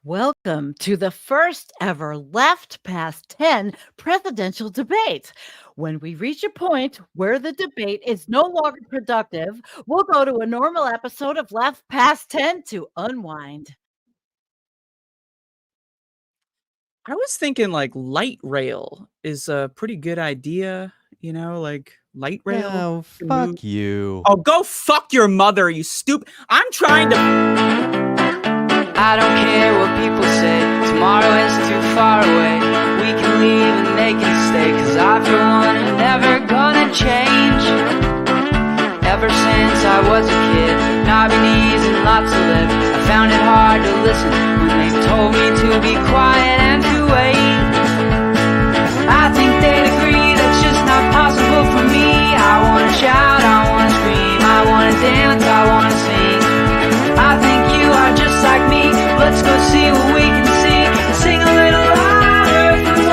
Welcome to the first ever Left Past 10 presidential debate. When we reach a point where the debate is no longer productive, we'll go to a normal episode of Left Past 10 to unwind. I was thinking like light rail is a pretty good idea, like light rail. Oh, to fuck move- you. Oh, go fuck your mother, you stupid. I'm trying to. I don't care what people say, tomorrow is too far away. We can leave and they can stay, cause I for one am never gonna change. Ever since I was a kid, knobby knees and lots of lip, I found it hard to listen when they told me to be quiet and to wait. I think they'd agree that's just not possible for me. I wanna shout, I wanna scream, I wanna dance, I wanna sing. I think you are just like me. Let's go see what we can see and sing a little louder for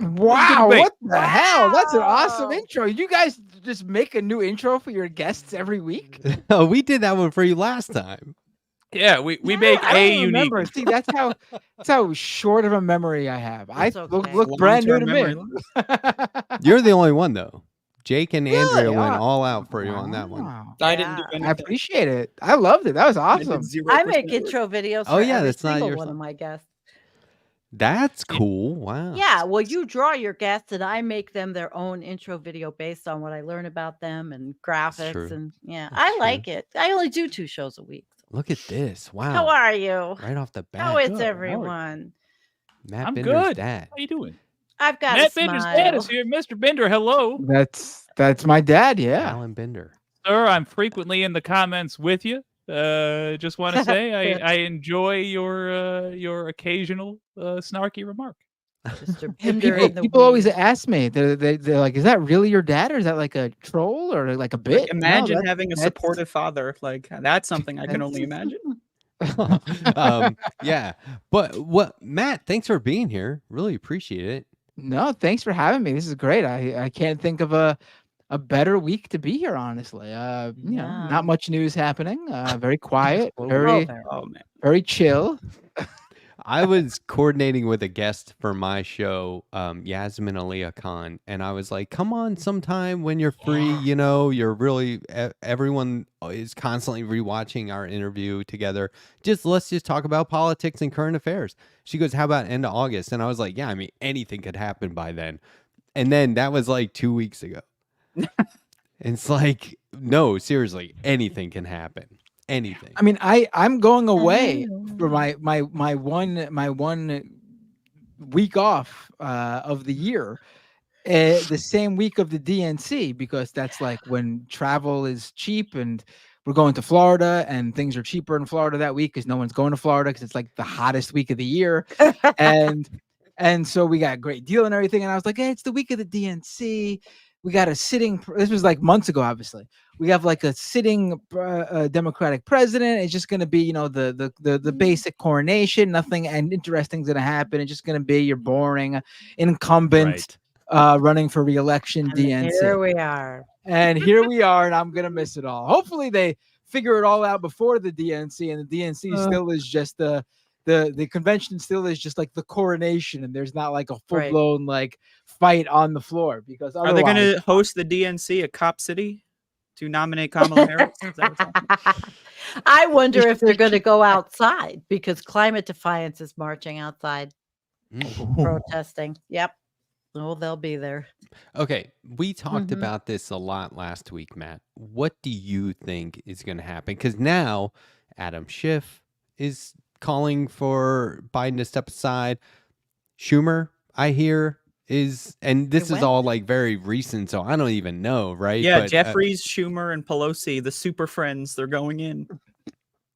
one. Wow, Wait. what the hell? That's an awesome Wow. intro. You guys just make a new intro for your guests every week? Oh, we did that one for you last time. Yeah, we Yeah, make I a don't unique. remember. See, that's how short of a memory I have. It's I okay. look brand new to Long-term me. You're the only one, though. Jake and Really? Andrea went Oh, all out for you on that one. wow. I didn't do Yeah. anything. I appreciate it. I loved it. That was I did awesome. 0% I make work. intro videos Oh, for yeah, every that's not single your one song. of my guests. That's cool. Wow. Yeah, well, you draw your guests and I make them their own intro video based on what I learn about them and graphics. true. And yeah, That's I true. like it. I only do 2 shows a week. Look at this. Wow. How are you? Right off the bat. How is Good, how are you? everyone? Matt I'm Bender's good. dad. How you doing? I've got Matt a Bender's smile. dad is here. Mr. Bender, hello. That's my dad. Yeah. Alan Bender. Sir, I'm frequently in the comments with you. Just want to say I enjoy your occasional snarky remark. Mr. Yeah, Bender people in the people always weeds. ask me. They're like, "Is that really your dad, or is that like a troll, or like a bit?" Like, No, imagine that's- having a that's- supportive father. Like that's something I can only imagine. Yeah. But Matt, thanks for being here. Really appreciate it. No, thanks for having me. This is great. I can't think of a better week to be here, honestly. Yeah. Not much news happening. Very quiet, Well, very there. Oh man. very chill. I was coordinating with a guest for my show, Yasmin Aliyah Khan, and I was like, "Come on, sometime when you're free. You know, you're really everyone is constantly rewatching our interview together. Let's just talk about politics and current affairs." She goes, "How about end of August?" And I was like, "Yeah, I mean, anything could happen by then." And then that was like 2 weeks ago. It's like, no, seriously, anything can happen. Anything. I mean, I'm going away for know. my one week off of the year, the same week of the DNC, because that's like when travel is cheap, and we're going to Florida and things are cheaper in Florida that week because no one's going to Florida because it's like the hottest week of the year. and so we got a great deal and everything. And I was like, hey, it's the week of the DNC. We got a sitting, this was like months ago, obviously. We have like a sitting Democratic president. It's just going to be, the basic coronation. Nothing and interesting's going to happen. It's just going to be your boring incumbent running for re-election And DNC. here we are. And here we are, and I'm going to miss it all. Hopefully they figure it all out before the DNC, and the DNC still is just the convention still is just like the coronation, and there's not like a full blown like fight on the floor, because Are they going to host the DNC at Cop City to nominate Kamala Harris? Is that what's happening? I wonder if they're going to go outside because Climate Defiance is marching outside, protesting. Yep. Oh, they'll be there. Okay, we talked about this a lot last week, Matt. What do you think is going to happen? Because now Adam Schiff is calling for Biden to step aside. Schumer, I hear, and this is all like very recent, so I don't even know, right? Yeah, but, Jeffries, Schumer, and Pelosi, the super friends, they're going in.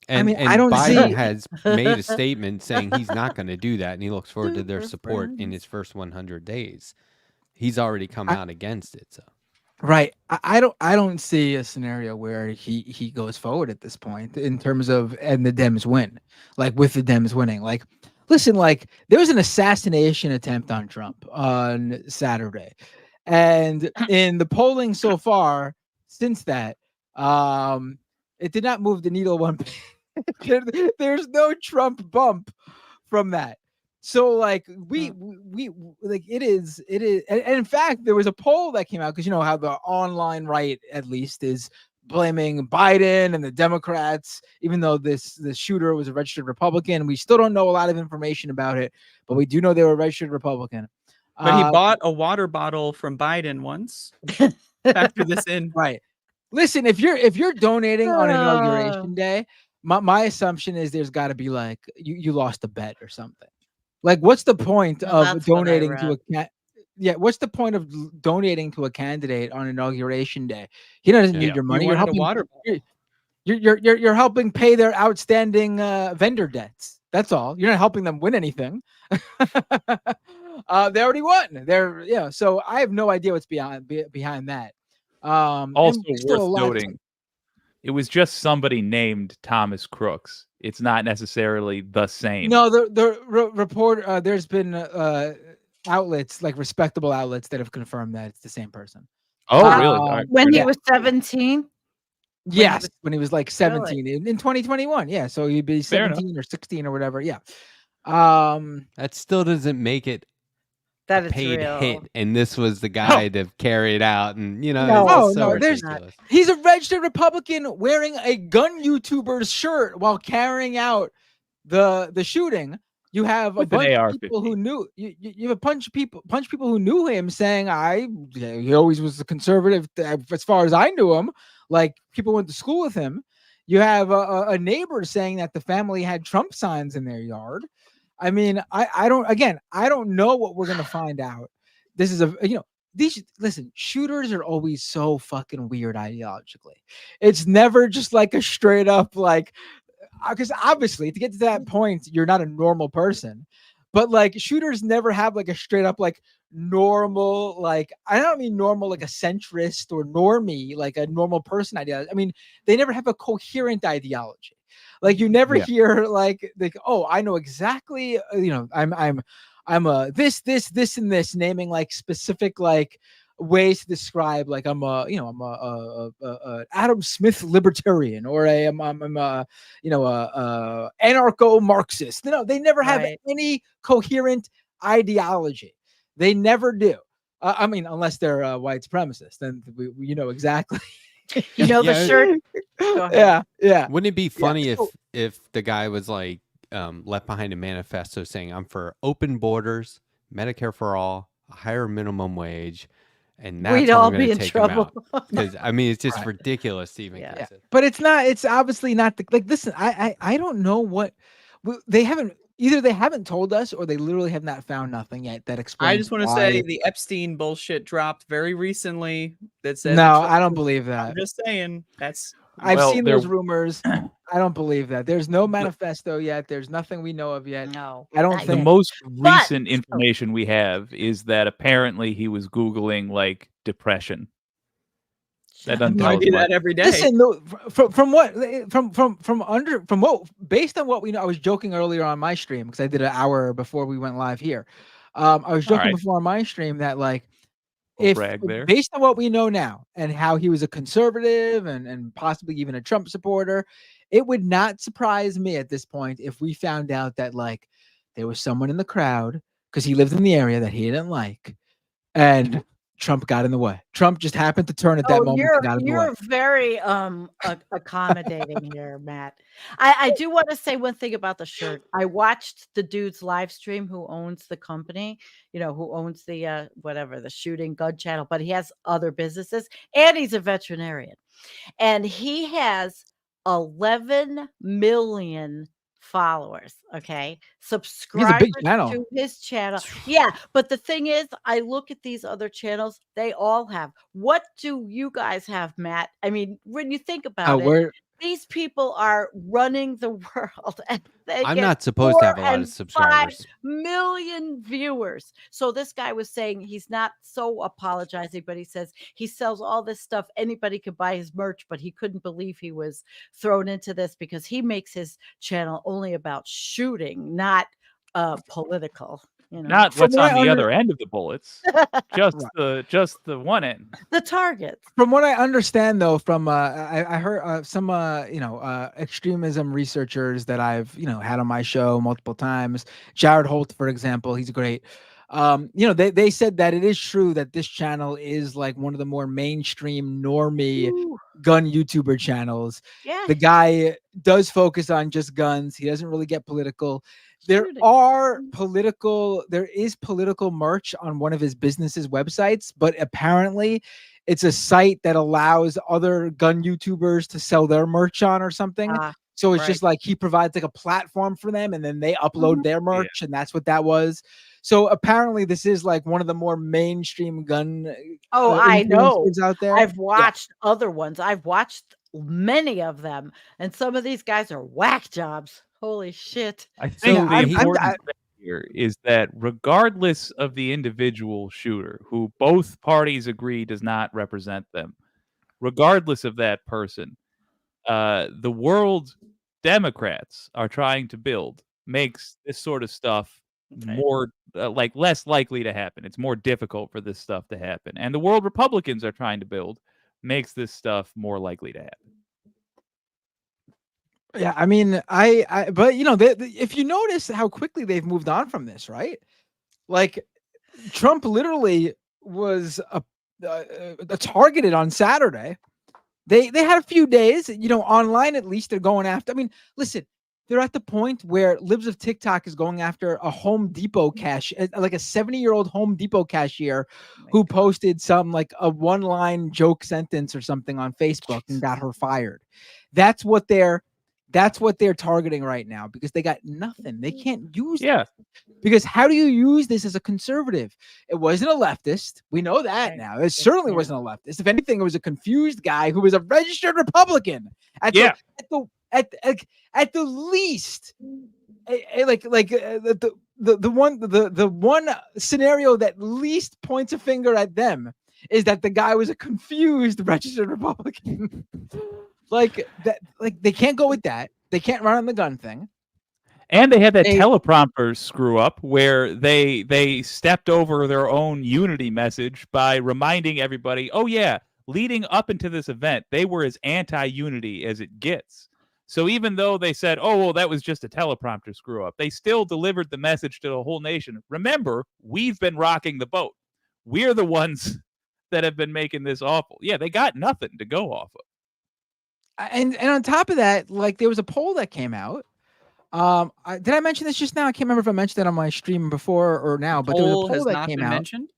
And, mean, and I don't Biden see- has made a statement saying he's not going to do that, and he looks forward to their Super support in his first 100 days. He's already come out against it, so. Right. I don't see a scenario where he goes forward at this point in terms of, and the Dems win, like with the Dems winning. Like, listen, like there was an assassination attempt on Trump on Saturday, and in the polling so far since that, It did not move the needle one bit. There's no Trump bump from that. So like we like it is, and in fact there was a poll that came out, because you know how the online right at least is blaming Biden and the Democrats, even though the shooter was a registered Republican. We still don't know a lot of information about it, but we do know they were a registered Republican. But he bought a water bottle from Biden once. Factor this in. Right. Listen, if you're donating on inauguration day, my assumption is there's got to be like you lost a bet or something. Like, what's the point of donating to what's the point of donating to a candidate on inauguration day? He doesn't need your money. You're helping you're helping pay their outstanding vendor debts. That's all. You're not helping them win anything. They already won. So I have no idea what's behind that. Also worth noting, it was just somebody named Thomas Crooks. It's not necessarily the same. No, the report. There's been outlets, like respectable outlets, that have confirmed that it's the same person. Oh, really? When he was 17. Yes, when he was like 17 in 2021. Yeah, so he'd be 17 or 16 or whatever. Yeah. That still doesn't make it that a is paid real. hit, and this was the guy to carry it out, and you know, he's a registered Republican wearing a gun YouTuber's shirt while carrying out the shooting. You have a bunch of people who knew you have a bunch of people who knew him saying he always was a conservative as far as I knew him. Like, people went to school with him. You have a neighbor saying that the family had Trump signs in their yard. I mean, I don't know what we're gonna find out. This is shooters are always so fucking weird ideologically. It's never just like a straight up like, because obviously to get to that point, you're not a normal person. But like, shooters never have like a straight up like normal, like, I don't mean normal like a centrist or normie, like a normal person ideology. I mean, they never have a coherent ideology. Like, you never hear like, oh, I know exactly, I'm a this and this, naming like specific like ways to describe, like, I'm a Adam Smith libertarian, or I'm a anarcho-Marxist. No, they never have any coherent ideology. They never do. I mean, unless they're white supremacists, then we know exactly. The shirt. Yeah. Wouldn't it be funny if the guy was like left behind a manifesto saying, I'm for open borders, Medicare for all, a higher minimum wage, and that's we'd how all I'm be in take trouble. Because I mean, it's just ridiculous to even consider. But it's not. It's obviously not listen, I don't know what they haven't. Either they haven't told us, or they literally have not found nothing yet that explains. I just want to say the Epstein bullshit dropped very recently. That said, no, I don't believe that. I'm just saying I've seen those rumors. I don't believe that. There's no manifesto yet. There's nothing we know of yet. No, I don't think. The most recent information we have is that apparently he was Googling like depression. That doesn't tell us do that every day. Listen, based on what we know, I was joking earlier on my stream, because I did an hour before we went live here. I was joking before on my stream that, like, based on what we know now and how he was a conservative and possibly even a Trump supporter, it would not surprise me at this point if we found out that, like, there was someone in the crowd, because he lived in the area, that he didn't like, and Trump got in the way. Trump just happened to turn at that moment. You're very accommodating here, Matt. I do want to say one thing about the shirt. I watched the dude's live stream who owns the company, who owns the the shooting gun channel, but he has other businesses, and he's a veterinarian. And he has 11 million followers, subscribers to his channel. Yeah, but the thing is, I look at these other channels, they all have. What do you guys have, Matt? I mean, when you think about it, these people are running the world, and I'm not supposed to have a lot of subscribers. 5 million viewers. So this guy was saying he's not so apologizing, but he says he sells all this stuff. Anybody could buy his merch, but he couldn't believe he was thrown into this because he makes his channel only about shooting, not political. you know, Not From what's what on I the under- other end of the bullets, just Right. the one end. the targets. From what I understand, though, from I heard some extremism researchers that I've had on my show multiple times. Jared Holt, for example, he's great. They said that it is true that this channel is like one of the more mainstream normie Ooh, gun YouTuber channels. yeah, The guy does focus on just guns. He doesn't really get political. There is political merch on one of his business's websites, but apparently it's a site that allows other gun YouTubers to sell their merch on or something. So it's right. just like he provides like a platform for them and then they upload Mhm. their merch, and that's what that was. So apparently this is like one of the more mainstream gun Oh, I know. influencers out there. I've watched other ones. I've watched many of them, and some of these guys are whack jobs. Holy shit. I think Yeah, the I'm- important thing here is that regardless of the individual shooter, who both parties agree does not represent them, regardless of that person, the world Democrats are trying to build makes this sort of stuff more less likely to happen. It's more difficult for this stuff to happen. And the world Republicans are trying to build makes this stuff more likely to happen. Yeah, I mean, but if you notice how quickly they've moved on from this, right? Like, Trump literally was targeted on Saturday. They had a few days, online at least they're going after. I mean, listen, they're at the point where Libs of TikTok is going after a Home Depot like a 70-year-old Home Depot cashier who posted some like a one-line joke sentence or something on Facebook and got her fired. That's what they're targeting right now because they got nothing. They can't use this. Because how do you use this as a conservative? It wasn't a leftist. We know that now. It certainly wasn't a leftist. If anything, it was a confused guy who was a registered Republican. At the least, the one scenario that least points a finger at them is that the guy was a confused registered Republican. Like that, like they can't go with that. They can't run on the gun thing. And they had that teleprompter screw up where they stepped over their own unity message by reminding everybody, oh yeah, leading up into this event, they were as anti-unity as it gets. So even though they said, oh, well, that was just a teleprompter screw up, they still delivered the message to the whole nation. Remember, we've been rocking the boat. We're the ones that have been making this awful. Yeah, they got nothing to go off of. And on top of that, like there was a poll that came out. Did I mention this just now? I can't remember if I mentioned it on my stream before or now, but there was a poll that came out. Mentioned?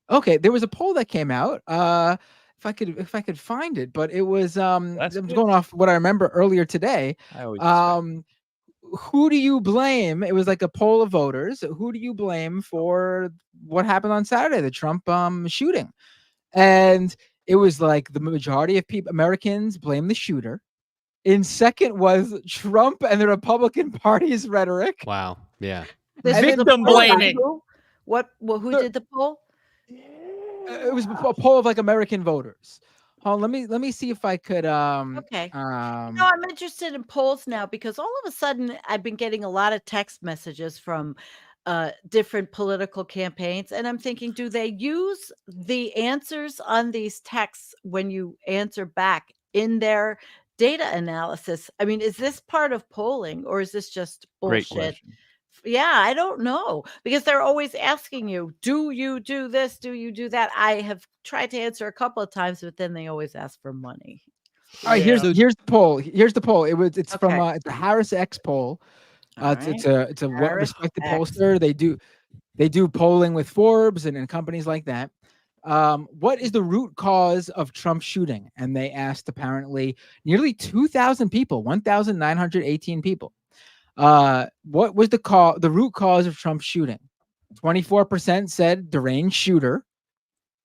Okay, there was a poll that came out. If I could find it, but it was I'm going off what I remember earlier today. Who do you blame? It was like a poll of voters. Who do you blame for what happened on Saturday, the Trump shooting? And it was like the majority of Americans blame the shooter. In second was Trump and the Republican Party's rhetoric. Wow. Yeah. This is Victim blaming. Who did the poll? It was a poll of like American voters. Let me see if I could. Okay. I'm interested in polls now because all of a sudden I've been getting a lot of text messages from different political campaigns, and I'm thinking, do they use the answers on these texts when you answer back in their data analysis? I mean, is this part of polling or is this just bullshit? Great question. Yeah, I don't know because they're always asking you, do you do this? Do you do that? I have tried to answer a couple of times, but then they always ask for money. All right, here's the poll. Here's the poll. It's from it's a Harris X poll. It's a respected pollster. They do polling with Forbes and companies like that. What is the root cause of Trump's shooting? And they asked apparently nearly 2,000 people, 1,918 people. What was the root cause of Trump's shooting? 24% said deranged shooter.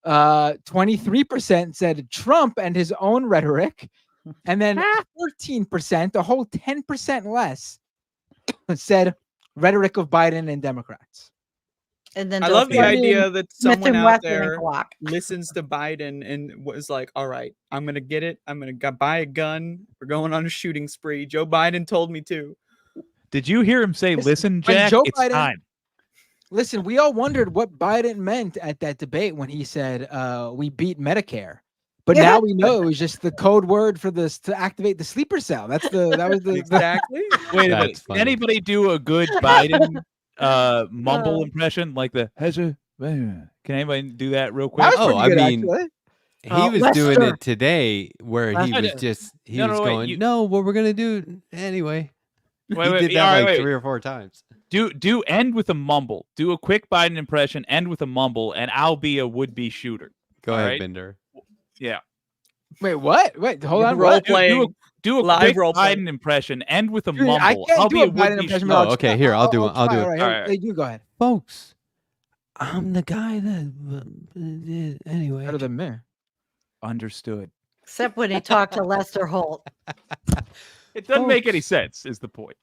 23% said Trump and his own rhetoric. And then 14%, a whole 10% less, said rhetoric of Biden and Democrats. And then I love the idea that someone out there listens to Biden and was like, all right, I'm going to get it. I'm going to buy a gun. We're going on a shooting spree. Joe Biden told me to. Did you hear him say, listen, Jack, it's time? Listen, we all wondered what Biden meant at that debate when he said, "We beat Medicare." But now we know it was just the code word for this to activate the sleeper cell. That was the Exactly. Wait a That's minute. funny. Can anybody do a good Biden mumble impression like the Can anybody do that real quick? That was pretty good, mean, actually. he was doing Lester. it today where he Lester. was just he No, was no, wait, going, you- no, what we're gonna do anyway. Wait, He wait, did yeah, that all like right, 3 or 4 times. Do end with a mumble. Do a quick Biden impression, end with a mumble, and I'll be a would-be shooter. Go All ahead, right? Bender. Yeah. Wait, what? Wait, hold on. Role What? playing. Do a Live quick role play. Biden impression, end with a Dude, mumble. I can't I'll do be a a Biden would-be impression. shooter. But Oh, okay, here, I'll do it. I'll do it. All right, All right. hey, you go ahead. Folks, I'm the guy that anyway. Better than me. Understood. Except when he talked to Lester Holt. It doesn't make any Folks. sense, is the point.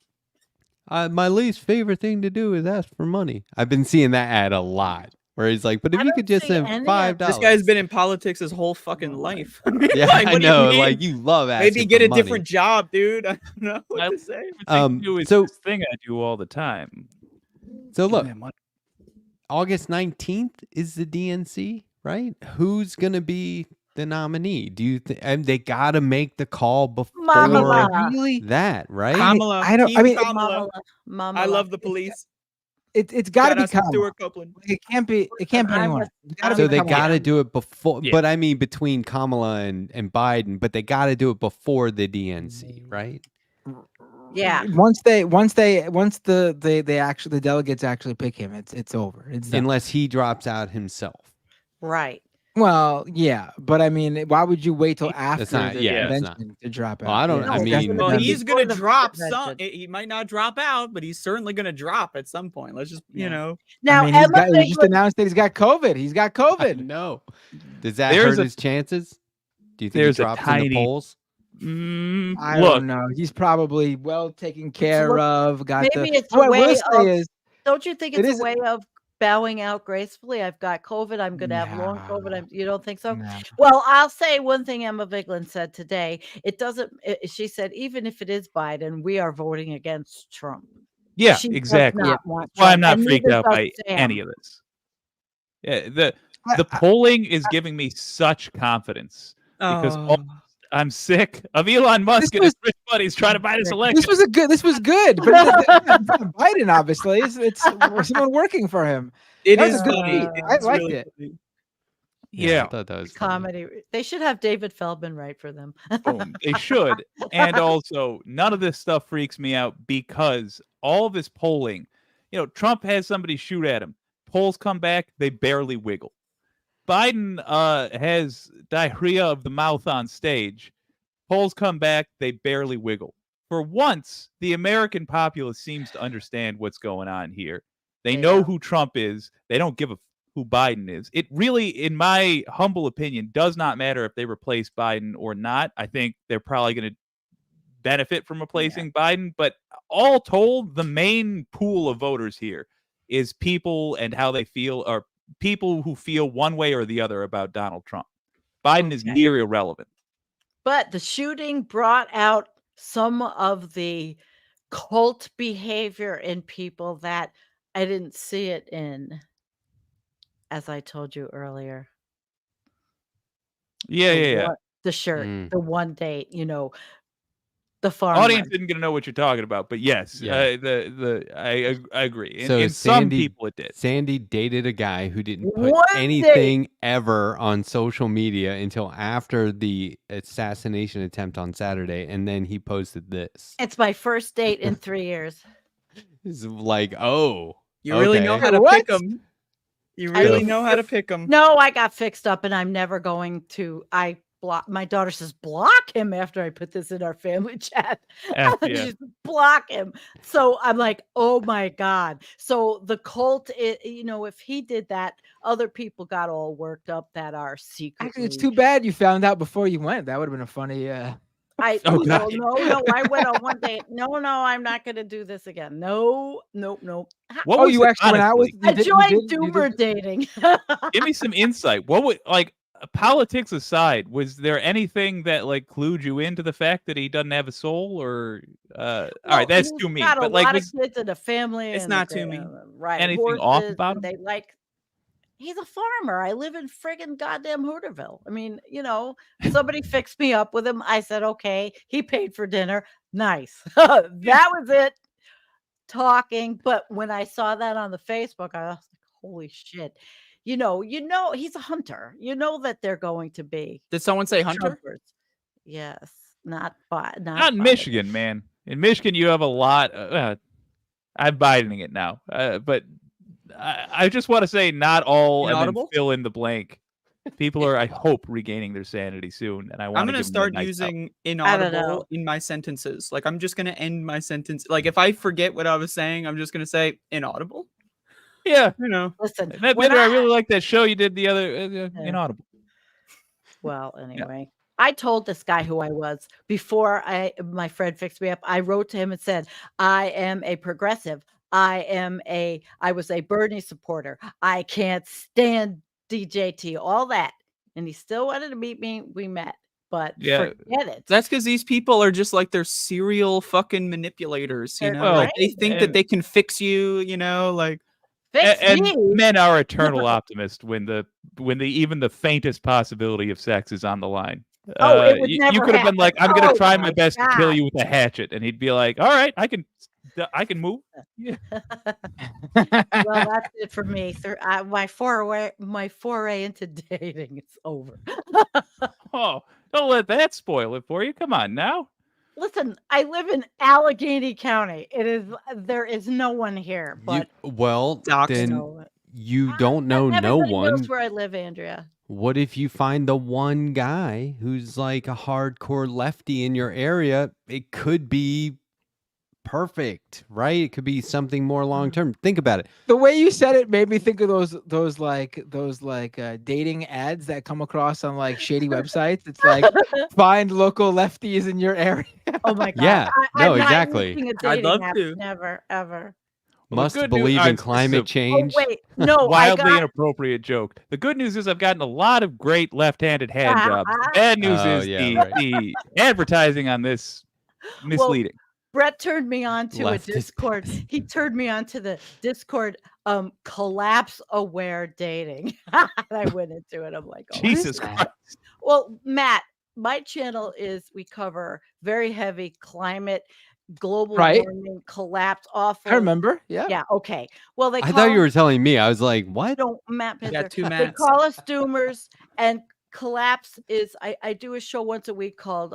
My least favorite thing to do is ask for money. I've been seeing that ad a lot where he's like, but if I you don't could just see send any of $5. This guy's been in politics his whole fucking life. Yeah, Like, I what do you know. mean? Like you love asking Maybe get for a money. different job, dude. I don't know what My to say. favorite thing to do is so- this thing I do all the time. So Give me look, that money. August 19th is the DNC, right? Who's gonna be the nominee? Do you think? And they gotta make the call before Kamala. Really? that, right? Kamala. I don't- Team I mean, Kamala. Mama. I love the police. It's got to Shout be out to Kamala. Stuart Copeland. It can't be. It can't be I anyone. was- It's gotta So be they Kamala. got to do it before, Yeah. but I mean between Kamala and Biden, but they got to do it before the DNC, right? Yeah. Once the delegates actually pick him, it's over. It's done. Unless he drops out himself. Right. Well, yeah, but I mean, why would you wait till after not- the yeah, that's not- convention to drop out? Well, I don't- Yeah, I it's mean- definitely Well, done. he's Before gonna the drop convention. some. He might not drop out, but he's certainly gonna drop at some point. Let's just, you know. Now, I mean, Emma he just Bigelow- announced that he's got COVID. He's got COVID. No. Does that There's hurt a- his chances? Do you think there's he a drops in tiny- the polls? I Look, don't know. He's probably well taken care look, of. Got maybe the. it's a What I will way say of- is, Don't you think It it's is- a way of bowing out gracefully? I've got COVID. I'm going to have long COVID. You don't think so? nah. Well, I'll say one thing Emma Vigeland said today. It doesn't, she said, even if it is Biden, we are voting against Trump. yeah, She does exactly. not want That's why I'm Trump, not and freaked neither out does by Sam. any of this. Yeah, the polling is giving me such confidence because Oh. I'm sick of Elon Musk and his rich buddies trying to buy this election. This was good, but it's not Biden, obviously. It's someone working for him. It That was is a good funny. tweet. I It's liked really it. funny. Yeah. I thought that was funny. Comedy. They should have David Feldman write for them. Boom. They should. And also, none of this stuff freaks me out because all this polling, Trump has somebody shoot at him. Polls come back, they barely wiggle. Biden has diarrhea of the mouth on stage. Polls come back, they barely wiggle. For once, the American populace seems to understand what's going on here. They know Yeah. who Trump is. They don't give a who Biden is. It really, in my humble opinion, does not matter if they replace Biden or not. I think they're probably going to benefit from replacing Biden. But all told, the main pool of voters here is people and how they feel, or people who feel one way or the other about Donald Trump. Biden is Okay. near irrelevant. But the shooting brought out some of the cult behavior in people that I didn't see it in, as I told you earlier. Yeah, The yeah, yeah. one- The shirt, Mm. the one date, the farm. Audience isn't going to know what you're talking about, but yes, Yeah. I agree. In, So in some Sandy- people, it did. Sandy dated a guy who didn't put One anything ever on social media until after the assassination attempt on Saturday, and then he posted this. It's my first date in 3 years. It's like, oh, You really know okay. how to What? pick them. You I really mean, know how to pick them. No, I got fixed up, and I'm never going to. My daughter says block him after I put this in our family chat. Yeah. Just block him. So I'm like, oh my god. So the cult, if he did that, other people got all worked up that are secretly. Actually, it's too bad you found out before you went. That would have been a funny. Oh, God. No. I went on one date. No, I'm not going to do this again. No. What Oh, was you it, actually went out with? honestly? I joined you did- doomer dating. Give me some insight. What would politics aside? Was there anything that clued you into the fact that he doesn't have a soul, or All right, that's he's too mean. got a But like, lot of was kids and a family. It's and not they, too mean. Right, anything off horses, about and him? they like. He's a farmer. I live in friggin' goddamn Hooterville. I mean, somebody fixed me up with him. I said, okay. He paid for dinner. Nice. That was it. Talking. But when I saw that on the Facebook, I was like, holy shit. He's a hunter. You know that they're going to be Did someone say hunter? Trumpers. Yes. Not Not in Biden. Michigan, man. In Michigan, you have a lot. I'm biting it now, but I just want to say not all, and then Inaudible? fill in the blank. People are, I hope, regaining their sanity soon, and I I'm want to gonna give them a start nice using know. inaudible in my sentences. Like I'm just gonna end my sentence. Like if I forget what I was saying, I'm just gonna say inaudible. Yeah, Listen, that when Bitter, I really like that show you did the other Inaudible. Well, anyway, I told this guy who I was before my friend fixed me up. I wrote to him and said, I am a progressive. I was a Bernie supporter. I can't stand DJT, all that. And he still wanted to meet me. We met, but Yeah. forget it. That's because these people are just like they're serial fucking manipulators. They're Like they crazy. think that they can fix you. Like Fix and me. men are eternal optimists when even the faintest possibility of sex is on the line. It would you never could have been like, I'm happen. gonna Oh try my my best to kill God. you with a hatchet, and he'd be like, all right, I can move. Yeah. Well, that's it for me. My foray into dating is over. Oh, don't let that spoil it for you. Come on now. Listen, I live in Allegheny County. There is no one here, but Doxed. then you don't know no everybody one. knows where I live, Andrea. What if you find the one guy who's like a hardcore lefty in your area? It could be perfect, right? It could be something more long term. Think about it. The way you said it made me think of those dating ads that come across on like shady websites. It's like find local lefties in your area. Oh my God. Yeah, I'm not exactly. using a I'd dating love app. to. Never, ever. Well, the Must good believe news- in climate Oh, change. wait. No, Wildly inappropriate joke. The good news is I've gotten a lot of great left-handed hand jobs. The bad news Oh, is yeah, right. the advertising on this misleading. Brett turned me on to a Leftist Discord. He turned me on to the Discord collapse aware dating. And I went into it. I'm like, oh, Jesus Christ. Well, Matt, my channel we cover very heavy climate, global warming, collapse, awful. I remember. Yeah. Yeah. Okay. Well, I thought you were telling me. I was like, what? No, Matt You Pitzer. got two They Matts. call us doomers, and collapse is. I do a show once a week called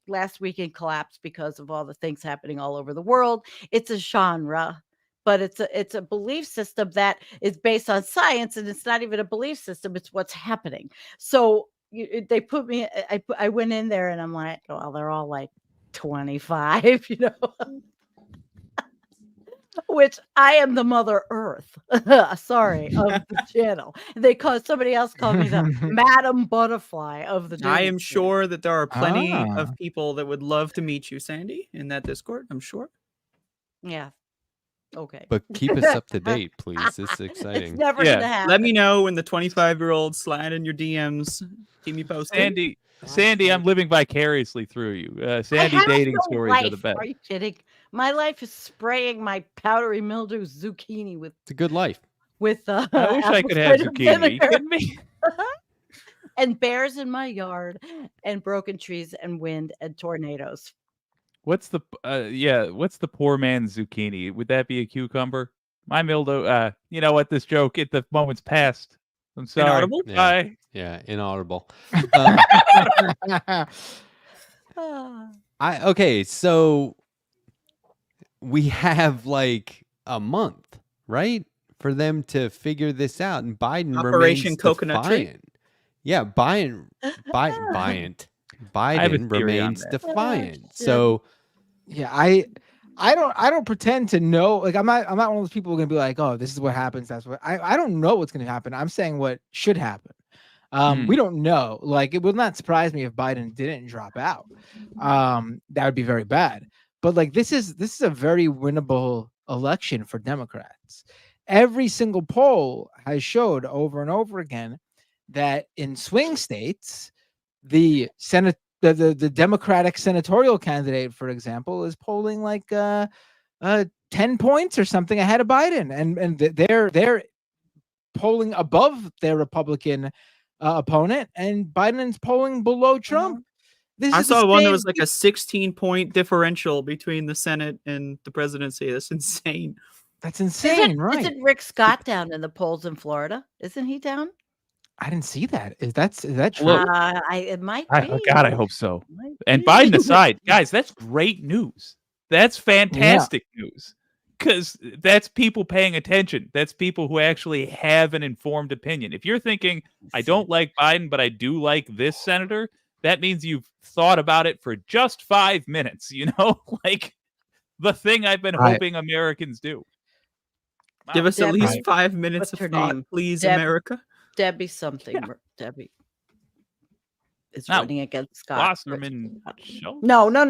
Last Week in Collapse because of all the things happening all over the world. It's a genre, but it's a belief system that is based on science, and it's not even a belief system. It's what's happening. So they put me. I went in there, and I'm like, well, they're all like 25, Which I am the Mother Earth, sorry, of the channel. Somebody else called me the Madam Butterfly of the I dating am channel. sure that there are plenty of people that would love to meet you, Sandy, in that Discord. I'm sure. Yeah. Okay. But keep us up to date, please. This is exciting. It's never gonna happen. Let me know when the 25-year-old slide in your DMs. Keep me posted. Sandy, I'm living vicarously through you. Sandy dating stories are the best. Are you kidding? My life is spraying my powdery mildew zucchini with. It's a good life. With I wish I could have zucchini. Are you kidding me? And bears in my yard, and broken trees, and wind, and tornadoes. What's the poor man's zucchini? Would that be a cucumber? My mildew. You know what? This joke at the moment's past. I'm sorry. Inaudible? Bye. Yeah, inaudible. Ah. Okay, so we have like a month, right, for them to figure this out, and Biden Operation remains Coconut Tree? defiant. Yeah, Biden remains Oh, defiant. So Yeah, I don't pretend to know. Like I'm not one of those people who are gonna be like, oh, this is what happens. That's what I don't know what's gonna happen. I'm saying what should happen. We don't know. Like it would not surprise me if Biden didn't drop out. That would be very bad. But like this is a very winnable election for Democrats. Every single poll has showed over and over again that in swing states, the the Democratic senatorial candidate, for example, is polling like 10 points or something ahead of Biden, and they're polling above their Republican opponent, and Biden's polling below Trump. I saw one that was like a 16-point differential between the Senate and the presidency. That's insane. That's insane, right? Isn't Rick Scott down in the polls in Florida? Isn't he down? I didn't see that. Is that true? It might be. Oh God, I hope so. And Biden aside, guys, that's great news. That's fantastic news. Because that's people paying attention. That's people who actually have an informed opinion. If you're thinking, I don't like Biden, but I do like this senator, that means you've thought about it for just 5 minutes, like the thing I've been hoping Americans do. Wow. Give us at least 5 minutes of thought, please, America. Debbie something. Yeah. Debbie is running against Scott. Wasserman. No. No, not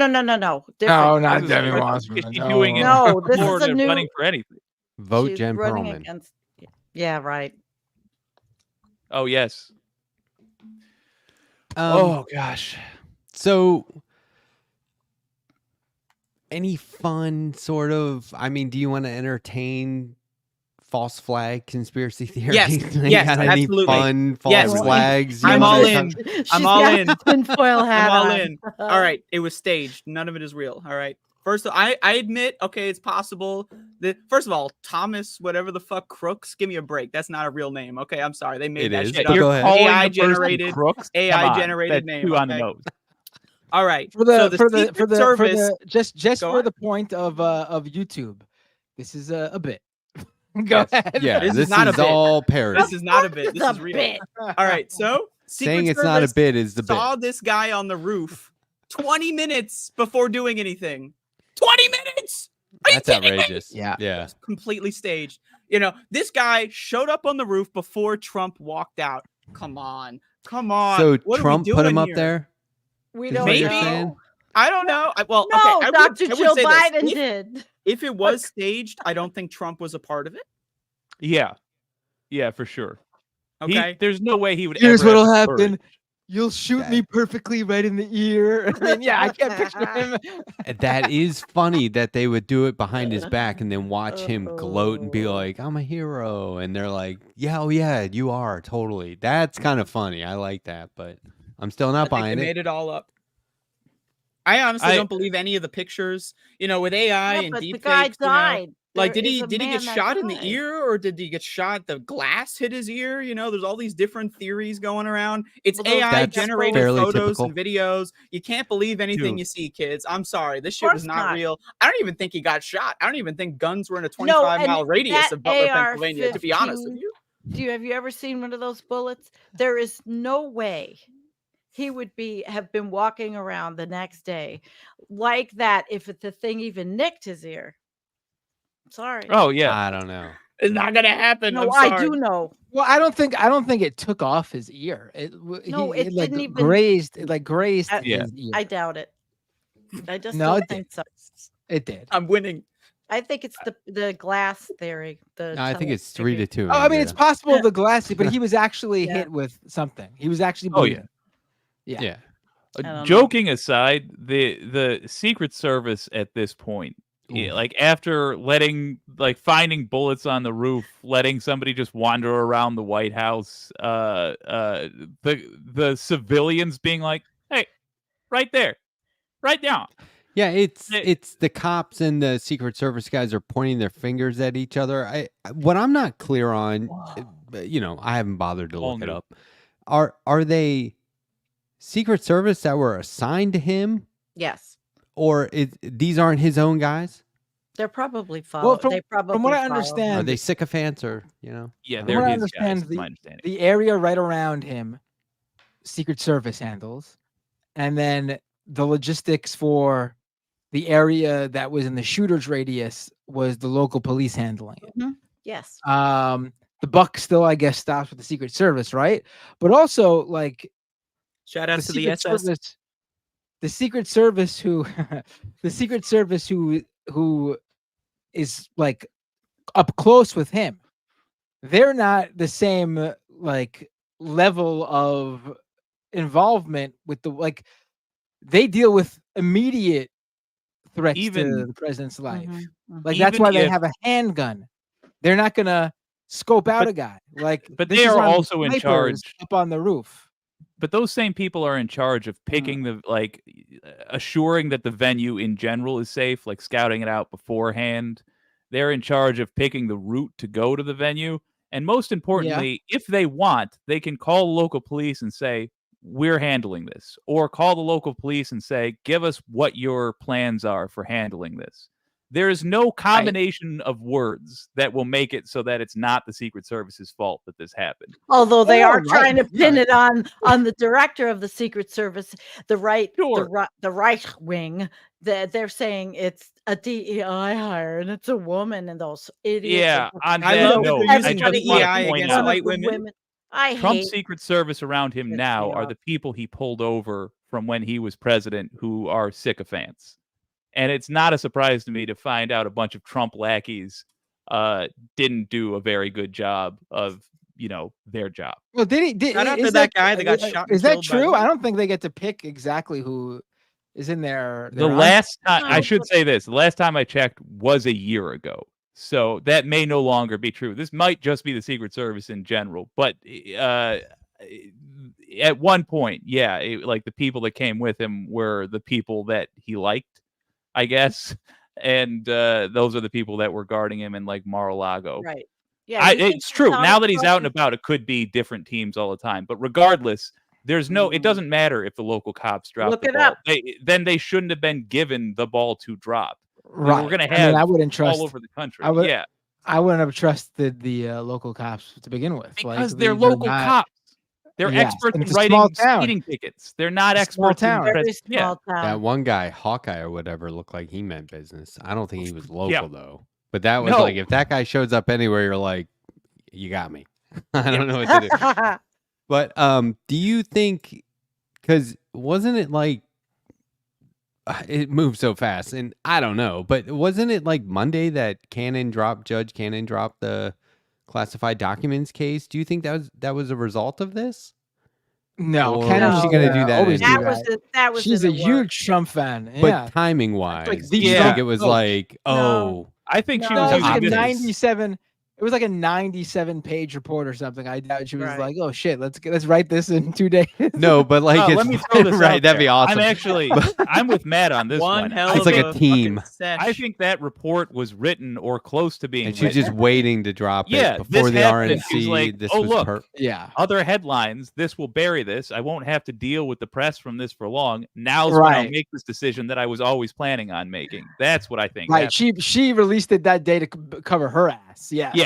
Debbie Wasserman. Is she doing no, this is a new running for anything. Vote Jen Perlman. Yeah, right. Oh yes. Oh gosh. So, any fun sort of? I mean, do you want to entertain false flag conspiracy theories? Yes, got any absolutely. Fun false flags? I'm all in. I'm all in. Tinfoil hat. I'm all in. All right, it was staged. None of it is real. All right. First, I admit, okay, it's possible that. First of all, Thomas, whatever the fuck, Crooks. Give me a break. That's not a real name. Okay, I'm sorry. They made that shit up. Go ahead. AI generated. Crooks? AI generated name. On the nose. All right. For the point of YouTube, this is a bit. Go ahead. Yeah, this is not a bit. All parody. This is not a bit. This is real. Bit. All right. So saying it's not a bit is the bit. Saw this guy on the roof 20 minutes before doing anything. 20 minutes. That's outrageous. Yeah. It's completely staged. This guy showed up on the roof before Trump walked out. Come on. So Trump put him up there? We don't know. I don't know. No, okay, Dr. Jill Biden did. If it was staged, I don't think Trump was a part of it. Yeah, for sure. Okay. There's no way he would. Here's what'll happen. You'll shoot me perfectly right in the ear. I can't picture him. That is funny that they would do it behind his back and then watch him gloat and be like, I'm a hero. And they're like, yeah, oh yeah, you are. Totally. That's kind of funny. I like that, but I'm still not buying it. They made it all up. I honestly don't believe any of the pictures, with AI and deepfakes. The guy died. Like, did he get shot in the ear, or did he get shot? The glass hit his ear. There's all these different theories going around. It's AI generated photos and videos. You can't believe anything you see, kids. I'm sorry, this shit was not real. I don't even think he got shot. I don't even think guns were in a 25-mile radius of Butler, Pennsylvania. To be honest with you, have you ever seen one of those bullets? There is no way he would have been walking around the next day like that if the thing even nicked his ear. Sorry. Oh yeah. I don't know. It's not gonna happen. No, I do know. Well, I don't think it took off his ear. It didn't even grazed. It grazed his ear. I doubt it. I just don't think so. It did. I'm winning. I think it's the glass theory. I think it's 3-2. Oh, I mean, it's possible the glass, but he was actually hit with something. He was actually bleeding. Yeah. Joking aside, the Secret Service at this point, after finding bullets on the roof, letting somebody just wander around the White House, the civilians being like, "Hey, right there, right now." Yeah, it's the cops and the Secret Service guys are pointing their fingers at each other. What I'm not clear on, I haven't bothered to look it up. Are they Secret Service that were assigned to him? Yes. Or these aren't his own guys? They're probably followed. From what I understand, are they sycophants or Yeah, they're his guys. My understanding. The area right around him, Secret Service handles, and then the logistics for the area that was in the shooter's radius was the local police handling it. Mm-hmm. Yes. The buck still, I guess, stops with the Secret Service, right? But also, shout out to the SS. The Secret Service who is up close with him, they're not the same level of involvement with the they deal with immediate threats Even to the president's life. Like Even that's why they if- have a handgun. They're not gonna scope out But- a guy. Like, but this they is are on also in snipers charge. up on the roof. But those same people are in charge of picking the assuring that the venue in general is safe, like scouting it out beforehand. They're in charge of picking the route to go to the venue. And most importantly, if they want, they can call the local police and say, we're handling this. Or call the local police and say, give us what your plans are for handling this. There is no combination of words that will make it so that it's not the Secret Service's fault that this happened. Although they are trying to pin Yeah. it on the director of the Secret Service, the right wing. They're saying it's a DEI hire and it's a woman, and those idiots. Yeah, on I that love that note, they're I using just want DEI to point against out, white women. Trump's Secret Service around him Pissed now me are off. the people he pulled over from when he was president who are sycophants. And it's not a surprise to me to find out a bunch of Trump lackeys didn't do a very good job of, their job. Well, did Shout out to that guy that got shot and Is that killed by true? them. I don't think they get to pick exactly who is in there. The last time, I should say this, the last time I checked was a year ago. So that may no longer be true. This might just be the Secret Service in general. But at one point, like the people that came with him were the people that he liked, I guess. And those are the people that were guarding him in like Mar-a-Lago. Right. Yeah, it's true. Now that he's out and about, it could be different teams all the time. But regardless, there's no. It doesn't matter if the local cops drop Look the it ball. up. Then they shouldn't have been given the ball to drop. Right. We're gonna have I wouldn't trust all over the country. I would- yeah, I wouldn't have trusted the local cops to begin with. because Like, they're these are local not- cops. They're Yes, experts and in it's a small writing town. speeding tickets. They're not It's a small experts in town. Very yeah. small town. That one guy, Hawkeye or whatever, looked like he meant business. I don't think he was local Yeah. though. But that was No. like, if that guy shows up anywhere, you're like, you got me. I don't know what to do. But do you think? Because wasn't it like it moved so fast, and I don't know, but wasn't it like Monday that Judge Cannon dropped the classified documents case? Do you think that was a result of this? No, Or Ken was she gonna do that always do anyway? that was She's in a the huge works. Trump fan. But Yeah, timing wise, like do the you think Trump it was vote. like, oh, I think she No, was it was using like a this. 97. It was like a 97-page report or something. I doubt she was Right. like, "Oh shit, let's write this in 2 days." no, but like, let me throw this right? out That'd be there. awesome. I'm with Matt on this One one. hell It's of like a fucking team. sesh. I think that report was written or close to being And she's written. just waiting to drop Yeah, it before this the happened, and RNC. she's like, this "Oh, was look, Yeah, other headlines. This will bury this. I won't have to deal with the press from this for long. Now's when I'll Right. make this decision that I was always planning on making." That's what I think. right. happened. She released it that day to cover her ass. Yes. Yeah.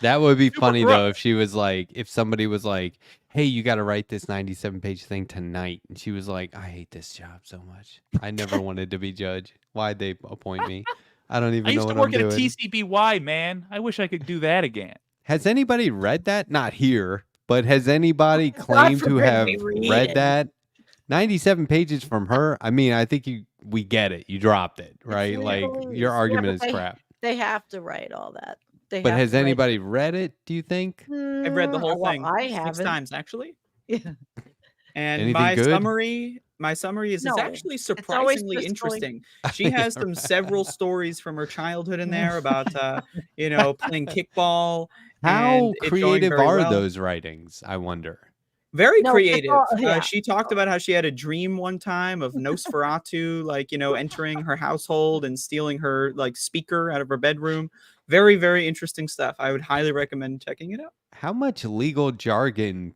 That would be Super funny rough. though if she was like, if somebody was like, "Hey, you got to write this 97-page thing tonight," and she was like, "I hate this job so much. I never wanted to be judge. Why'd they appoint me? I don't even I know used to what work I'm at a doing." TCBY, man. I wish I could do that again. Has anybody read that? Not here, but has anybody claimed to forbid have we read read it. that? 97 pages from her. I mean, I think we get it. You dropped it, right? Like legalese. your Yeah, argument but is crap. They have to write all that. But has anybody read it? Do you think? I've read the whole thing I 6 haven't. times actually. Yeah. And Anything my good? summary is No, it's actually always surprisingly just interesting. She has several stories from her childhood in there about playing kickball. How and it going creative very are well. those writings? I wonder. Very No, it's creative. all- yeah. She talked about how she had a dream one time of Nosferatu, entering her household and stealing her speaker out of her bedroom. Very, very interesting stuff. I would highly recommend checking it out. How much legal jargon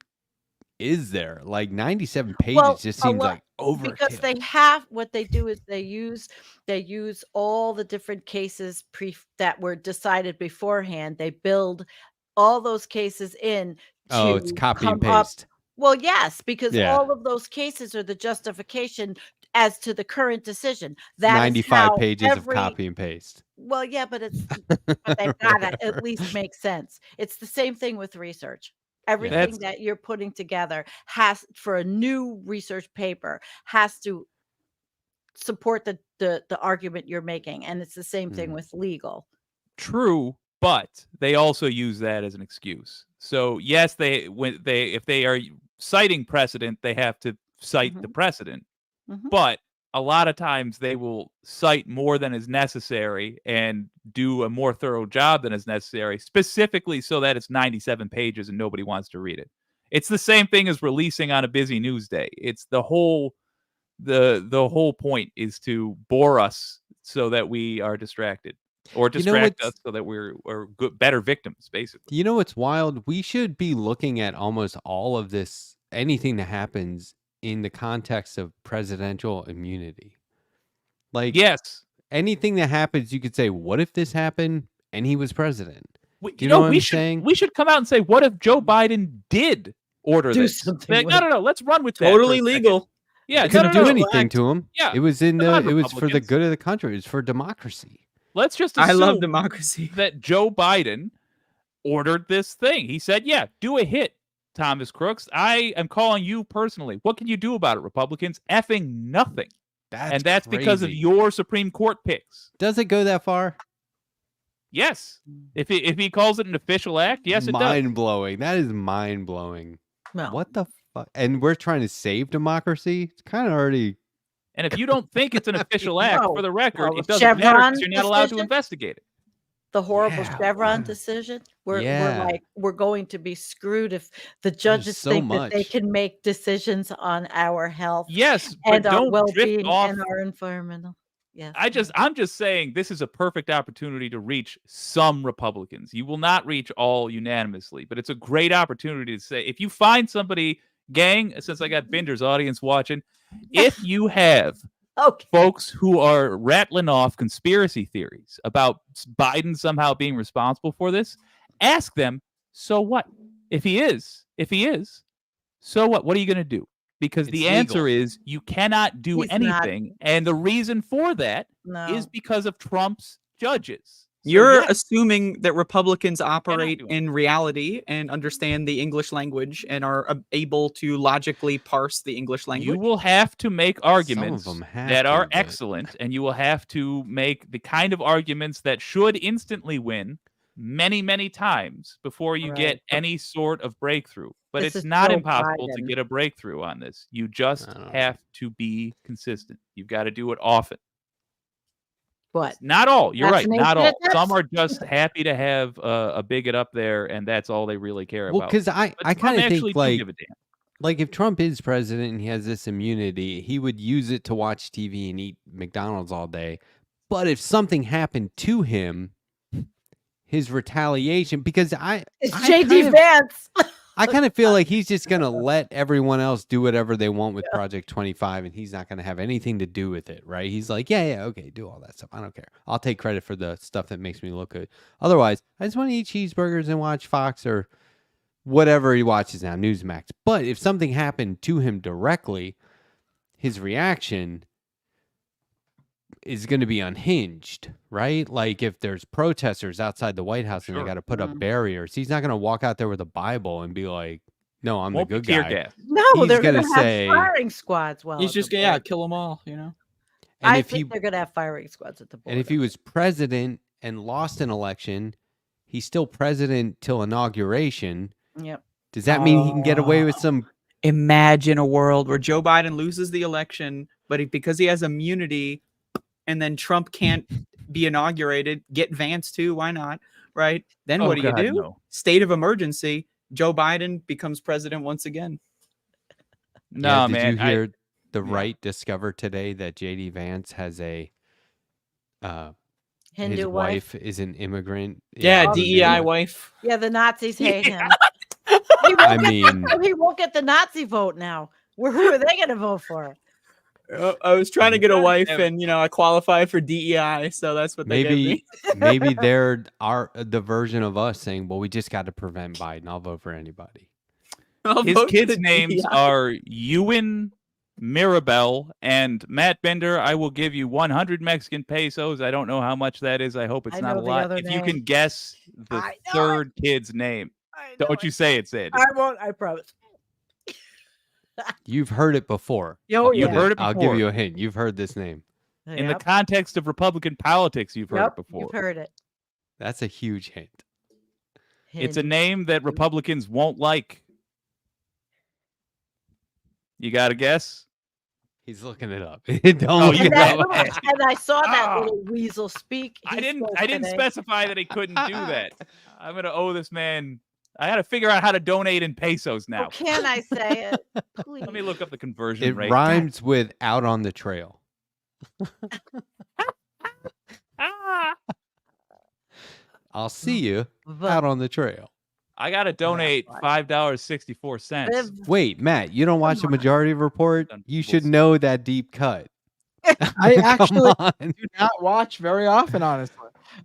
is there? Like 97 pages Well, just a seems lot- like overkill. Because they have what they do is they use all the different cases that were decided beforehand. They build all those cases in to it's copy and come up. paste. Well, yes, because Yeah. all of those cases are the justification as to the current decision. That is 95 how pages of every- copy and paste. Well, yeah, but they've got to at least make sense. It's the same thing with research. Everything That's- that you're putting together has, for a new research paper, has to support the argument you're making, and it's the same thing with legal. True, but they also use that as an excuse. So yes, if they are citing precedent, they have to cite the precedent, but a lot of times they will cite more than is necessary and do a more thorough job than is necessary, specifically so that it's 97 pages and nobody wants to read it. It's the same thing as releasing on a busy news day. It's the whole point is to bore us so that we are distracted, or distract us so that we're better victims, basically. You know what's wild? We should be looking at almost all of this, anything that happens, in the context of presidential immunity. Like, yes, anything that happens, you could say, what if this happened and he was president? You know what I'm saying? We should come out and say, what if Joe Biden did order this? Like, no, let's run with that. Totally legal. Yeah, it couldn't do anything to him. Yeah, it was it was for the good of the country. It was for democracy. Let's just assume I love democracy. that Joe Biden ordered this thing. He said, yeah, do a hit, Thomas Crooks. I am calling you personally. What can you do about it, Republicans? Effing nothing. That's crazy. Because of your Supreme Court picks. Does it go that far? Yes. If he calls it an official act, yes, it does. Mind-blowing. That is mind-blowing. No. What the fuck? And we're trying to save democracy? It's kind of already... And if you don't think it's an official act, for the record, it doesn't matter because you're not allowed to investigate it. The horrible Chevron decision. We're going to be screwed if the judges think that they can make decisions on our health. Yes, and our well-being and our environmental. Yes. I'm just saying this is a perfect opportunity to reach some Republicans. You will not reach all unanimously, but it's a great opportunity to say, if you find somebody, gang, since I got Binder's audience watching, if you have folks who are rattling off conspiracy theories about Biden somehow being responsible for this, ask them, so what? If he is, so what? What are you going to do? Because the answer is you cannot do anything. And the reason for that is because of Trump's judges. So you're assuming that Republicans operate in reality and understand the English language and are able to logically parse the English language. You will have to make arguments that are excellent, and you will have to make the kind of arguments that should instantly win many, many times before you get any sort of breakthrough. But it's not impossible to get a breakthrough on this. You just have to be consistent. You've got to do it often. What? Not all. You're right. Not all. Some are just happy to have a bigot up there, and that's all they really care about. Well, because I kind of think like if Trump is president and he has this immunity, he would use it to watch TV and eat McDonald's all day. But if something happened to him, his retaliation, because it's JD Vance. I kind of feel like he's just going to let everyone else do whatever they want with Project 25, and he's not going to have anything to do with it, right? He's like, yeah, okay, do all that stuff. I don't care. I'll take credit for the stuff that makes me look good. Otherwise, I just want to eat cheeseburgers and watch Fox or whatever he watches now, Newsmax. But if something happened to him directly, his reaction is going to be unhinged, right? Like if there's protesters outside the White House and they got to put up barriers, he's not going to walk out there with a Bible and be like, no, I'm the good guy. No, they're going to have firing squads. Well, he's just kill them all, you know. And I think they're going to have firing squads at the border. And if he was president and lost an election, he's still president till inauguration. Yep. Does that mean he can get away with some? Imagine a world where Joe Biden loses the election, but because he has immunity, and then Trump can't be inaugurated, get Vance too, why not, right? Then what do you do? No. State of emergency, Joe Biden becomes president once again. No, man. Did you hear the right discover today that JD Vance has a Hindu his wife is an immigrant? Yeah, DEI wife. Yeah, the Nazis hate him. He won't get the Nazi vote now. Who are they going to vote for? I was trying to get a wife, and I qualified for DEI, so that's what they gave me. Maybe they're the version of us saying, "Well, we just got to prevent Biden. I'll vote for anybody." His kids' names are Ewan, Mirabel, and Matt Bender. I will give you 100 Mexican pesos. I don't know how much that is. I hope it's not a lot. If you can guess the third kid's name, don't you say it, Sid. I won't. I promise. You've heard it before. You've heard it before. I'll give you a hint. You've heard this name. In the context of Republican politics, you've heard it before. You've heard it. That's a huge hint. It's a name that Republicans won't like. You got a guess? He's looking it up. Don't Oh, look you it know. up. And I saw that Ah. little weasel speak. I He didn't spoke today. specify that he couldn't do that. I'm gonna owe this man. I got to figure out how to donate in pesos now. Oh, can I say it? Please. Let me look up the conversion It rate. rhymes with out on the trail. Ah. I'll see you But out on the trail. I got to donate $5.64. Viv, Wait, Matt, you don't watch the Majority Report? Done You should bullshit. know that deep cut. I actually Come on. do not watch very often, honestly.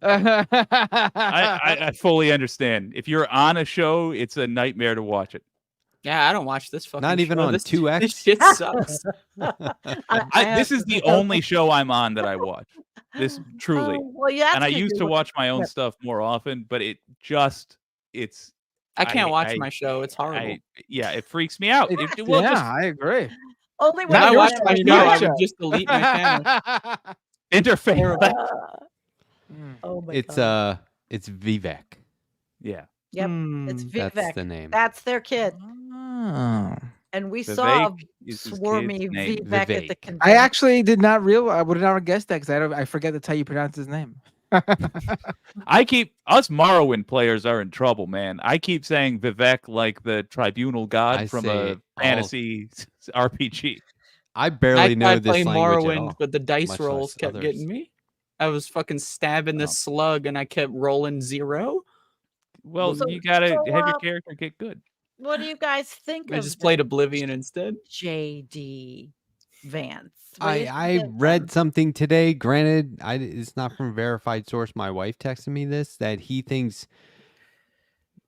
I fully understand. If you're on a show, it's a nightmare to watch it. Yeah, I don't watch this fucking Not even show. on This 2X? This shit sucks. This is the only show I'm on that I watch. This truly. well, yeah, And I used to watch my own stuff more often, but it's I can't watch I- my show. It's horrible. it freaks me out. I agree. only If when I Not watched your my show, show, your I show. would just delete my channel. Interface. Oh my It's God. it's Vivek. Yeah. Yep, Hmm. it's That's Vivek. the name. That's their kid. Oh. And we saw Vivek is his swarmy kid's name. Vivek at the Vivek. convention. I actually did not realize. I would not have guessed that because I forget that's how you pronounce his name. Us Morrowind players are in trouble, man. I keep saying Vivek like the tribunal god I from say a all- fantasy RPG. I barely know tried this playing language at Morrowind, all. but the dice much rolls less kept others. getting me. I was fucking stabbing Oh. this slug, and I kept rolling 0. Well, So- you gotta so, have your character get good. What do you guys think I of just played Oblivion instead. JD Vance? What do you I think of read him? something today. Granted, it's not from a verified source. My wife texted me this, that he thinks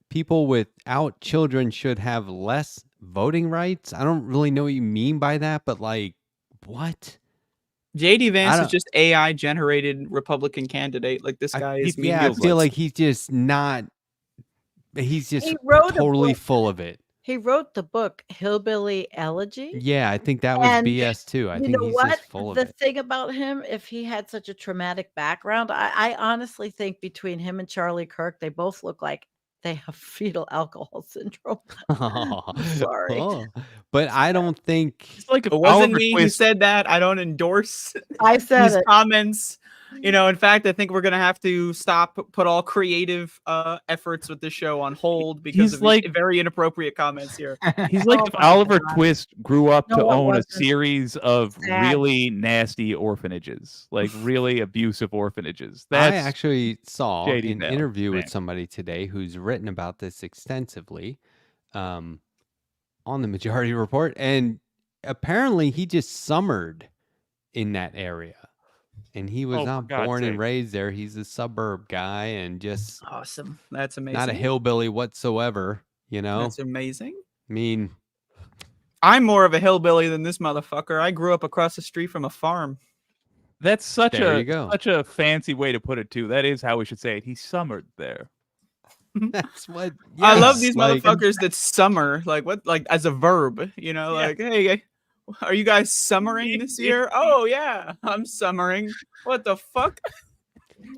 people without children should have less voting rights. I don't really know what you mean by that, but like, what? JD Vance don't- is just AI generated Republican candidate. Like this guy is Yeah, I feels feel like like he's just not. He's just He wrote a totally book. full of it. He wrote the book Hillbilly Elegy. Yeah, I think that was And BS too. I You think know he's what? just full of The it. thing about him, if he had such a traumatic background, I honestly think between him and Charlie Kirk, they both look like they have fetal alcohol syndrome. Sorry. Oh, but I don't think. It's like It wasn't Oliver me who Twist. said that. I don't endorse I said these it. comments. In fact, I think we're gonna have to put all creative efforts with this show on hold because He's of like- these very inappropriate comments here. He's like Oh if my Oliver God. Twist grew up No, to it own a wasn't. series of Sad. really nasty orphanages, like really abusive orphanages. I That's actually saw JD an Vance, interview with man. somebody today who's written about this extensively on the Majority Report, and apparently he just summered in that area. And he was Oh, for not God's born and sake. raised there. He's a suburb guy and just Awesome. That's amazing. not a hillbilly whatsoever. You know, That's amazing. I mean, I'm more of a hillbilly than this motherfucker. I grew up across the street from a farm. That's such There you go. such a fancy way to put it too. That is how we should say it. He summered there. that's what I love yes, these like- motherfuckers that summer, like as a verb, like, hey, are you guys summering this year? Oh yeah, I'm summering. What the fuck?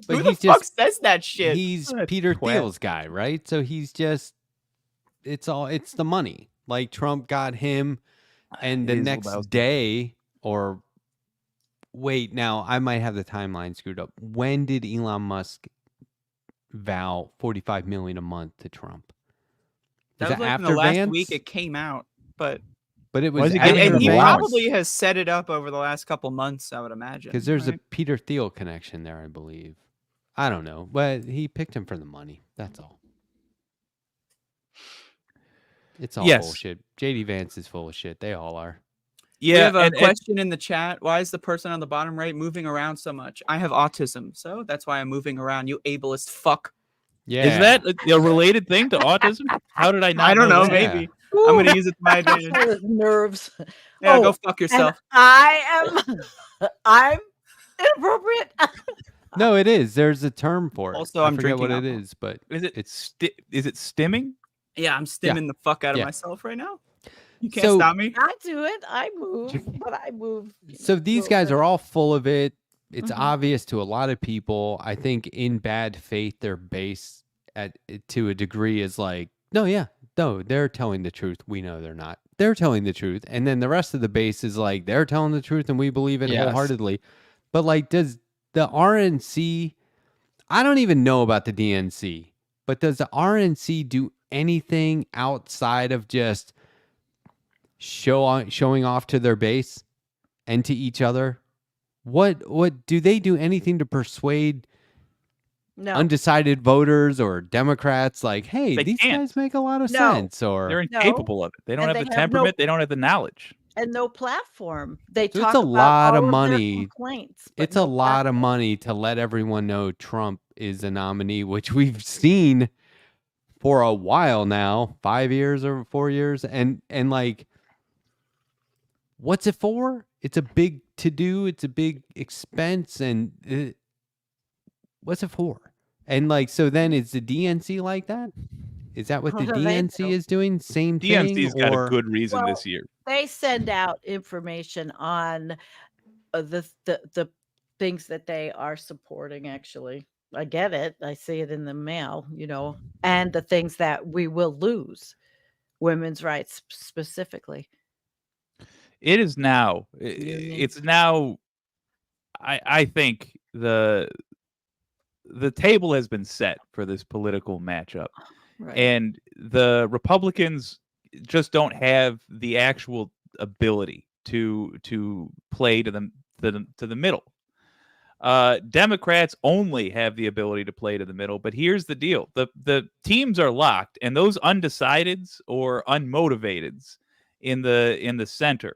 But Who the he's fuck just says that shit? he's What a Peter twat. Thiel's guy, right? So he's just it's the money. Like Trump got him, and the It is next Lebowski. day, or wait, now I might have the timeline screwed up. When did Elon Musk vow $45 million a month to Trump? That Was was like in after the last Vance? week it came out, but But it Why was is he after getting and he the Vance. probably has set it up over the last couple months, I would imagine. Because there's a right? Peter Thiel connection there, I believe. I don't know, but he picked him for the money. That's all. It's all Yes. bullshit. JD Vance is full of shit. They all are. We have a question in the chat. Why is the person on the bottom right moving around so much? I have autism, so that's why I'm moving around. You ableist fuck. Yeah. Is that a related thing to autism? How did I not? I don't know. that? Maybe I'm gonna use it to my advantage. His nerves. Yeah, go Oh, fuck And yourself. I'm inappropriate. No, it is. There's a term for it. Also, I I'm forget what drinking it alcohol. is, but Is it it's is it stimming? Yeah, I'm stimming the fuck out of Yeah. myself right now. You can't So- stop me. I do it. I move, but I move. so these guys are all full of it. It's Mhm. obvious to a lot of people. I think in bad faith, their base to a degree is like, no, yeah, no, they're telling the truth. We know they're not. they're telling the truth, and then the rest of the base is like they're telling the truth and we believe it wholeheartedly. But like, does the RNC? I don't even know about the DNC, but does the RNC do anything outside of just showing off to their base and to each other? What do they do anything to persuade undecided voters or Democrats? Like, hey, these guys make a lot of sense, or they're incapable of it. They don't have the temperament. They don't have the knowledge. And no platform. They so talk it's a about lot all of of money. their complaints, It's a lot of money to let everyone know Trump is the nominee, which we've seen for a while now, 5 years or 4 years, and like, what's it for? It's a big to do. It's a big expense, and what's it for? And like, so then is the DNC like that? Is that what the DNC is doing? Same thing? DNC's got a good reason this year. They send out information on the things that they are supporting, actually. I get it. I see it in the mail, and the things that we will lose, women's rights specifically. It is now. It's now. I think the table has been set for this political matchup. Right. And the Republicans just don't have the actual ability to play to the middle. Democrats only have the ability to play to the middle, but here's the deal: the teams are locked, and those undecideds or unmotivateds in the center.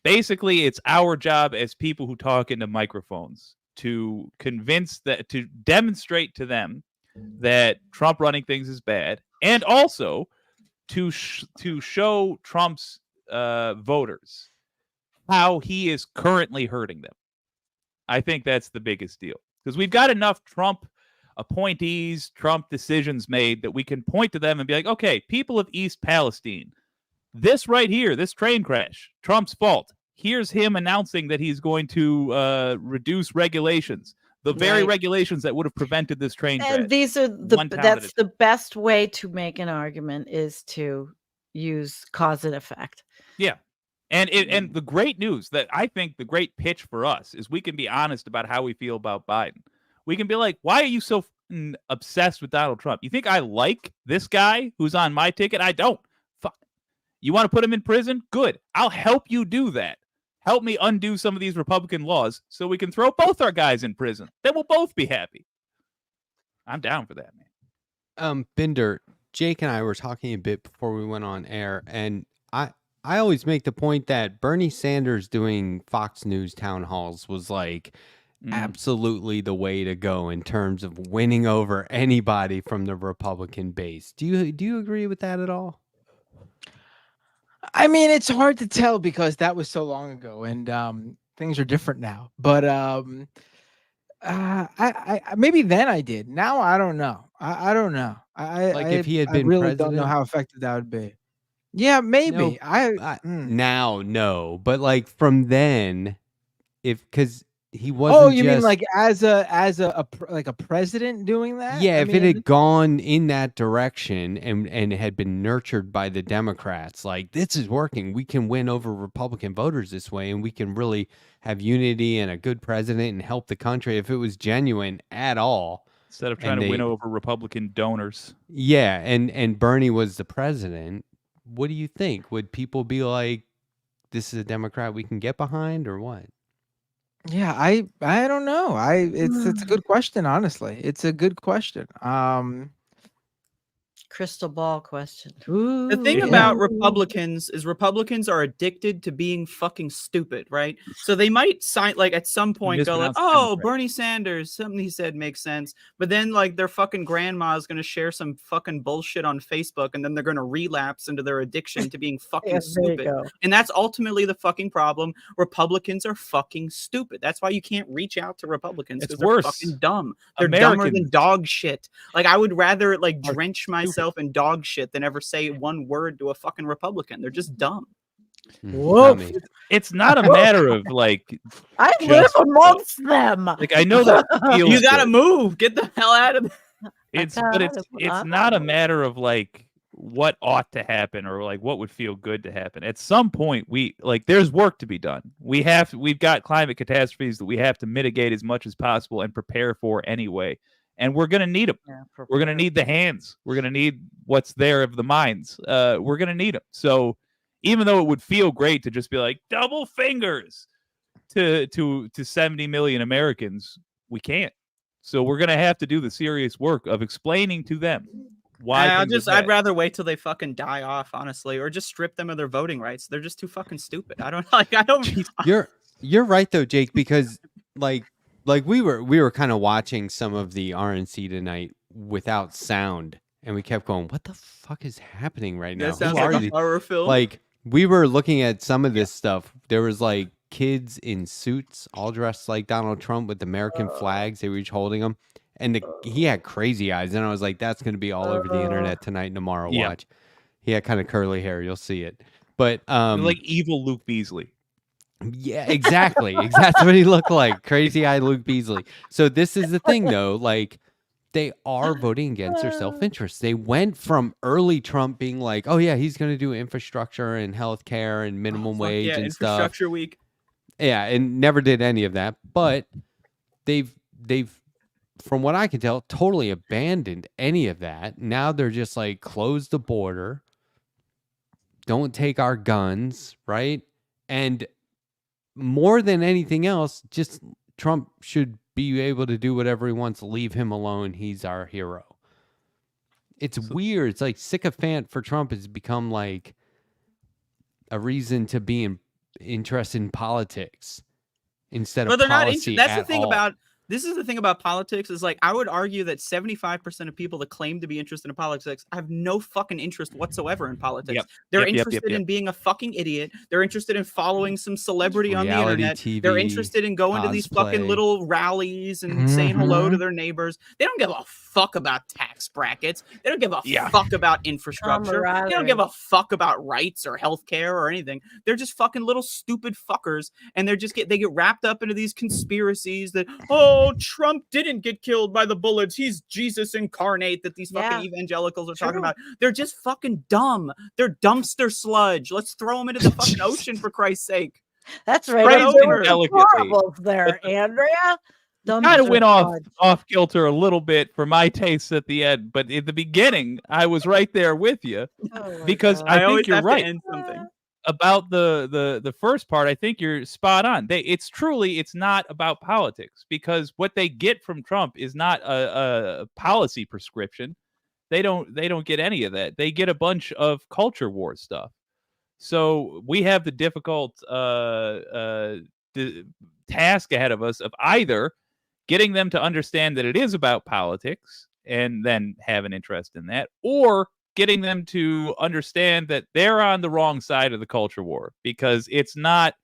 Basically, it's our job as people who talk into microphones to demonstrate to them that Trump running things is bad, and also to show Trump's voters how he is currently hurting them. I think that's the biggest deal, because we've got enough Trump appointees, Trump decisions made that we can point to them and be like, okay, people of East Palestine, this right here, this train crash, Trump's fault. Here's him announcing that he's going to reduce regulations. The very regulations that would have prevented this train crash. And these are that's the best way to make an argument, is to use cause and effect. Yeah. And the great news, that I think the great pitch for us, is we can be honest about how we feel about Biden. We can be like, why are you so obsessed with Donald Trump? You think I like this guy who's on my ticket? I don't. Fuck. You want to put him in prison? Good. I'll help you do that. Help me undo some of these Republican laws so we can throw both our guys in prison. Then we'll both be happy. I'm down for that, man. Binder, Jake and I were talking a bit before we went on air, and I always make the point that Bernie Sanders doing Fox News town halls was like absolutely the way to go in terms of winning over anybody from the Republican base. Do you agree with that at all? I mean, it's hard to tell because that was so long ago, and things are different now. But I maybe then I did. Now I don't know. I don't know. If he had been really president? don't know how effective that would be. Yeah, maybe. Now, no, but like from then, because he wasn't. Oh, you mean like as a president doing that? Yeah, if it had gone in that direction and had been nurtured by the Democrats, like, this is working, we can win over Republican voters this way, and we can really have unity and a good president and help the country if it was genuine at all. Instead of trying to win over Republican donors. Yeah, and Bernie was the president. What do you think? Would people be like, this is a Democrat we can get behind, or what? Yeah, I don't know. It's a good question, honestly. It's a good question. Crystal ball question. The thing about Republicans is Republicans are addicted to being fucking stupid, right? So they might sign, like, at some point go like, oh, Bernie Sanders, something he said makes sense. But then like their fucking grandma is going to share some fucking bullshit on Facebook, and then they're going to relapse into their addiction to being fucking stupid. And that's ultimately the fucking problem. Republicans are fucking stupid. That's why you can't reach out to Republicans, because they're fucking dumb. They're dumber than dog shit. Like, I would rather like drench myself in dog shit than ever say one word to a fucking Republican. They're just dumb. Whoa. It's not a matter of like, I live amongst them. Like, I know that feels you gotta move. Get the hell out of there. It's not a matter of like what ought to happen or like what would feel good to happen. At some point, there's work to be done. We've got climate catastrophes that we have to mitigate as much as possible and prepare for anyway. And we're going to need them. Yeah, we're going to need the hands. We're going to need what's there of the minds. We're going to need them. So even though it would feel great to just be like double fingers to 70 million Americans, we can't. So we're going to have to do the serious work of explaining to them why. I'd rather wait till they fucking die off, honestly, or just strip them of their voting rights. They're just too fucking stupid. I don't. You're right though, Jake, because like we were kind of watching some of the RNC tonight without sound, and we kept going, "What the fuck is happening right now?" That sounds like a horror film. Like we were looking at some of this stuff. There was like kids in suits, all dressed like Donald Trump with American flags. They were each holding them, and he had crazy eyes. And I was like, "That's going to be all over the internet tonight and tomorrow." Yeah. Watch. He had kind of curly hair. You'll see it. But like evil Luke Beasley. Yeah, exactly. That's what he looked like. Crazy eyed Luke Beasley. So this is the thing though, like they are voting against their self-interest. They went from early Trump being like, oh yeah, he's going to do infrastructure and healthcare and minimum wage and infrastructure stuff. Week. Yeah, and never did any of that. But they've from what I can tell, totally abandoned any of that. Now they're just like, close the border. Don't take our guns, right? And more than anything else, just Trump should be able to do whatever he wants. Leave him alone. He's our hero. It's weird. It's like sycophant for Trump has become like a reason to be interested in politics instead of policy. That's the thing about this is the thing about politics is like I would argue that 75% of people that claim to be interested in politics have no fucking interest whatsoever in politics. Yep. They're interested in being a fucking idiot. They're interested in following some celebrity on the internet. TV, they're interested in going to these fucking little rallies and saying hello to their neighbors. They don't give a fuck about tax brackets. They don't give a fuck about infrastructure. They don't give a fuck about rights or healthcare or anything. They're just fucking little stupid fuckers, and they get wrapped up into these conspiracies that Trump didn't get killed by the bullets. He's Jesus incarnate that these fucking evangelicals are talking about. They're just fucking dumb. They're dumpster sludge. Let's throw them into the fucking ocean for Christ's sake. That's right. Horrible there, Andrea. Kind of went off kilter a little bit for my tastes at the end, but at the beginning, I was right there with you because I think you're right. About the first part, I think you're spot on. It's not about politics because what they get from Trump is not a policy prescription. They don't get any of that. They get a bunch of culture war stuff. So we have the difficult task ahead of us of either getting them to understand that it is about politics and then have an interest in that, or getting them to understand that they're on the wrong side of the culture war because it's not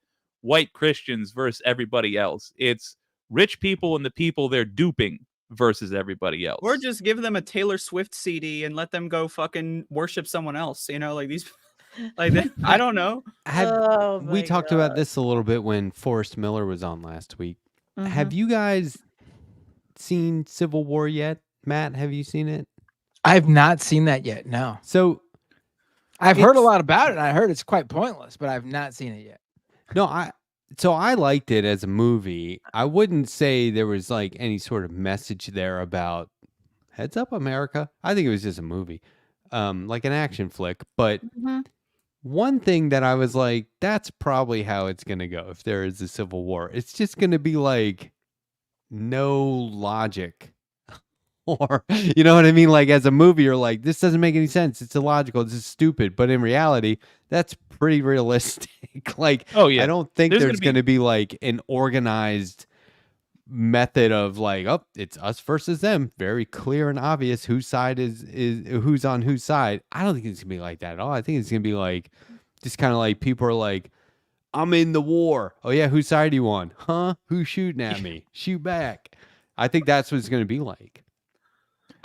white Christians versus everybody else. It's rich people and the people they're duping versus everybody else. Or just give them a Taylor Swift CD and let them go fucking worship someone else. You know, like these, like I don't know. We talked about this a little bit when Forrest Miller was on last week. Mm-hmm. Have you guys seen Civil War yet? Matt, have you seen it? I've not seen that yet. No. So I've heard a lot about it. I heard it's quite pointless, but I've not seen it yet. No, I liked it as a movie. I wouldn't say there was like any sort of message there about heads up America. I think it was just a movie, like an action flick. But one thing that I was like, that's probably how it's going to go. If there is a civil war, it's just going to be like no logic. Or, you know what I mean? Like as a movie, you're like, this doesn't make any sense. It's illogical. This is stupid. But in reality, that's pretty realistic. Like, I don't think there's going to be like an organized method of like, oh, it's us versus them. Very clear and obvious whose side is who's on whose side. I don't think it's going to be like that at all. I think it's going to be like, just kind of like people are like, I'm in the war. Oh yeah, whose side are you on? Huh? Who's shooting at me? Shoot back. I think that's what it's going to be like.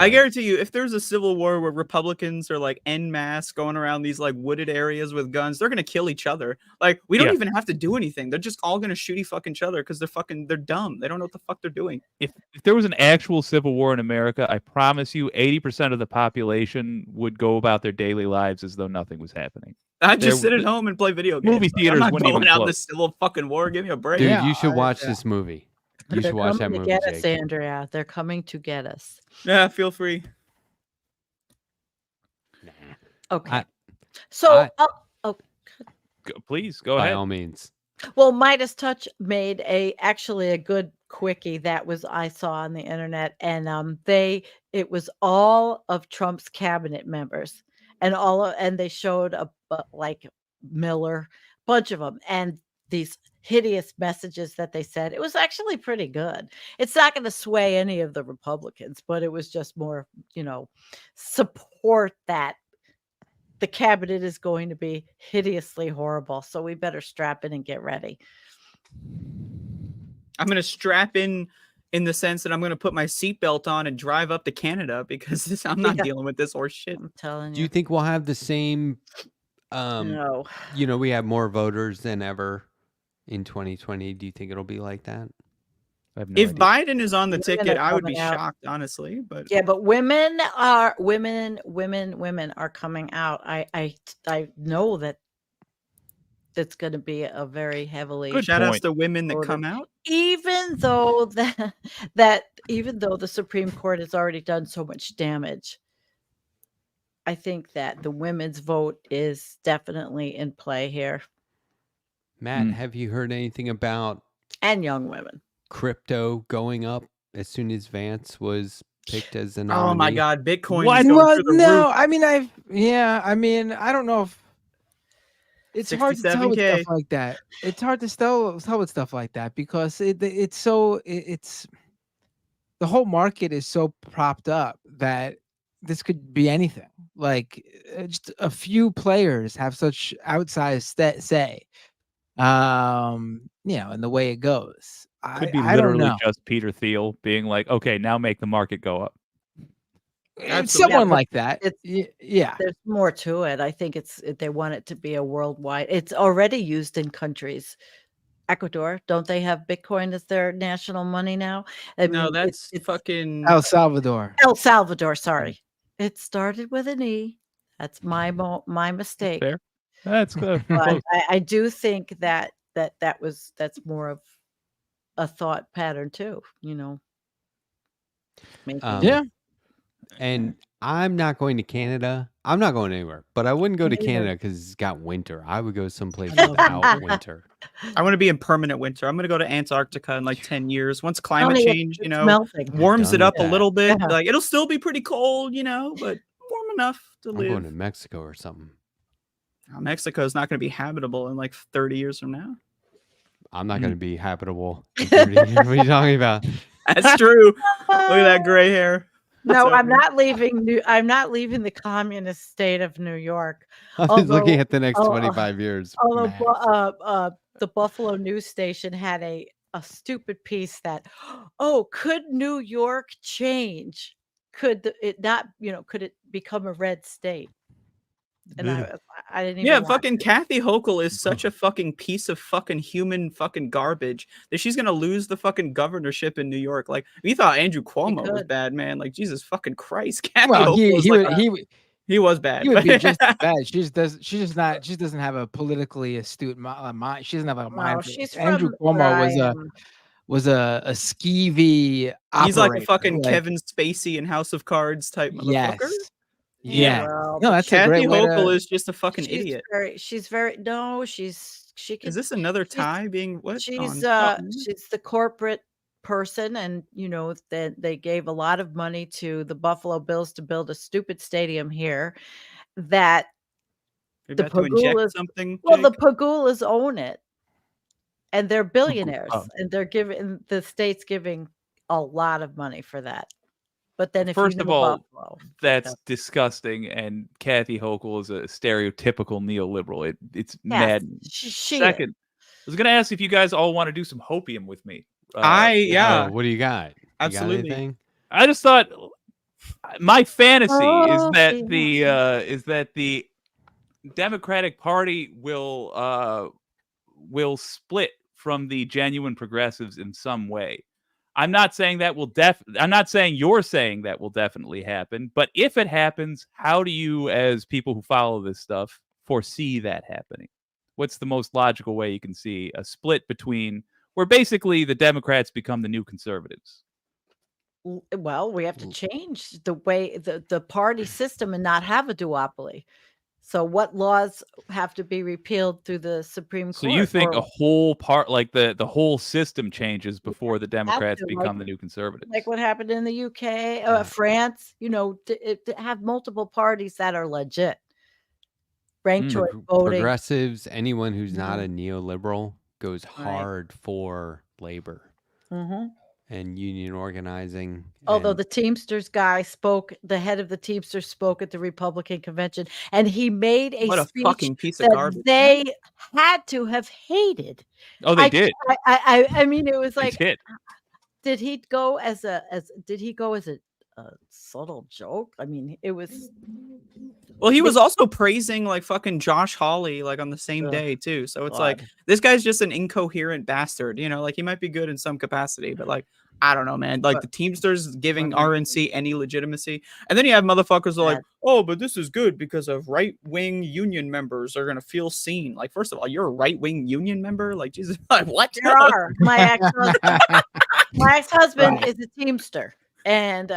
I guarantee you, if there's a civil war where Republicans are like en masse going around these like wooded areas with guns, they're gonna kill each other. Like we don't even have to do anything. They're just all gonna shoot each other because they're dumb. They don't know what the fuck they're doing. If there was an actual civil war in America, I promise you, 80% of the population would go about their daily lives as though nothing was happening. I just sit at home and play video games. Movie theaters I'm not wouldn't going even out close. this civil fucking war. Give me a break. Dude, you should watch this movie. You should watch that movie. They're coming to get us, Andrea. They're coming to get us. Yeah, feel free. Okay. Please go ahead. By all means. Well, Midas Touch made actually a good quickie that I saw on the internet, and it was all of Trump's cabinet members, and they showed like Miller, bunch of them, and these hideous messages that they said. It was actually pretty good. It's not going to sway any of the Republicans, but it was just more, support that the cabinet is going to be hideously horrible. So we better strap in and get ready. I'm going to strap in the sense that I'm going to put my seatbelt on and drive up to Canada because I'm not dealing with this horse shit. I'm telling you. Do you think we'll have the same, no. We have more voters than ever in 2020. Do you think it'll be like that? I have no if idea. Biden is on the ticket, I would be shocked, honestly. But yeah, but women are coming out. I know that it's going to be a very heavily good shout outs to women that come out. Even though the Supreme Court has already done so much damage, I think that the women's vote is definitely in play here. Matt, have you heard anything about and young women crypto going up as soon as Vance was picked as an nominee? Oh my God, Bitcoin! What? Is going through the no, roof. I mean, I don't know if it's hard to tell with stuff like that. It's hard to tell with stuff like that because it's the whole market is so propped up that this could be anything. Like just a few players have such outsized say, in the way it goes. Could be I don't literally know. just Peter Thiel being like, okay, now make the market go up. Someone like that. Yeah. There's more to it. I think they want it to be a worldwide. It's already used in countries. Ecuador, don't they have Bitcoin as their national money now? No, that's fucking El Salvador. El Salvador, sorry. It started with an E. That's my mistake. Fair. That's good. But I do think that's more of a thought pattern too, Yeah. And I'm not going to Canada. I'm not going anywhere, but I wouldn't go to Canada because it's got winter. I would go someplace without winter. I want to be in permanent winter. I'm going to go to Antarctica in like 10 years. Once climate change, warms it up a little bit. Yeah. Like it'll still be pretty cold, but warm enough to live. I'm going to Mexico or something. Mexico is not going to be habitable in like 30 years from now. I'm not going to be habitable in 30 years. What are you talking about? That's true. Look at that gray hair. No, I'm not leaving. I'm not leaving the communist state of New York. I was looking at the next 25 years. Although the Buffalo news station had a stupid piece that, could New York change? Could could it become a red state? And I didn't even. Yeah, fucking Kathy Hochul is such a fucking piece of fucking human fucking garbage that she's gonna lose the fucking governorship in New York. Like we thought Andrew Cuomo was bad, man. Like Jesus fucking Christ, Kathy Hochul he was bad. He would be just as bad. She doesn't have a politically astute mind. She doesn't have a mind. Andrew Cuomo was a skeevy operator. He's like a fucking Kevin Spacey in House of Cards type motherfucker. Yeah. Well, no, that's Kathy a great Hochul is just a fucking idiot. She can. Is this another tie being what? She's the corporate person, and that they gave a lot of money to the Buffalo Bills to build a stupid stadium here. That the Pagulas something. Well, the Pagulas own it, and they're billionaires, and the state's giving a lot of money for that. But then, first of all, Buffalo, that's disgusting, and Kathy Hochul is a stereotypical neoliberal. It's mad. Second, I was going to ask if you guys all want to do some hopium with me. What do you got? Absolutely. I just thought My fantasy is Oh, that yeah. the Democratic Party will split from the genuine progressives in some way. I'm not saying that will I'm not saying you're saying that will definitely happen, but if it happens, how do you, as people who follow this stuff, foresee that happening? What's the most logical way you can see a split between where basically the Democrats become the new conservatives? Well, we have to change the way the party system and not have a duopoly. So what laws have to be repealed through the Supreme So you Court? think a Or whole part, like the whole system changes yeah, before the have Democrats to, become the new conservatives? like what happened in the UK, Yeah. France, to have multiple parties that are legit. Ranked choice Pro- voting. progressives, anyone who's not a Mhm. neoliberal goes Right. hard for labor Mhm. and union organizing. Although And the Teamsters guy the head of the Teamsters spoke at the Republican convention, and he made a What a speech fucking piece of that garbage. they had to have hated. Oh, they I did. I mean, it was They like, did. did he go as a subtle joke? I mean, it was Well, he they was also praising like fucking Josh Hawley like on the same ugh, day too. So it's like God. this guy's just an incoherent bastard, you know, like he might be good in some capacity, but like I don't know, man. Like But the Teamsters giving funny. RNC any legitimacy. And then you have motherfuckers who are like, Sad. "Oh, but this is good because of right-wing union members are going to feel seen." Like first of all, you're a right-wing union member? Like Jesus, like what? There are. My ex-husband Right. is a Teamster, and,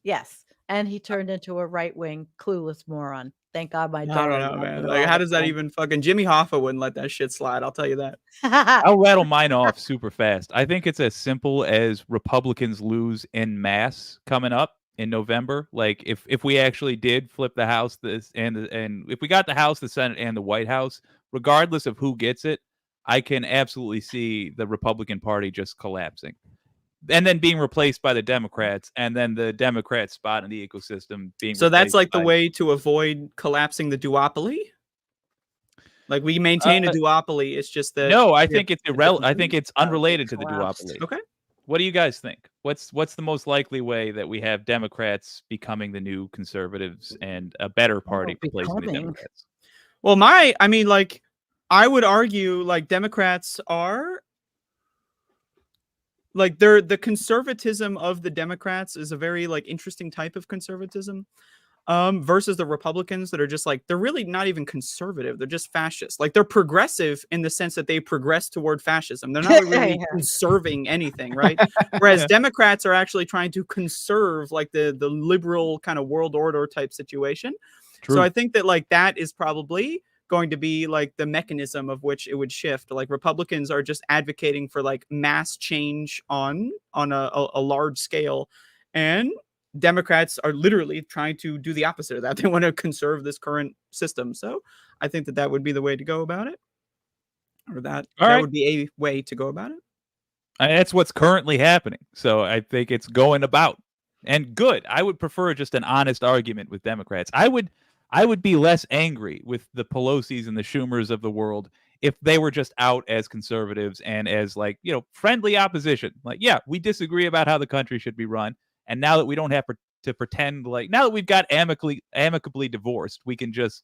yes, and he turned into a right-wing clueless moron. Thank God my I daughter don't know, yells at man. her Like all how the does that time. even fucking Jimmy Hoffa wouldn't let that shit slide, I'll tell you that. I'll rattle mine off super fast. I think it's as simple as Republicans lose en masse coming up in November. Like if we actually did flip the House, and if we got the House, the Senate, and the White House, regardless of who gets it, I can absolutely see the Republican Party just collapsing, and then being replaced by the Democrats, and then the Democrat spot in the ecosystem being So that's replaced like the by. way to avoid collapsing the duopoly? Like we maintain a duopoly, it's just that No, I we have think it's a different I think thing? it's That would be unrelated to the collapsed. duopoly. Okay. What do you guys think? What's the most likely way that we have Democrats becoming the new conservatives and a better party replacing the becoming. Democrats? Well, I mean, like, I would argue, like, Democrats are, like, the conservatism of the Democrats is a very, like, interesting type of conservatism, versus the Republicans that are just, like, they're really not even conservative, they're just fascist. Like, they're progressive in the sense that they progress toward fascism. They're not really Yeah. conserving anything, right? Whereas Yeah. Democrats are actually trying to conserve, like, the liberal kind of world order type situation. So I think that like that is probably going to be like the mechanism of which it would shift. Like Republicans are just advocating for like mass change on a large scale, and Democrats are literally trying to do the opposite of that. They want to conserve this current system. So I think that that would be the way to go about it, or that All that right. would be a way to go about it. That's what's currently happening. So I think it's going about and good. I would prefer just an honest argument with Democrats. I would be less angry with the Pelosi's and the Schumers of the world if they were just out as conservatives and as like, friendly opposition. Like, yeah, we disagree about how the country should be run. And now that we don't have to pretend like, now that we've got amicably divorced, we can just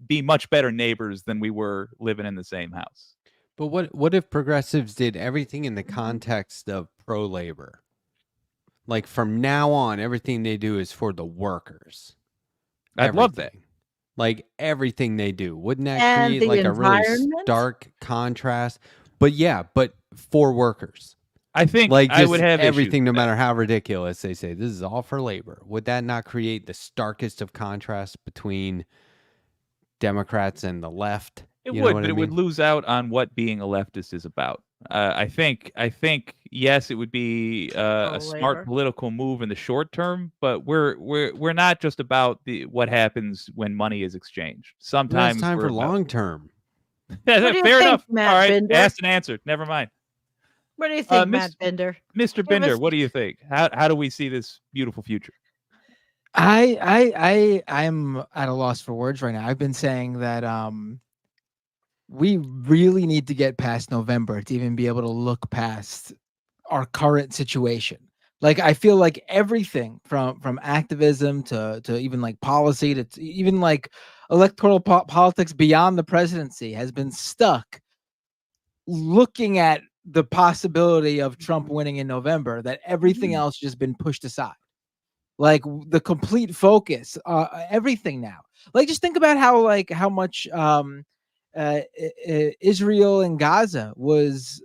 be much better neighbors than we were living in the same house. But what if progressives did everything in the context of pro-labor? Like from now on, everything they do is for the workers. I'd love that. Like everything they do. Wouldn't that And create the like a really environment? stark contrast? But yeah, but for workers. I think Like I just would have everything, issues no with that. matter how ridiculous they say, this is all for labor. Would that not create the starkest of contrasts between Democrats and the left? It You know would, what but I it would mean? lose out on what being a leftist is about. I think yes, it would be a smart Pro-labor. political move in the short term, but we're not just about what happens when money is exchanged. Now it's Sometimes time we're for long term. What do you fair think, enough. Matt All right, Binder? asked and answered. Never mind. What do you think, Miss- Matt Binder? Mr. Give Binder, us- what do you think? How do we see this beautiful future? I'm at a loss for words right now. I've been saying that we really need to get past November to even be able to look past our current situation. Like, I feel like everything from activism to even like policy to even like electoral politics beyond the presidency has been stuck looking at the possibility of Trump winning in November, that everything else just been pushed aside. Like the complete focus, everything now. Like, just think about how much Israel and Gaza was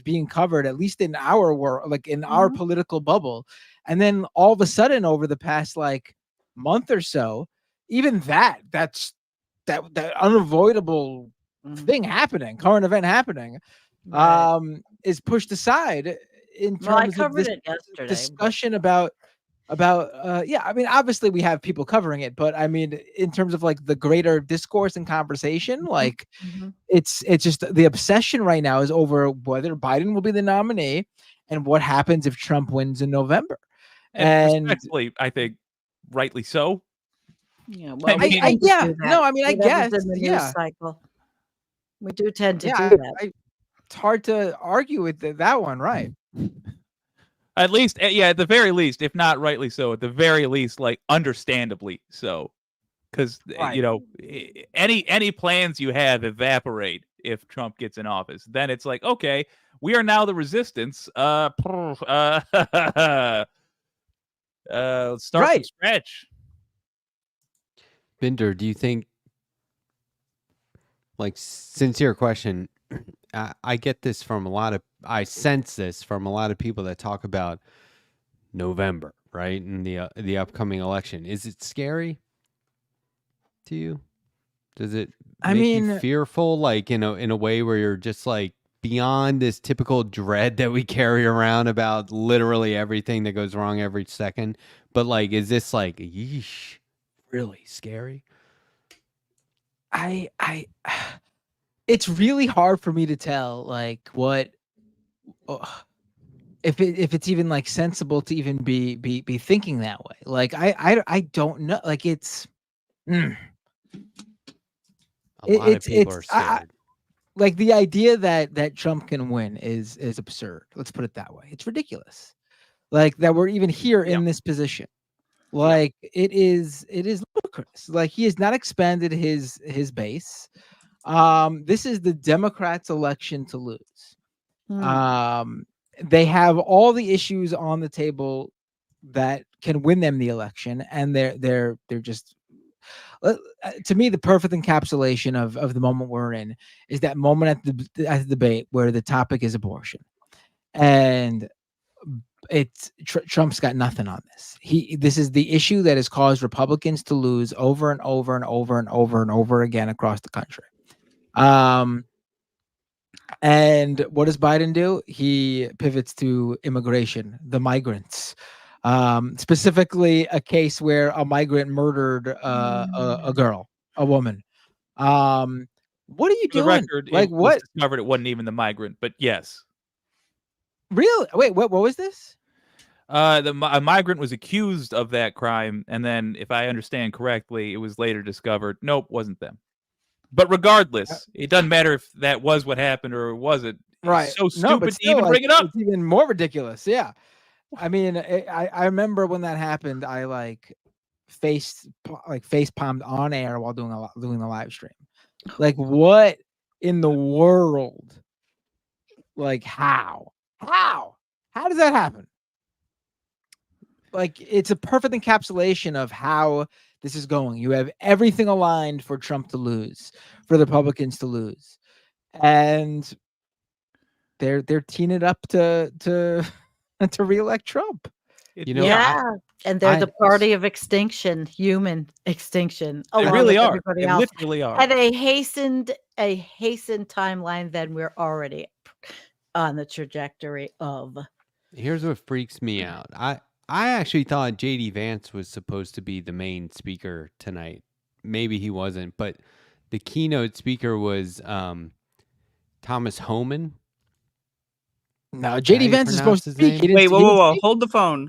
being covered, at least in our world, like in our political bubble. And then all of a sudden, over the past like month or so, even that's that unavoidable thing happening, current event happening, is pushed aside in terms of this discussion about yeah, I mean, obviously we have people covering it, but I mean, in terms of like the greater discourse and conversation, like it's just the obsession right now is over whether Biden will be the nominee and what happens if Trump wins in November. And respectfully, I think rightly so. Yeah, well, I guess in the news cycle. We do tend to do that. It's hard to argue with that one, right? At least, at the very least, if not rightly so, at the very least, like understandably so, because you know, any plans you have evaporate if Trump gets in office. Then it's like, okay, we are now the resistance. Let's start from scratch. Binder, do you think, like, sincere question, I get this from I sense this from a lot of people that talk about November, right? And the upcoming election. Is it scary to you? Does it make you fearful, like, in a way where you're just like beyond this typical dread that we carry around about literally everything that goes wrong every second? But like, is this like, yeesh, really scary? It's really hard for me to tell, like, what if it's even like sensible to even be thinking that way. Like, I don't know. Like, it's a lot of people are scared. Like, the idea that Trump can win is absurd. Let's put it that way. It's ridiculous. Like, that we're even here in this position. Like, it is ludicrous. Like, he has not expanded his base. This is the Democrats' election to lose. They have all the issues on the table that can win them the election, and they're just, to me, the perfect encapsulation of the moment we're in is that moment at the debate where the topic is abortion, and it's Trump's got nothing on this. This is the issue that has caused Republicans to lose over and over and over and over and over again across the country. And what does Biden do? He pivots to immigration, the migrants, specifically a case where a migrant murdered a girl, a woman. What are you doing? The record, like, what was discovered? It wasn't even the migrant, but yes. Really? Wait, what was this? A migrant was accused of that crime, and then, if I understand correctly, it was later discovered, nope, wasn't them. But regardless, it doesn't matter if that was what happened or it wasn't. Right. It's so stupid to even bring it up. It's even more ridiculous. Yeah. I mean, I remember when that happened, I like face palmed on air while doing the live stream. Like, what in the world? Like, how does that happen? Like, it's a perfect encapsulation of how this is going. You have everything aligned for Trump to lose, for the Republicans to lose, and they're teeing it up to reelect Trump. And they're the party of extinction, human extinction. They really are. They literally are. At a hastened timeline than we're already on the trajectory of. Here's what freaks me out. I actually thought J.D. Vance was supposed to be the main speaker tonight. Maybe he wasn't, but the keynote speaker was Thomas Homan. No, J.D. Vance is supposed to speak. Wait, whoa. Hold the phone.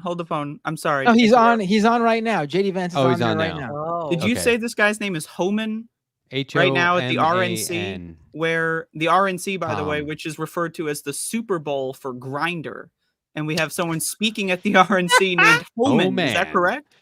I'm sorry. No, he's on. He's on right now. J.D. Vance is on right now. Oh. Did you say this guy's name is Homan? Right now at the RNC, where the RNC, by the way, which is referred to as the Super Bowl for Grindr. and we have someone speaking at the RNC named Holman. Is that man. correct?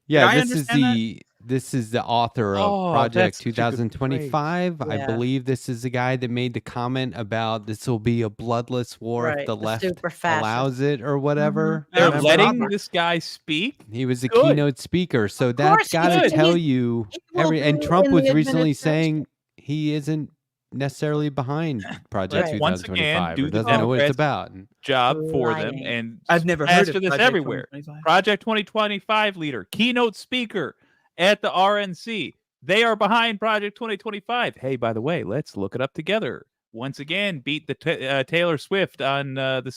Yeah, Did I this is understand this is the author of Oh, Project that's such a good phrase. 2025. I Yeah. believe this is the guy that made the comment about this will be a bloodless war if Right, the the left super fascist. allows it or whatever. Yeah, They're Remember letting Robert. this guy speak. He was a Good. keynote speaker, so Of that's course got he to is. tell He's- you he will and be Trump in was the recently administration. saying he isn't necessarily behind Project Right. Once again, 2025 or do the doesn't know what it's Democrats' about. job for them, Lying. and I've never heard plaster of this Project everywhere. 2025. Project 2025 leader, keynote speaker at the RNC. They are behind Project 2025. Hey, by the way, let's look it up together. Once again, beat the Taylor Swift on the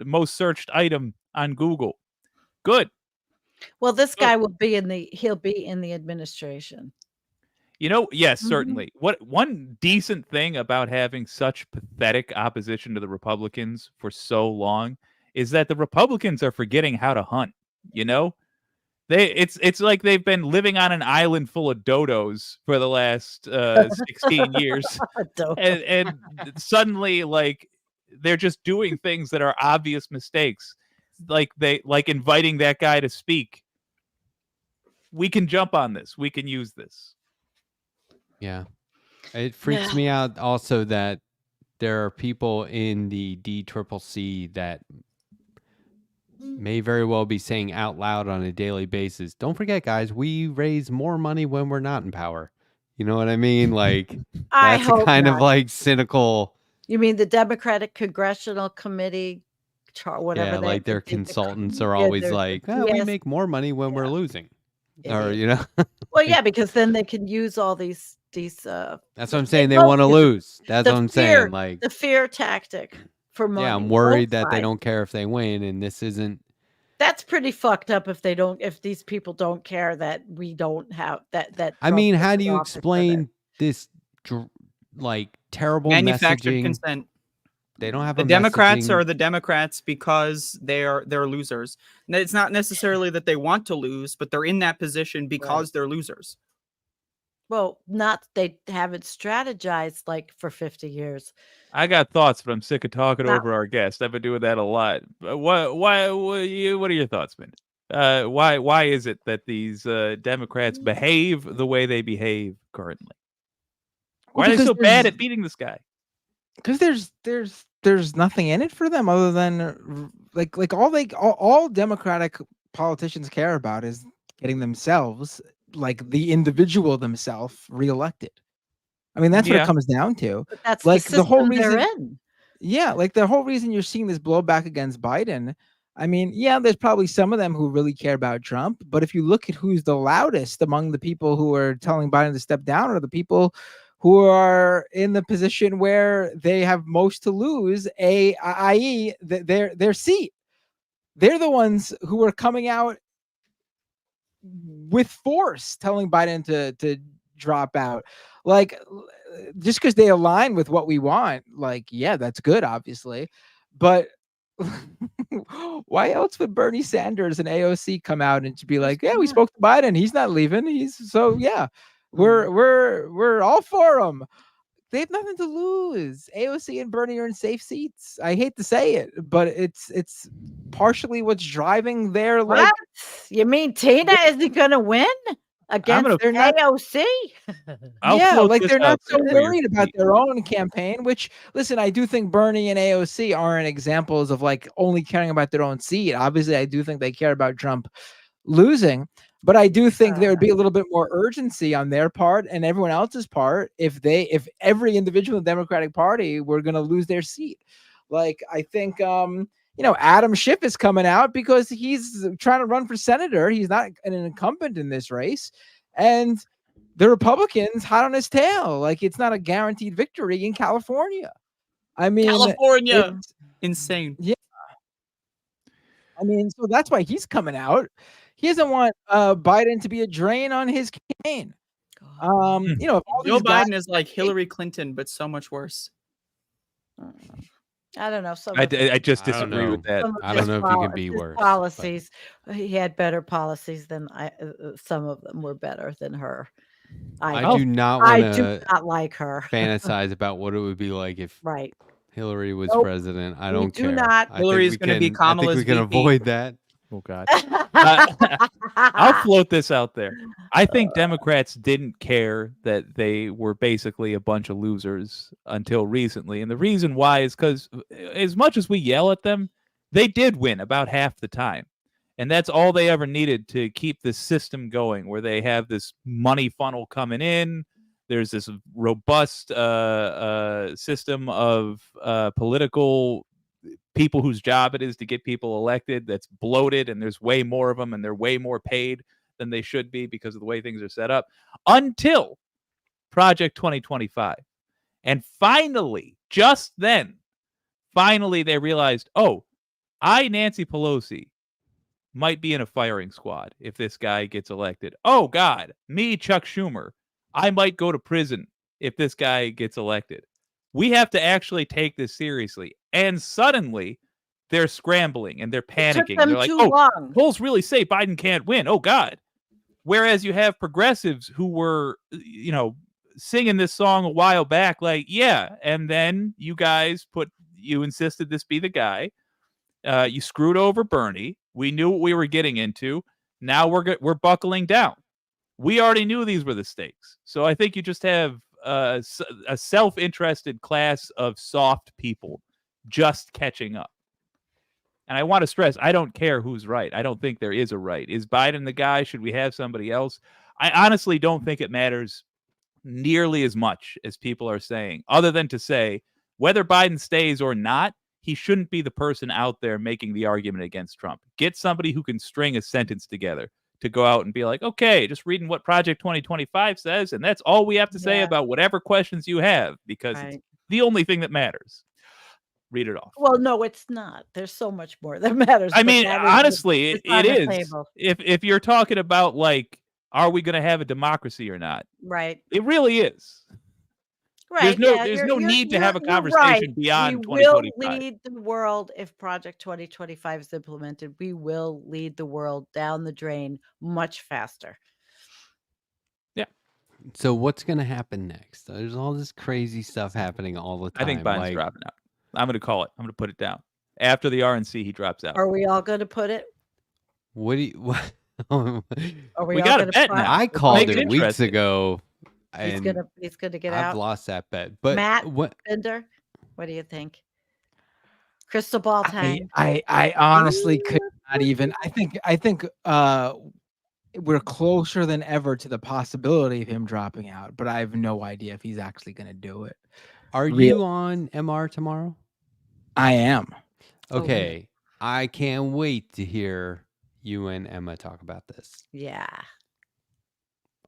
most searched item on Google. Good. Well, this guy he'll be in the administration. You know, yes, Mhm. certainly. What one decent thing about having such pathetic opposition to the Republicans for so long is that the Republicans are forgetting how to hunt. You know, it's like they've been living on an island full of dodos for the last 16 years, and suddenly like they're just doing things that are obvious mistakes, like inviting that guy to speak. We can jump on this. We can use this. Yeah. It freaks me out also that there are people in the DCCC that may very well be saying out loud on a daily basis, don't forget, guys, we raise more money when we're not in power. You know what I mean? Like, I that's a hope kind of not. like cynical. You mean the Democratic Congressional Committee, whatever Yeah, they like their the- consultants are yeah, always there's the like, we PS make more money when we're losing. Or, idiot. you know, Well, yeah, because then they can use all these that's what I'm saying. They both want to use it. lose. That's The what I'm fear- saying. Like, the fear tactic for money. yeah, I'm worried both that they sides. don't care if they win, and this isn't. That's pretty fucked up if these people don't care that we don't have that. I mean, Trump how is do in you office for explain this like terrible Manufactured messaging? consent. They don't have The a Democrats messaging. are the Democrats because they're losers. And it's not necessarily that they want to lose, but they're in that position because they're losers. Well, they haven't strategized like for 50 years. I got thoughts, but I'm sick of talking Not- over our guest. I've been doing that a lot. What are your thoughts, man? Why is it that these Democrats behave the way they behave currently? Why are they so bad at beating this guy? Because there's nothing in it for them other than like all Democratic politicians care about is getting themselves, like the individual themselves, reelected. I mean, that's what it comes down to. But that's like the whole system reason they're in. Yeah, like the whole reason you're seeing this blowback against Biden. I mean, yeah, there's probably some of them who really care about Trump, but if you look at who's the loudest among the people who are telling Biden to step down, are the people who are in the position where they have most to lose, i.e., their seat. They're the ones who are coming out with force, telling Biden to drop out. Like, just because they align with what we want, like, yeah, that's good, obviously, but why else would Bernie Sanders and AOC come out and be like, yeah, we spoke to Biden, he's not leaving, we're all for him. They have nothing to lose. AOC and Bernie are in safe seats. I hate to say it, but it's partially what's driving their like. What? You mean Tina isn't going to win against AOC? Yeah, like they're not so worried about their own campaign. Which, listen, I do think Bernie and AOC aren't examples of like only caring about their own seat. Obviously, I do think they care about Trump losing. But I do think there would be a little bit more urgency on their part and everyone else's part if every individual in the Democratic Party were going to lose their seat. Like, I think, Adam Schiff is coming out because he's trying to run for senator. He's not an incumbent in this race. And the Republicans hot on his tail. Like, it's not a guaranteed victory in California. I mean, California. Insane. Yeah. I mean, so that's why he's coming out. He doesn't want Biden to be a drain on his campaign. If all Joe Biden guys, is like Hillary Clinton, but so much worse. I don't know. I just disagree with that. I don't know if you can be worse. Policies. He had better policies than some of them were better than her. I do not want to not like her. fantasize about what it would be like if Hillary was Nope. president. I We don't do care. not. Hillary's gonna be I think Kamala's we can VP. avoid that. Oh God. I'll float this out there. I think Democrats didn't care that they were basically a bunch of losers until recently. And the reason why is because as much as we yell at them, they did win about half the time. And that's all they ever needed to keep this system going, where they have this money funnel coming in. There's this robust system of political people whose job it is to get people elected that's bloated, and there's way more of them, and they're way more paid than they should be because of the way things are set up, until Project 2025. And finally, just then, they realized, oh, Nancy Pelosi, might be in a firing squad if this guy gets elected. Oh, God, me, Chuck Schumer, I might go to prison if this guy gets elected. We have to actually take this seriously. And suddenly, they're scrambling and they're panicking. They're like, oh, polls really say Biden can't win. Oh, God. Whereas you have progressives who were, singing this song a while back, like, yeah, and then you guys insisted this be the guy. You screwed over Bernie. We knew what we were getting into. Now we're buckling down. We already knew these were the stakes. So I think you just have a self-interested class of soft people just catching up. And I want to stress, I don't care who's right. I don't think there is a right. Is Biden the guy? Should we have somebody else? I honestly don't think it matters nearly as much as people are saying, other than to say whether Biden stays or not, he shouldn't be the person out there making the argument against Trump. Get somebody who can string a sentence together to go out and be like, okay, just reading what Project 2025 says, and that's all we have to say about whatever questions you have, because it's the only thing that matters. Read it off. Well, no, it's not. There's so much more that matters. I mean, honestly, it is. If you're talking about, like, are we going to have a democracy or not? Right. It really is. Right. There's no need to have a conversation beyond 2025. We will lead the world if Project 2025 is implemented. We will lead the world down the drain much faster. Yeah. So what's going to happen next? There's all this crazy stuff happening all the time. I think Biden's dropping out. I'm going to call it. I'm going to put it down. After the RNC, he drops out. Are we all going to put it? What do you... we got a bet now. I called it weeks ago. He's gonna get out. I've lost that bet. But Matt Bender, what do you think? Crystal ball time. I honestly could not even. I think we're closer than ever to the possibility of him dropping out, but I have no idea if he's actually going to do it. Are you on MR tomorrow? I am. Okay. I can't wait to hear you and Emma talk about this. Yeah.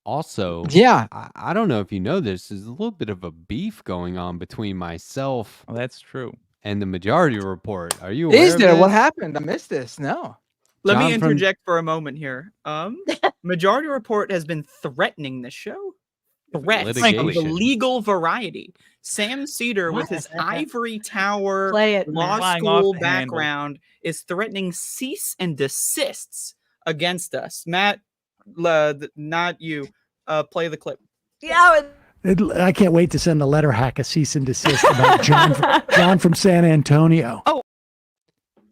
Also, I don't know if you know this, there's a little bit of a beef going on between myself that's true. and the Majority Report. Are you aware Is there? of this? What happened? I missed this. No. Let me interject for a moment here. Majority Report has been threatening this show. Threats of the legal variety. Sam Cedar, with his ivory tower law school background, is threatening cease and desists against us. Matt, not you. Play the clip. Yeah. I can't wait to send the letter hack a cease and desist about John from San Antonio. Oh,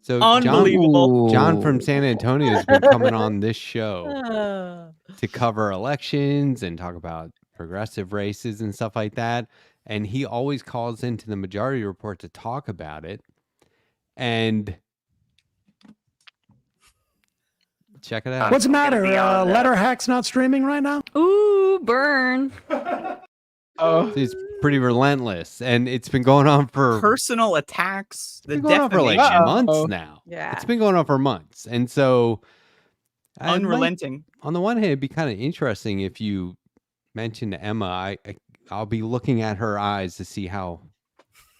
so unbelievable! John from San Antonio has been coming on this show to cover elections and talk about progressive races and stuff like that. And he always calls into the Majority Report to talk about it. And check it out. What's the matter? Letter hack's not streaming right now? Ooh, burn. It's pretty relentless, and it's been going on for personal attacks. It's been going on for like months now. Yeah, it's been going on for months, and so unrelenting. On the one hand, it'd be kind of interesting if you mentioned to Emma. I'll be looking at her eyes to see how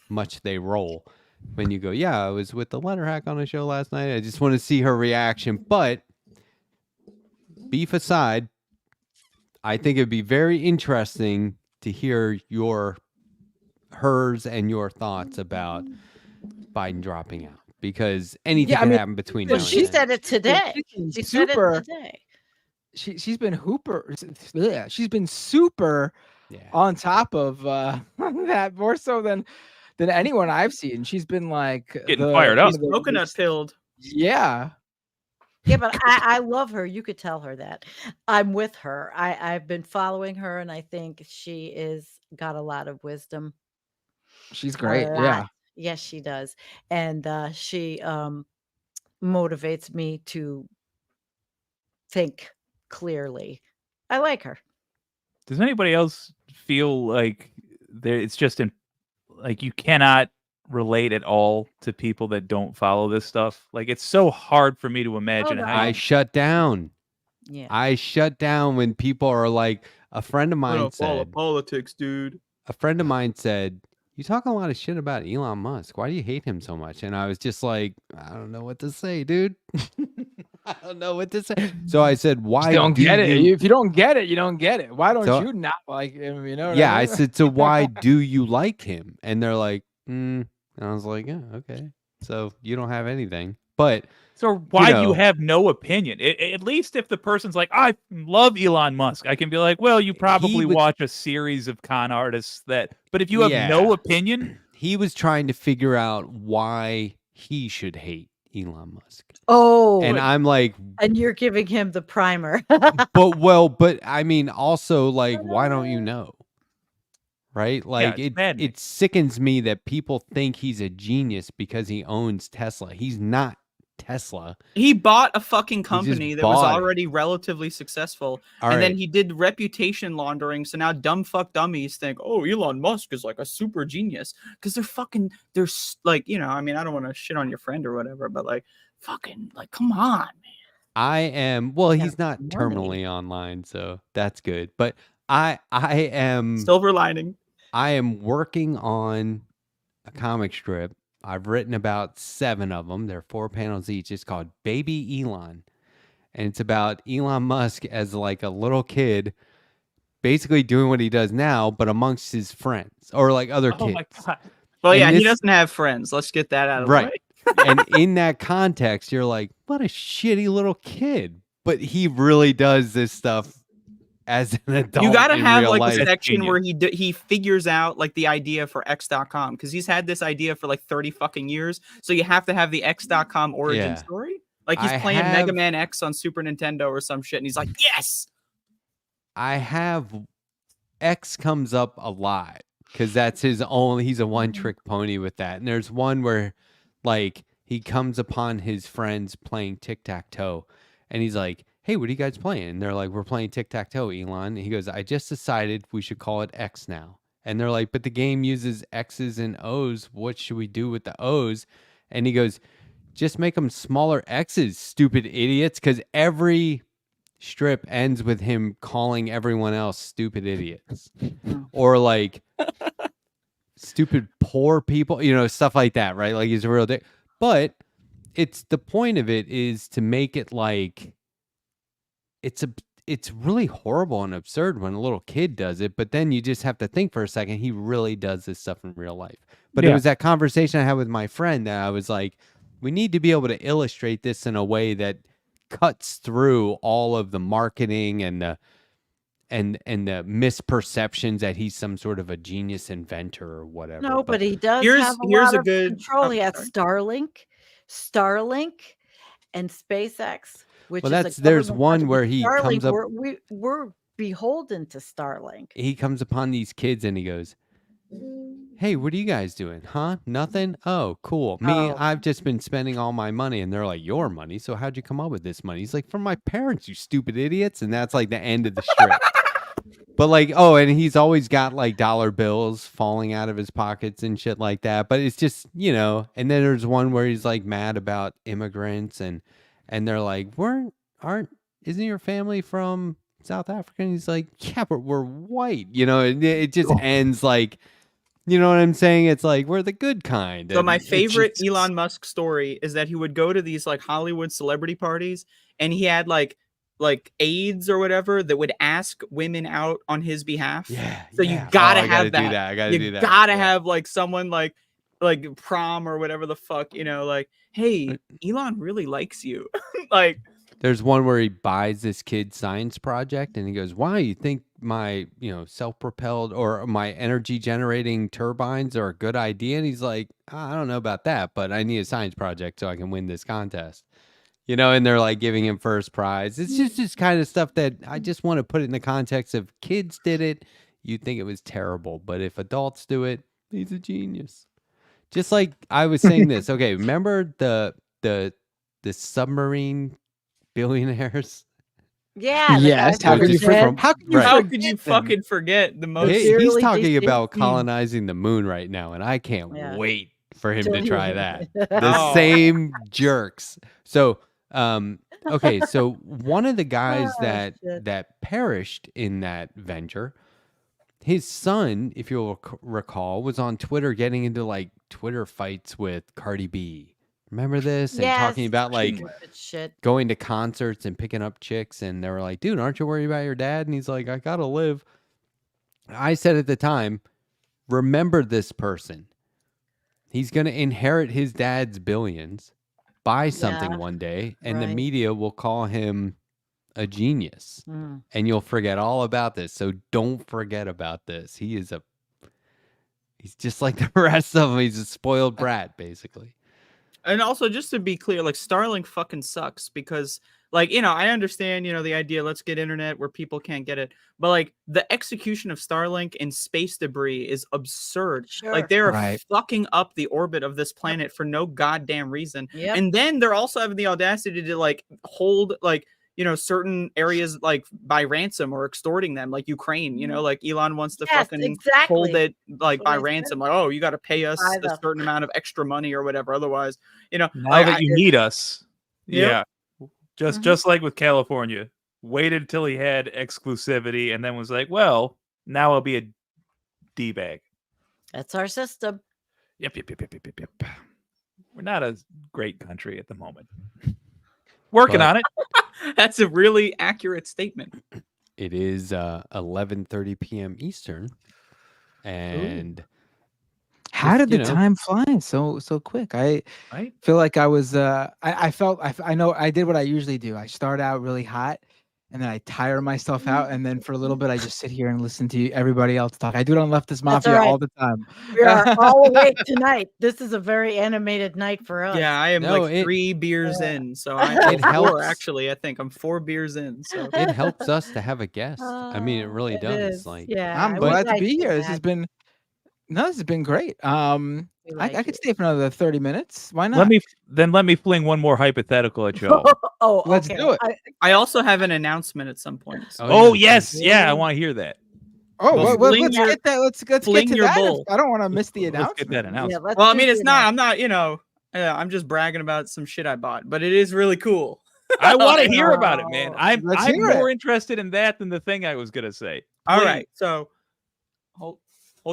much they roll when you go, yeah, I was with the letter hack on a show last night. I just want to see her reaction. But beef aside, I think it'd be very interesting to hear hers and your thoughts about Biden dropping out, because anything can happen between now and then. She said it today. She's been super on top of that, more so than than anyone I've seen. She's been like getting fired up. She's coconut pilled. Yeah. Yeah, but I love her. You could tell her that. I'm with her. I've been following her, and I think she is got a lot of wisdom. She's great. Yeah. Yes, she does. And she motivates me to think clearly. I like her. Does anybody else feel like it's just like you cannot relate at all to people that don't follow this stuff? Like, it's so hard for me to imagine no. how I shut down. Yeah. I shut down when people are like, a friend of I mine don't follow said, politics, dude. a friend of mine said, you talk a lot of shit about Elon Musk. Why do you hate him so much? And I was just like, I don't know what to say, dude. I don't know what to say. So I said, why don't get it? If you don't get it, you don't get it. Why don't you not like him? You know? Yeah, I said, so why do you like him? And they're like, And I was like, yeah, okay. So you don't have anything. But so why do you have no opinion? At least if the person's like, I love Elon Musk, I can be like, well, you probably watch a series of con artists that. But if you have no opinion, he was trying to figure out why he should hate Elon Musk. Oh, and I'm like, and you're giving him the primer. but I mean, also, like, why don't you know? Right? Like, it sickens me that people think he's a genius because he owns Tesla. He's not Tesla. He bought a fucking company that was already relatively successful, and then he did reputation laundering. So now dumb fuck dummies think, oh, Elon Musk is like a super genius because they're like, you know, I mean, I don't want to shit on your friend or whatever, but like, fucking, like, come on, man. I am, well, he's not terminally online, so that's good. But I am silver lining. I am working on a comic strip. I've written about 7 of them. They're 4 panels each. It's called Baby Elon. And it's about Elon Musk as like a little kid basically doing what he does now, but amongst his friends or like other kids. My God. Well, and he doesn't have friends. Let's get that out of the way. And in that context, you're like, what a shitty little kid. But he really does this stuff as an adult. You got to have like life. a section where he figures out like the idea for X.com because he's had this idea for like 30 fucking years. So you have to have the X.com origin story. Like he's playing Mega Man X on Super Nintendo or some shit, and he's like, yes. X comes up a lot because that's he's a one-trick pony with that. And there's one where like he comes upon his friends playing tic-tac-toe, and he's like, hey, what are you guys playing? And they're like, we're playing tic-tac-toe, Elon. And he goes, I just decided we should call it X now. And they're like, but the game uses X's and O's. What should we do with the O's? And he goes, just make them smaller X's, stupid idiots. Because every strip ends with him calling everyone else stupid idiots. Or like stupid poor people, you know, stuff like that, right? Like he's a real dick. But it's the point of it is to make it like it's really horrible and absurd when a little kid does it, but then you just have to think for a second, he really does this stuff in real life. But it was that conversation I had with my friend that I was like, we need to be able to illustrate this in a way that cuts through all of the marketing and the misperceptions that he's some sort of a genius inventor or whatever. No, but he does have a lot of control. He has Starlink and SpaceX. Which there's one where he Starlink, comes up. We're beholden to Starlink. He comes upon these kids and he goes, hey, what are you guys doing? Huh? Nothing? Oh, cool. I've just been spending all my money. And they're like, your money? So how'd you come up with this money? He's like, from my parents, you stupid idiots. And that's like the end of the strip. But like, oh, and he's always got like dollar bills falling out of his pockets and shit like that. But it's just, you know, and then there's one where he's like mad about immigrants and they're like, isn't your family from South Africa? And he's like, yeah, but we're white, you know, and it just ends like, you know what I'm saying? It's like, we're the good kind. So my favorite Elon Musk story is that he would go to these like Hollywood celebrity parties and he had like aides or whatever that would ask women out on his behalf. Yeah. So you gotta have that. Do that. I gotta do that. You gotta have like someone like prom or whatever the fuck, you know, like, hey, Elon really likes you. Like, There's one where he buys this kid's science project and he goes, why you think my, self-propelled or my energy generating turbines are a good idea? And he's like, I don't know about that, but I need a science project so I can win this contest. And they're like giving him first prize. It's just this kind of stuff that I just want to put it in the context of kids did it. You'd think it was terrible, but if adults do it, he's a genius. Just like I was saying this. Okay, remember the submarine billionaires? Yeah. Yes. How could you forget? How could you fucking forget the most? He's talking about colonizing the moon right now, and I can't wait for him to try that. The same jerks. So, okay, so one of the guys that perished in that venture, his son, if you'll recall, was on Twitter getting into like Twitter fights with Cardi B. Remember this? And talking about like going to concerts and picking up chicks. And they were like, dude, aren't you worried about your dad? And he's like, I got to live. I said at the time, remember this person. He's going to inherit his dad's billions, buy something one day, and the media will call him a genius. And you'll forget all about this. So don't forget about this. He's just like the rest of them. He's a spoiled brat, basically. And also, just to be clear, like Starlink fucking sucks because, like, I understand, the idea, let's get internet where people can't get it. But like the execution of Starlink in space debris is absurd. Sure. Like they're fucking up the orbit of this planet for no goddamn reason. Yep. And then they're also having the audacity to like hold like, certain areas like by ransom or extorting them, like Ukraine, like Elon wants to hold it like by ransom. Like, oh, you got to pay us a certain amount of extra money or whatever. Otherwise, now that you need us. Yeah. Just like with California, waited till he had exclusivity and then was like, well, now I'll be a D-bag. That's our system. Yep. We're not a great country at the moment. Working on it. That's a really accurate statement. It is 11:30 p.m. Eastern, and how did the time fly so quick? I feel like I was. I know I did what I usually do. I start out really hot, and then I tire myself out, and then for a little bit, I just sit here and listen to everybody else talk. I do it on Leftist Mafia all the time. We are all awake tonight. This is a very animated night for us. Yeah, I am 3 beers in, so I'm 4 actually. I think I'm 4 beers in. So it helps us to have a guest. I mean, it really does. Like, I'm glad to be here. This has been great. I could stay for another 30 minutes. Why not? Let me fling one more hypothetical at Joe. Let's do it. I also have an announcement at some point. So. Yes. Yeah, I want to hear that. Let's get that. Let's get to that. I don't want to miss the announcement. Let's get that announcement. Yeah, well, I mean, it's not. I'm not. I'm just bragging about some shit I bought, but it is really cool. I want to hear about it, man. I'm more interested in that than the thing I was gonna say. All right, so hold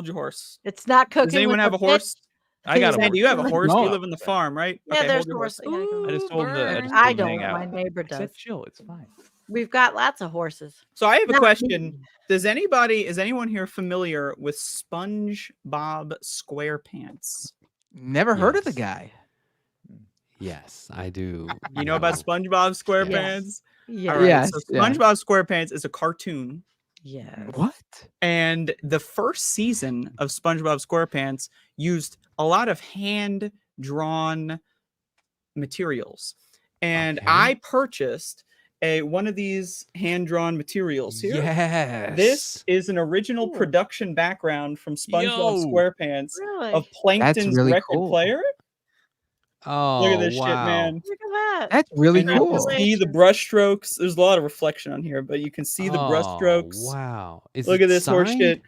your horse. It's not cooking. Does anyone have a horse? I got a horse. You have a horse. You live on the farm, right? Yeah, okay, there's a horse. I just told him I don't. My neighbor does. I said, chill. It's fine. We've got lots of horses. So I have a question. Is anyone here familiar with SpongeBob SquarePants? Never heard of the guy. Yes, I do. You know about SpongeBob SquarePants? Yeah. All right, so SpongeBob SquarePants is a cartoon. Yeah. What? And the first season of SpongeBob SquarePants used a lot of hand-drawn materials. And I purchased one of these hand-drawn materials here. Yes. This is an original production background from SpongeBob SquarePants of Plankton's record player. Oh, look at this shit, man. Look at that. That's really cool. You can see the brush strokes. There's a lot of reflection on here, but you can see the brush strokes. Wow. Look at this horse shit.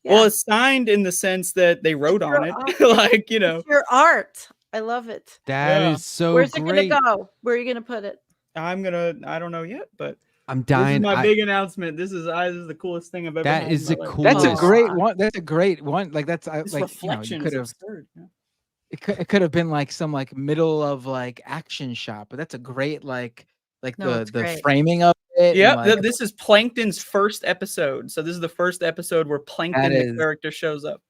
Yeah. Well, it's signed in the sense that they wrote on it. Like, It's your art. I love it. That is so Where's great. It going to go? Where are you going to put it? I don't know yet, but I'm dying. This is my big announcement. This is the coolest thing I've ever had. That is the coolest. That's a great one. That's a great one. Like that's this like reflection is absurd. It could have been like some like middle of like action shot, but that's a great the framing of it. Yeah, this is Plankton's first episode. So this is the first episode where Plankton the character shows up.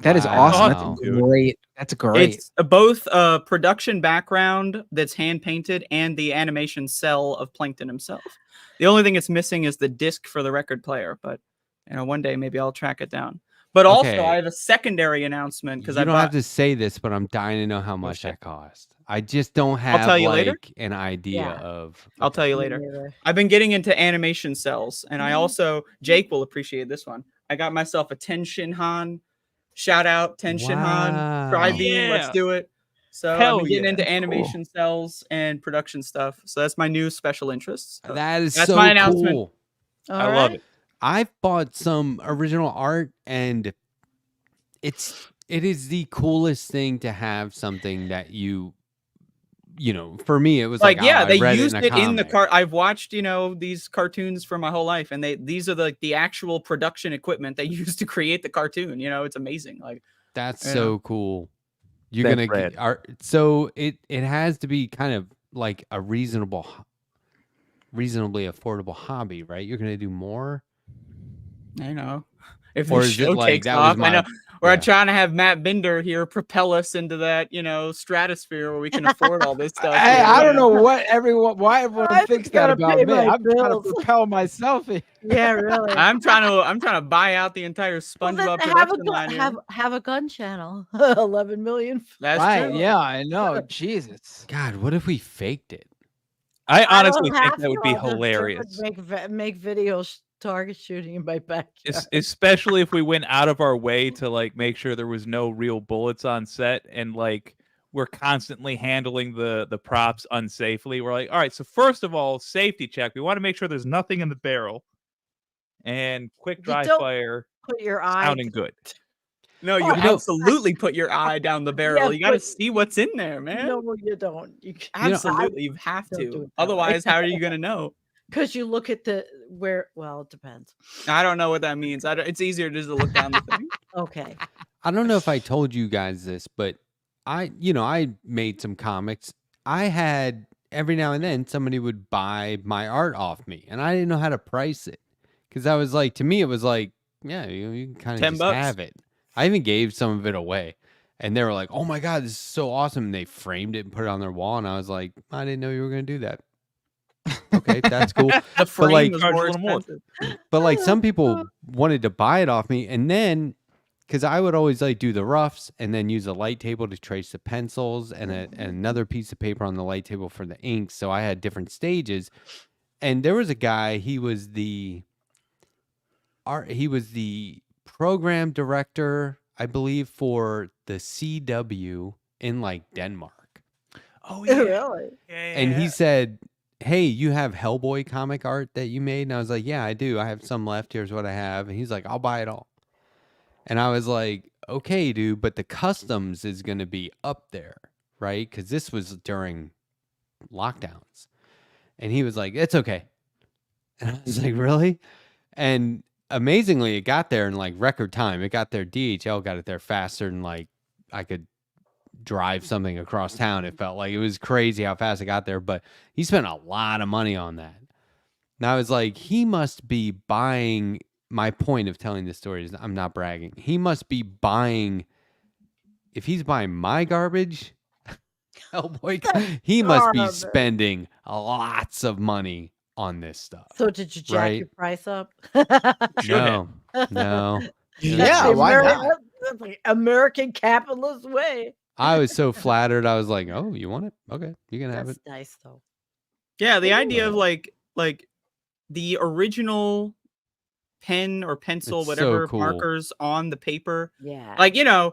That is awesome. That's Wow. great. That's great. It's both a production background that's hand painted and the animation cell of Plankton himself. The only thing it's missing is the disc for the record player, but one day maybe I'll track it down. But also, I have a secondary announcement because you don't have to say this, but I'm dying to know how much that cost. I just don't have tell you later. an idea of. I'll tell you later. I've been getting into animation cells, and I also Jake will appreciate this one. I got myself a Ten Shinhan. Shout out Ten Shinhan. Tri-Beam, let's do it. So I've been getting into animation cells and production stuff. So that's my new special interests. So that's so my announcement. Cool. I love it. I've bought some original art, and it is the coolest thing to have something that for me it was like they used it in the car. I've watched these cartoons for my whole life, and these are the actual production equipment they used to create the cartoon. It's amazing. Like that's so cool. You're gonna get art, so it has to be kind of like a reasonably affordable hobby, right? You're gonna do more. I know. If the show takes off, I know. We're trying to have Matt Binder here propel us into that, stratosphere where we can afford all this stuff. Hey, I don't know why everyone thinks that about me. I'm trying to propel myself. Yeah, really. I'm trying to buy out the entire SpongeBob production line. Have a gun channel. 11 million. That's right. True. Yeah, I know. Jesus. God, what if we faked it? I honestly think that would be hilarious. Make videos. Target shooting in my backyard. Especially if we went out of our way to make sure there was no real bullets on set, and we're constantly handling the props unsafely. We're like, all right, so first of all, safety check. We want to make sure there's nothing in the barrel, and quick dry fire. Put your eye sounding good. No, you absolutely put your eye down the barrel. You got to see what's in there, man. No, you don't. Absolutely, you have to. Otherwise, how are you gonna know? Because you look at it depends. I don't know what that means. It's easier just to look down the thing. Okay. I don't know if I told you guys this, but I made some comics. I had every now and then somebody would buy my art off me, and I didn't know how to price it because I was like, to me, it was like, yeah, you can kind of just have it. I even gave some of it away, and they were like, oh my God, this is so awesome. And they framed it and put it on their wall, and I was like, I didn't know you were going to do that. Okay, that's cool. The frame was more expensive. But some people wanted to buy it off me, and then because I would always do the roughs and then use a light table to trace the pencils and another piece of paper on the light table for the ink. So I had different stages. And there was a guy, he was the program director, I believe, for the CW in Denmark. Oh yeah. Really? And he said, hey, you have Hellboy comic art that you made? And I was like, yeah, I do. I have some left. Here's what I have. And he's like, I'll buy it all. And I was like, okay, dude, but the customs is going to be up there, right? Because this was during lockdowns. And he was like, it's okay. And I was like, really? And amazingly, it got there in record time. It got there. DHL got it there faster than I could drive something across town. It felt like it was crazy how fast it got there, but he spent a lot of money on that. And I was like, he must be buying. My point of telling this story is I'm not bragging. He must be buying. If he's buying my garbage, Hellboy, he must be spending lots of money on this stuff. So did you jack your price up? No. Yeah, why not? That's the American capitalist way. I was so flattered. I was like, "Oh, you want it? Okay, you can have it." That's nice, though. Yeah, the idea of the original pen or pencil, it's whatever so cool. markers on the paper. Yeah. I know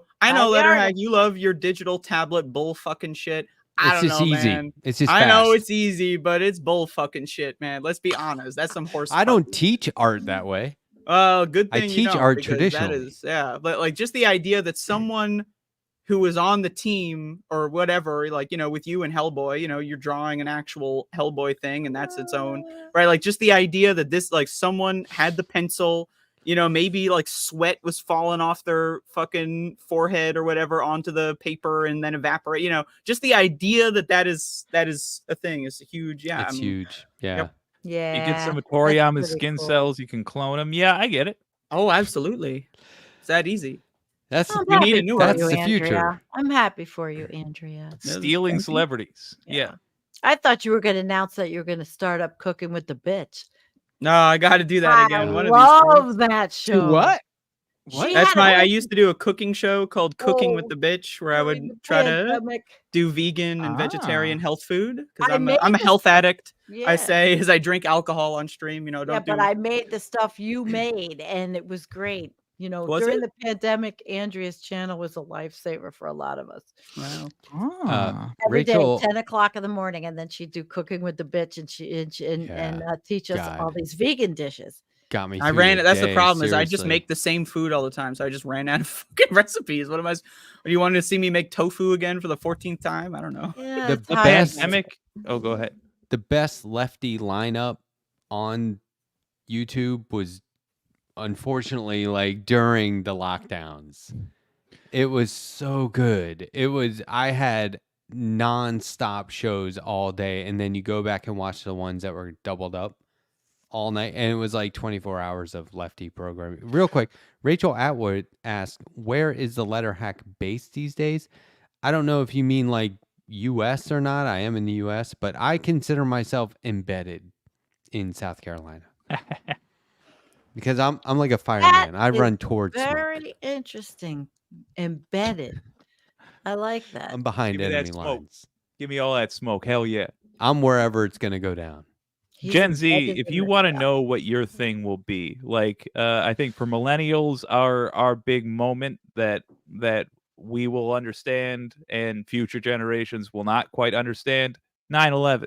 Letterhead, you love your digital tablet bull fucking shit. I don't know, easy. man. It's just I know fast. it's easy, but it's bull fucking shit, man. Let's be honest. That's some horse. I don't teach art that way. Good thing I teach art traditionally. But just the idea that someone who was on the team or whatever, with you and Hellboy, you're drawing an actual Hellboy thing and that's its own, right? Just the idea that this, someone had the pencil, maybe sweat was falling off their fucking forehead or whatever onto the paper and then evaporate, just the idea that is a thing is huge. Yeah. It's huge. Yeah. Yep. Yeah. You get some of Toriyama's skin cells, you can clone them. Yeah, I get it. Oh, absolutely. It's that easy. we need a new one. That's the future. I'm happy for you, Andrea. Stealing celebrities. Yeah. I thought you were going to announce that you're going to start up Cooking with the Bitch. No, I got to do that again. I love that show. What? That's I used to do a cooking show called Cooking with the Bitch, where I would try to do vegan and vegetarian health food because I'm a health addict. Yeah. I say as I drink alcohol on stream, but I made the stuff you made and it was great. During the pandemic, Andrea's channel was a lifesaver for a lot of us. Wow. Every Rachel, day, 10:00 in the morning, and then she'd do Cooking with the Bitch, and teach us all these vegan dishes. Got me. That's the problem is I just make the same food all the time, so I just ran out of fucking recipes. What am I? Are you wanting to see me make tofu again for the 14th time? I don't know. Yeah, the best. Oh, go ahead. The best lefty lineup on YouTube was, unfortunately, like during the lockdowns. It was so good. I had non-stop shows all day, and then you go back and watch the ones that were doubled up all night, and it was like 24 hours of lefty programming. Real quick, Rachel Atwood asked, where is the letter hack based these days? I don't know if you mean like US or not. I am in the US, but I consider myself embedded in South Carolina. Because I'm like a fireman. I run towards very interesting. Embedded. I like that. I'm behind enemy lines. Give me all that smoke. Hell yeah. I'm wherever it's gonna go down. Gen Z, if you want to know what your thing will be, like I think for millennials, our big moment that we will understand and future generations will not quite understand, 9/11.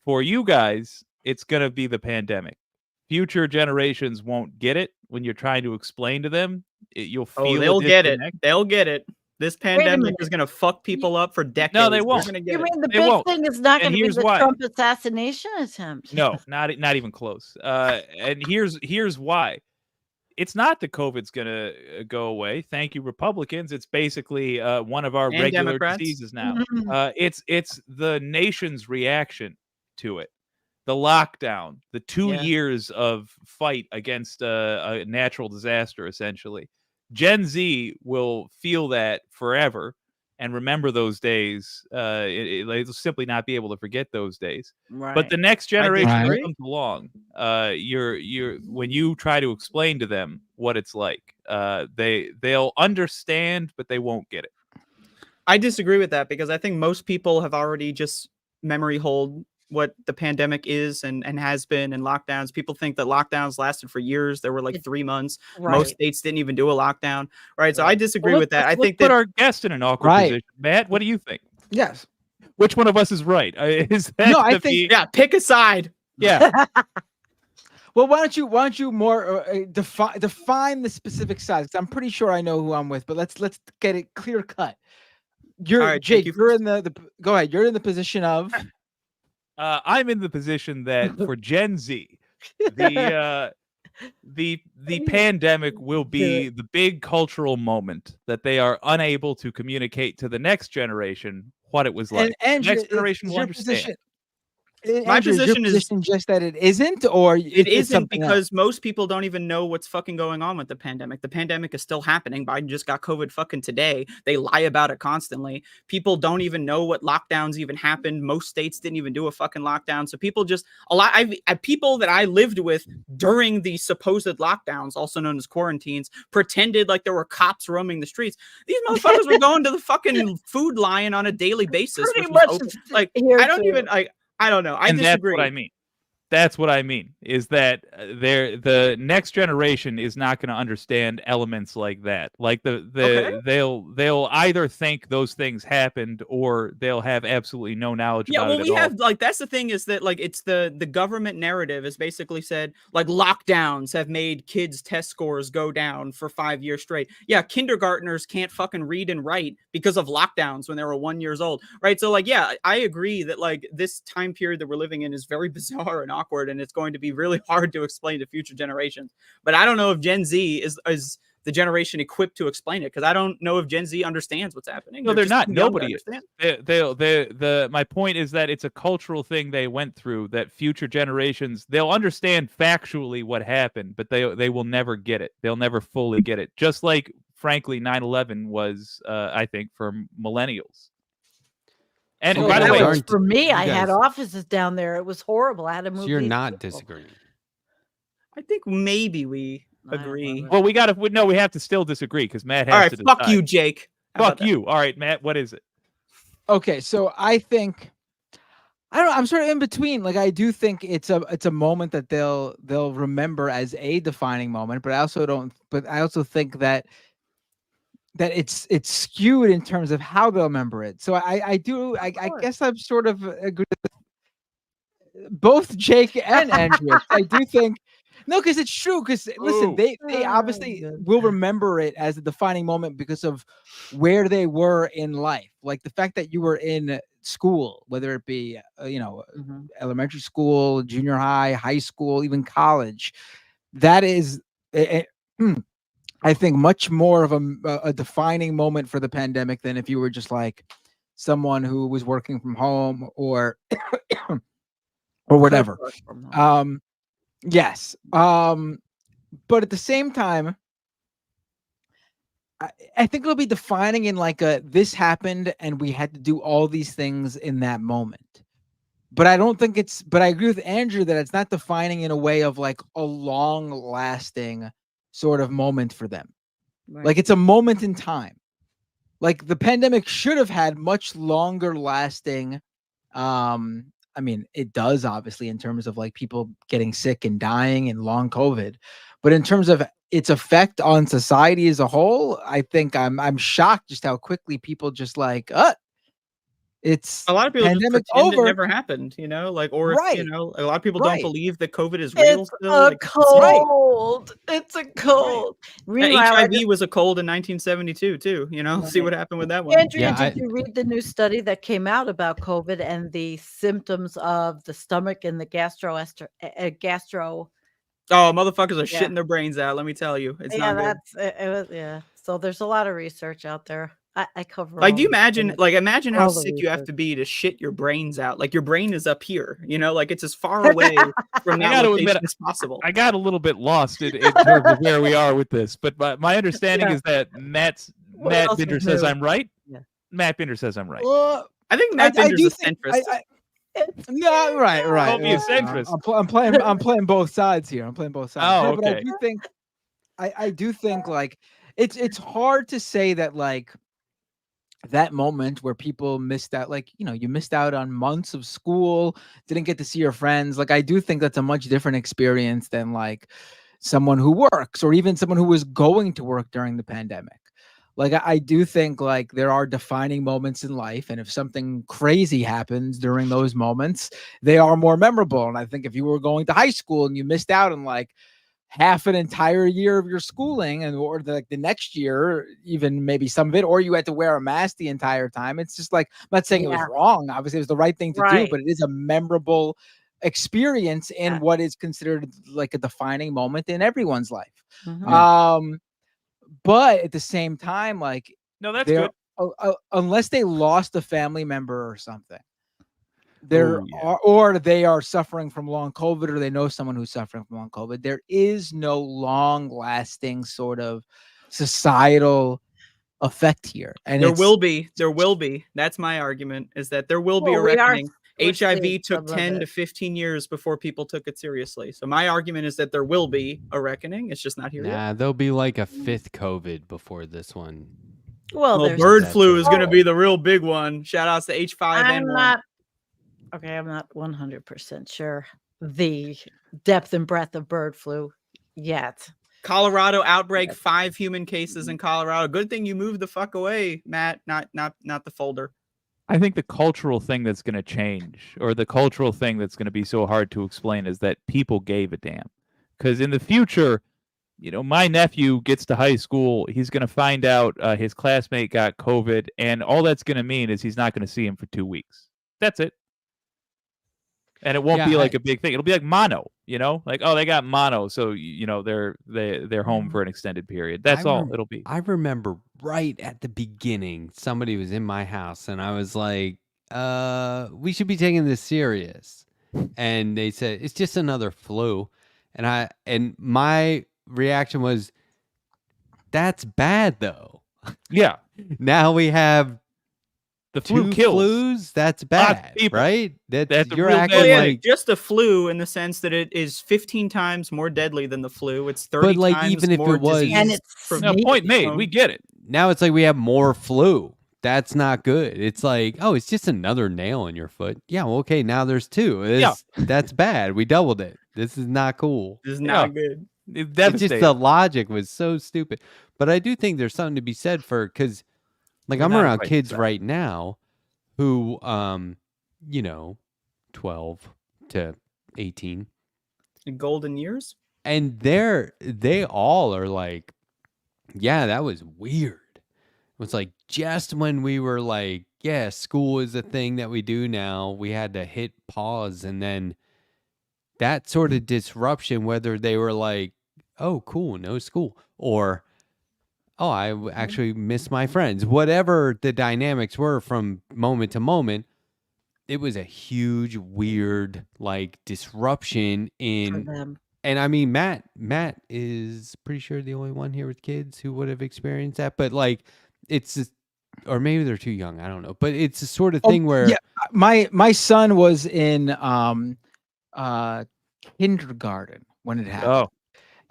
For you guys, it's gonna be the pandemic. Future generations won't get it when you're trying to explain to them. You'll feel they'll get it. They'll get it. This pandemic is going to fuck people up for decades. No, they won't. You mean the big thing is not going to be the Trump assassination attempt? No, not even close. And here's why. It's not that COVID's going to go away. Thank you, Republicans. It's basically one of our regular diseases now. It's the nation's reaction to it. The lockdown, the 2 years of fight against a natural disaster, essentially. Gen Z will feel that forever and remember those days. They'll simply not be able to forget those days. Right. But the next generation that comes along, when you try to explain to them what it's like, they'll understand, but they won't get it. I disagree with that because I think most people have already just memory hold what the pandemic is and has been, and lockdowns. People think that lockdowns lasted for years. There were like 3 months. Right. Most states didn't even do a lockdown. Right. So I disagree with that. I think put our guest in an awkward position. Matt, what do you think? Yes. Which one of us is right? Is that I think pick a side. Yeah. Well, why don't you more define the specific sides? I'm pretty sure I know who I'm with, but let's get it clear cut. Jake. You're in the go ahead. You're in the position of. I'm in the position that for Gen Z, the pandemic will be the big cultural moment that they are unable to communicate to the next generation what it was like. And next generation will understand. My position is just that it isn't, or it isn't because most people don't even know what's fucking going on with the pandemic. The pandemic is still happening. Biden just got COVID fucking today. They lie about it constantly. People don't even know what lockdowns even happened. Most states didn't even do a fucking lockdown. So people just people that I lived with during the supposed lockdowns, also known as quarantines, pretended like there were cops roaming the streets. These motherfuckers were going to the fucking Food Lion on a daily basis. Pretty much I don't know. I disagree. That's what I mean. That's what I mean, is that the next generation is not going to understand elements like that. Like they'll either think those things happened or they'll have absolutely no knowledge about it at all. Have that's the thing is that it's the government narrative has basically said lockdowns have made kids' test scores go down for 5 years straight. Yeah, kindergartners can't fucking read and write because of lockdowns when they were 1 year old, right? So I agree that this time period that we're living in is very bizarre and awkward, and it's going to be really hard to explain to future generations. But I don't know if Gen Z is the generation equipped to explain it, because I don't know if Gen Z understands what's happening. No, they're not. Nobody is. My point is that it's a cultural thing they went through, that future generations, they'll understand factually what happened, but they will never get it. They'll never fully get it. Just like frankly, 9/11 was, I think, for millennials. And So by the that way, was for me. you I had guys- offices down there. It was horrible. I had to move. So you're these not people. disagreeing. I think maybe we I don't agree. love it. well, we have to still disagree because Matt has All right, to fuck decide. you, Jake. How about Fuck that? you. All right, Matt, what is it? Okay, so I think I don't know. I'm sort of in between. Like, I do think it's a moment that they'll remember as a defining moment, but I also don't. But I also think that it's skewed in terms of how they'll remember it. So I guess I'm sort of agree with both Jake and Andrew. I do think. No, because it's true. Because listen, Ooh. they obviously will remember it as a defining moment because of where they were in life. Like the fact that you were in school, whether it be elementary school, junior high, high school, even college. That is, I think, much more of a defining moment for the pandemic than if you were just like someone who was working from home or or whatever. Yes. But at the same time, I think it'll be defining in like this happened and we had to do all these things in that moment. But I don't think but I agree with Andrew that it's not defining in a way of like a long lasting sort of moment for them. Right. Like it's a moment in time. Like the pandemic should have had much longer lasting. I mean, it does obviously in terms of like people getting sick and dying and long COVID, but in terms of its effect on society as a whole, I think I'm shocked just how quickly people just like, it's a lot of people just pandemic pretend over. it never happened, like, or Right. if, a lot of people don't Right. believe that COVID is real It's still. a Like, cold. It's a cold. Meanwhile, HIV was a cold in 1972 too. See what happened with that one. Andrea, did you read the new study that came out about COVID and the symptoms of the stomach and the gastro? Oh, motherfuckers are shitting their brains out. Let me tell you, it's not good. It was. So there's a lot of research out there. I cover. Like, do you imagine? Like, imagine how sick you have research. to be to shit your brains out. Like, your brain is up here. Like it's as far away from that location as possible. I got a little bit lost in terms of where we are with this, but my understanding is that Matt Binder says I'm right. Yeah. Matt Binder says I'm right. Well, I think Matt Binder's a centrist. No, right. Don't be a centrist. I'm playing both sides here. I'm playing both sides. Oh, no, okay. But I do think like it's hard to say that like that moment where people missed out, like, you missed out on months of school, didn't get to see your friends. Like, I do think that's a much different experience than like someone who works or even someone who was going to work during the pandemic. Like, I do think like there are defining moments in life. And if something crazy happens during those moments, they are more memorable. And I think if you were going to high school and you missed out on like half an entire year of your schooling or the next year, even maybe some of it, or you had to wear a mask the entire time. It's just like, I'm not saying it was wrong. Obviously it was the right thing to do, but it is a memorable experience in what is considered like a defining moment in everyone's life. Mm-hmm. But at the same time, like, no, that's good. Unless they lost a family member or something, or they are suffering from long COVID, or they know someone who's suffering from long COVID, there is no long lasting sort of societal effect here. And there will be. That's my argument, is that there will be a reckoning. HIV took 10 to 15 years before people took it seriously. So my argument is that there will be a reckoning. It's just not here yet. There'll be like a fifth COVID before this one. Well, bird flu is going to be the real big one. Shout outs to H5N1. I'm not 100% sure the depth and breadth of bird flu yet. Colorado outbreak, 5 human cases in Colorado. Good thing you moved the fuck away, Matt, not the folder. I think the cultural thing that's going to change, or the cultural thing that's going to be so hard to explain, is that people gave a damn. Because in the future, my nephew gets to high school, he's going to find out his classmate got COVID, and all that's going to mean is he's not going to see him for 2 weeks. That's it. And it won't be like a big thing. It'll be like mono, like, oh, they got mono, so they're home for an extended period. That's all it'll be. I remember right at the beginning, somebody was in my house, and I was like, "We should be taking this serious." And they said it's just another flu, and my reaction was, That's bad though. Yeah. Now we have the flu two kills. flus. That's bad, right? That's you're real acting like just a flu in the sense that it is 15 times more deadly than the flu. It's 30 but like times even if more it was, disease. And it's no, point made. We get it. Now it's like we have more flu. That's not good. It's like, oh, it's just another nail in your foot. Yeah, well, okay, now there's two. That's bad. We doubled it. This is not cool. This is not good. It's just the logic was so stupid. But I do think there's something to be said for, because like I'm around kids right now who 12 to 18. Golden years? And they all are like, yeah, that was weird. It was like just when we were like, yeah, school is a thing that we do now, we had to hit pause. And then that sort of disruption, whether they were like, oh, cool, no school, or, oh, I actually miss my friends, whatever the dynamics were from moment to moment, it was a huge, weird, like, disruption in them. And I mean, Matt is pretty sure the only one here with kids who would have experienced that. But like, it's just, or maybe they're too young. I don't know. But it's a sort of thing where my son was in kindergarten when it happened. Oh,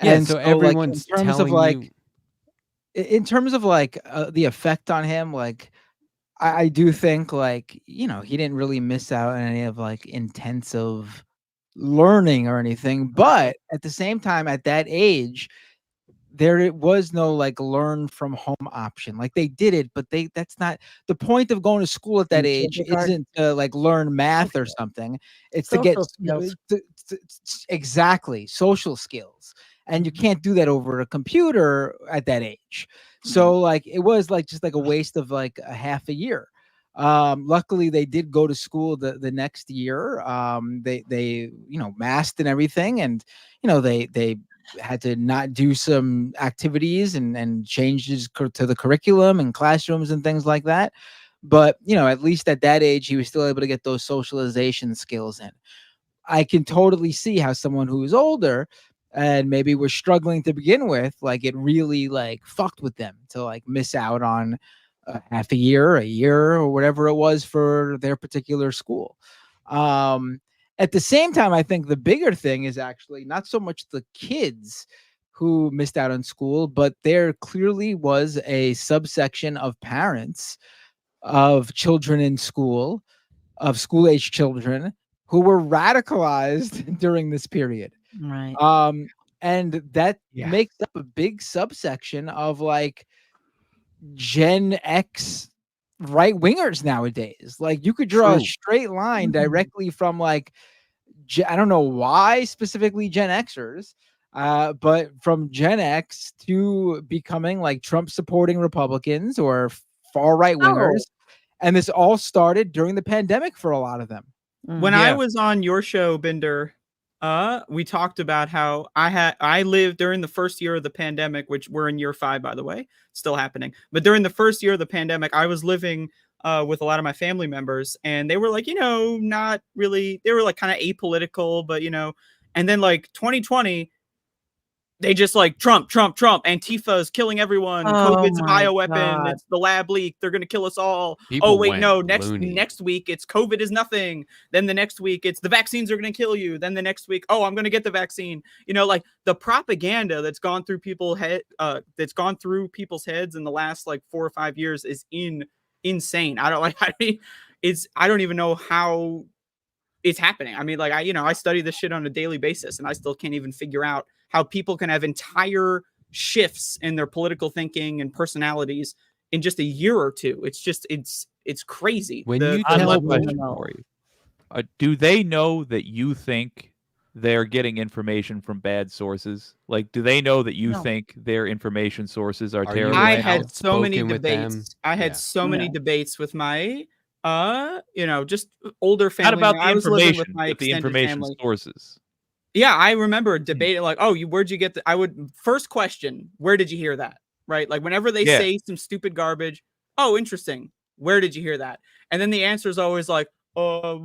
yeah. And so everyone's like, in terms telling of like, you. In terms of like the effect on him, like I do think like he didn't really miss out on any of like intensive learning or anything, but at the same time, at that age, there was no like learn from home option. Like they did it, but that's not the point of going to school at that age. Isn't to like learn math or something. It's social to get exactly social skills, and you can't do that over a computer at that age. So like it was like just like a waste of like a half a year. Luckily they did go to school the next year. They masked and everything, and they had to not do some activities and changes to the curriculum and classrooms and things like that. But at least at that age he was still able to get those socialization skills in. I can totally see how someone who is older and maybe was struggling to begin with, like it really like fucked with them to like miss out on half a year, or whatever it was for their particular school. At the same time, I think the bigger thing is actually not so much the kids who missed out on school, but there clearly was a subsection of parents of children in school, of school-age children, who were radicalized during this period. Right. And that makes up a big subsection of like Gen X right wingers nowadays. Like you could draw a straight line directly from like, I don't know why specifically Gen Xers, but from Gen X to becoming like Trump supporting Republicans or far right wingers. And this all started during the pandemic for a lot of them. When I was on your show, Binder, we talked about how I lived during the first year of the pandemic, which we're in year 5, by the way, still happening. But during the first year of the pandemic, I was living with a lot of my family members, and they were like, not really, they were like kind of apolitical, but and then like 2020, they just like Trump, Antifa is killing everyone. COVID's a bioweapon. It's the lab leak. They're going to kill us all. People next week it's COVID is nothing. Then the next week it's the vaccines are going to kill you. Then the next week, I'm going to get the vaccine. Like the propaganda that's gone through people's heads in the last like 4 or 5 years is insane. I don't even know how it's happening. I mean, like I study this shit on a daily basis, and I still can't even figure out how people can have entire shifts in their political thinking and personalities in just a year or two. It's just, it's crazy. When you tell do they know that you think they're getting information from bad sources? Like, do they know that you think their information sources are terrible? I had so many debates. I had so many debates with my, just older family. Not about the I was living information, with my but the extended information family. sources. Yeah, I remember debating like, where'd you get I would first question, where did you hear that? Right? Like whenever they say some stupid garbage, oh, interesting. Where did you hear that? And then the answer is always like, saw it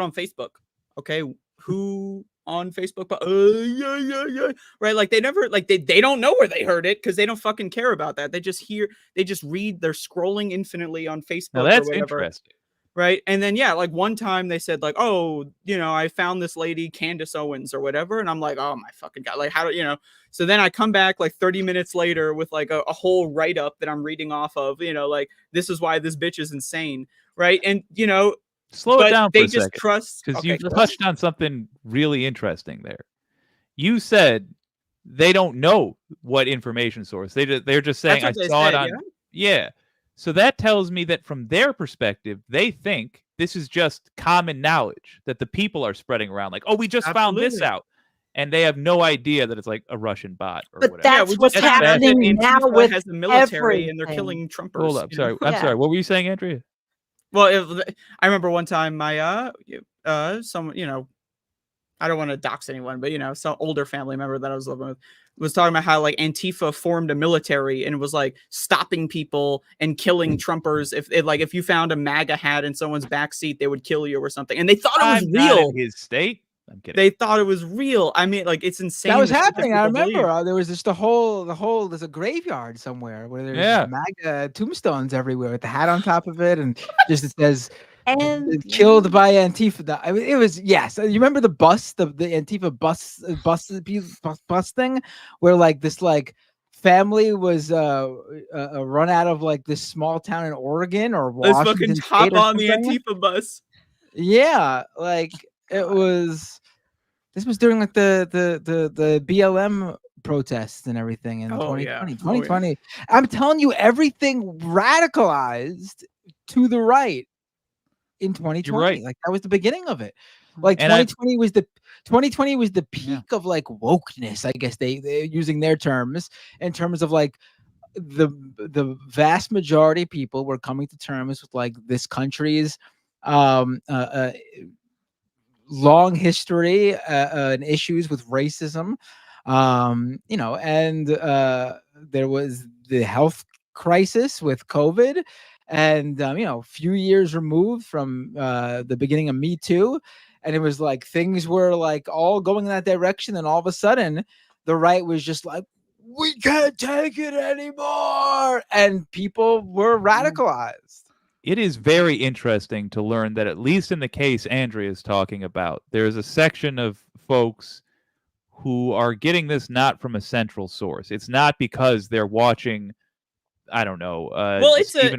on Facebook. Okay, who on Facebook, but yeah, right? Like they never, like they don't know where they heard it because they don't fucking care about that. They just read, they're scrolling infinitely on Facebook Now that's or whatever. interesting. Right. And then, yeah, like one time they said like, oh, I found this lady, Candace Owens or whatever. And I'm like, oh my fucking God, like how do, so then I come back like 30 minutes later with like a whole write up that I'm reading off of, like, this is why this bitch is insane. Right. And, slow it down for they a just second, trust, because you've touched on something really interesting there. You said they don't know what information source. They're just saying, I saw it on. Yeah. So that tells me that from their perspective, they think this is just common knowledge that the people are spreading around. Like, oh, we just found this out. And they have no idea that it's like a Russian bot or whatever. That's what's happening now with has a military and they're killing Trumpers. Hold up. Sorry. I'm sorry. What were you saying, Andrea? Well, I remember one time my, some, I don't want to dox anyone, but, some older family member that I was living with was talking about how like Antifa formed a military and was like stopping people and killing Trumpers. If you found a MAGA hat in someone's backseat, they would kill you or something. And they thought it was real. Not in his state. I'm kidding. They thought it was real. I mean, like, it's insane. That was happening. I remember there was just the whole, there's a graveyard somewhere where there's MAGA tombstones everywhere with the hat on top of it. And just it says, and killed by Antifa. I mean, it was, yes. You remember the bus, the Antifa bus thing, where like this like family was run out of like this small town in Oregon or Washington. Let's fucking hop on the Antifa bus. Yeah, like it was. This was during like the BLM protests and everything in 2020. 2020. Yeah. I'm telling you, everything radicalized to the right. In 2020, right. Like that was the beginning of it. Like 2020 was the peak of like wokeness. I guess they're using their terms in terms of like the vast majority of people were coming to terms with like this country's long history and issues with racism, and there was the health crisis with COVID. And, a few years removed from the beginning of Me Too. And it was like things were like all going in that direction. And all of a sudden, the right was just like, we can't take it anymore. And people were radicalized. It is very interesting to learn that, at least in the case Andrea is talking about, there's a section of folks who are getting this not from a central source. It's not because they're watching, I don't know. Well, it's a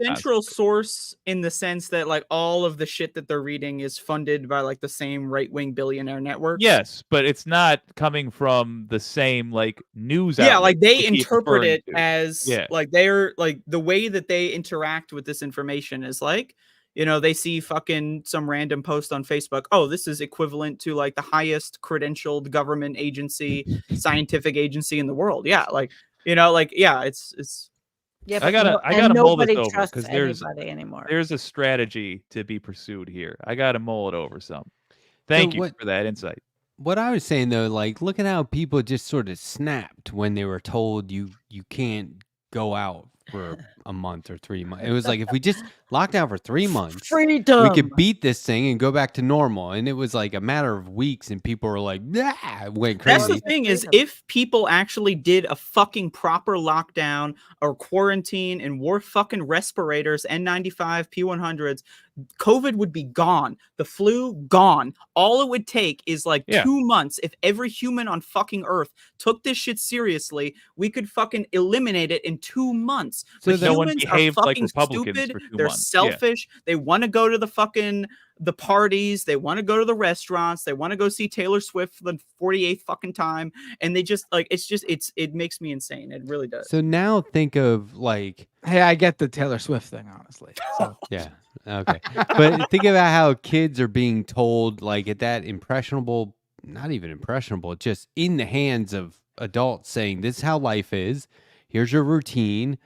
central source in the sense that like all of the shit that they're reading is funded by like the same right-wing billionaire networks. Yes, but it's not coming from the same like news. Yeah, like they interpret it as like they're like the way that they interact with this information is like, they see fucking some random post on Facebook. Oh, this is equivalent to like the highest credentialed government agency, scientific agency in the world. Yeah, like it's. Yeah, I gotta mull this over because anymore. There's a strategy to be pursued here. I gotta mull it over some. Thank you for that insight. What I was saying though, like look at how people just sort of snapped when they were told you can't go out for a month or 3 months. It was like if we just locked down for 3 months, freedom, we could beat this thing and go back to normal. And it was like a matter of weeks, and people were like, "Yeah," went crazy. That's the thing is, if people actually did a fucking proper lockdown or quarantine and wore fucking respirators, N95, P100s, COVID would be gone. The flu gone. All it would take is like 2 months. If every human on fucking Earth took this shit seriously, we could fucking eliminate it in 2 months. So no one behaved like Republicans stupid. For 2 They're months. selfish. They want to go to the parties. They want to go to the restaurants. They want to go see Taylor Swift for the 48th fucking time. And they just like, it makes me insane. It really does. So now think of like, hey, I get the Taylor Swift thing, honestly. So. Yeah. Okay. But think about how kids are being told like at that impressionable, not even impressionable, just in the hands of adults saying, this is how life is. Here's your routine.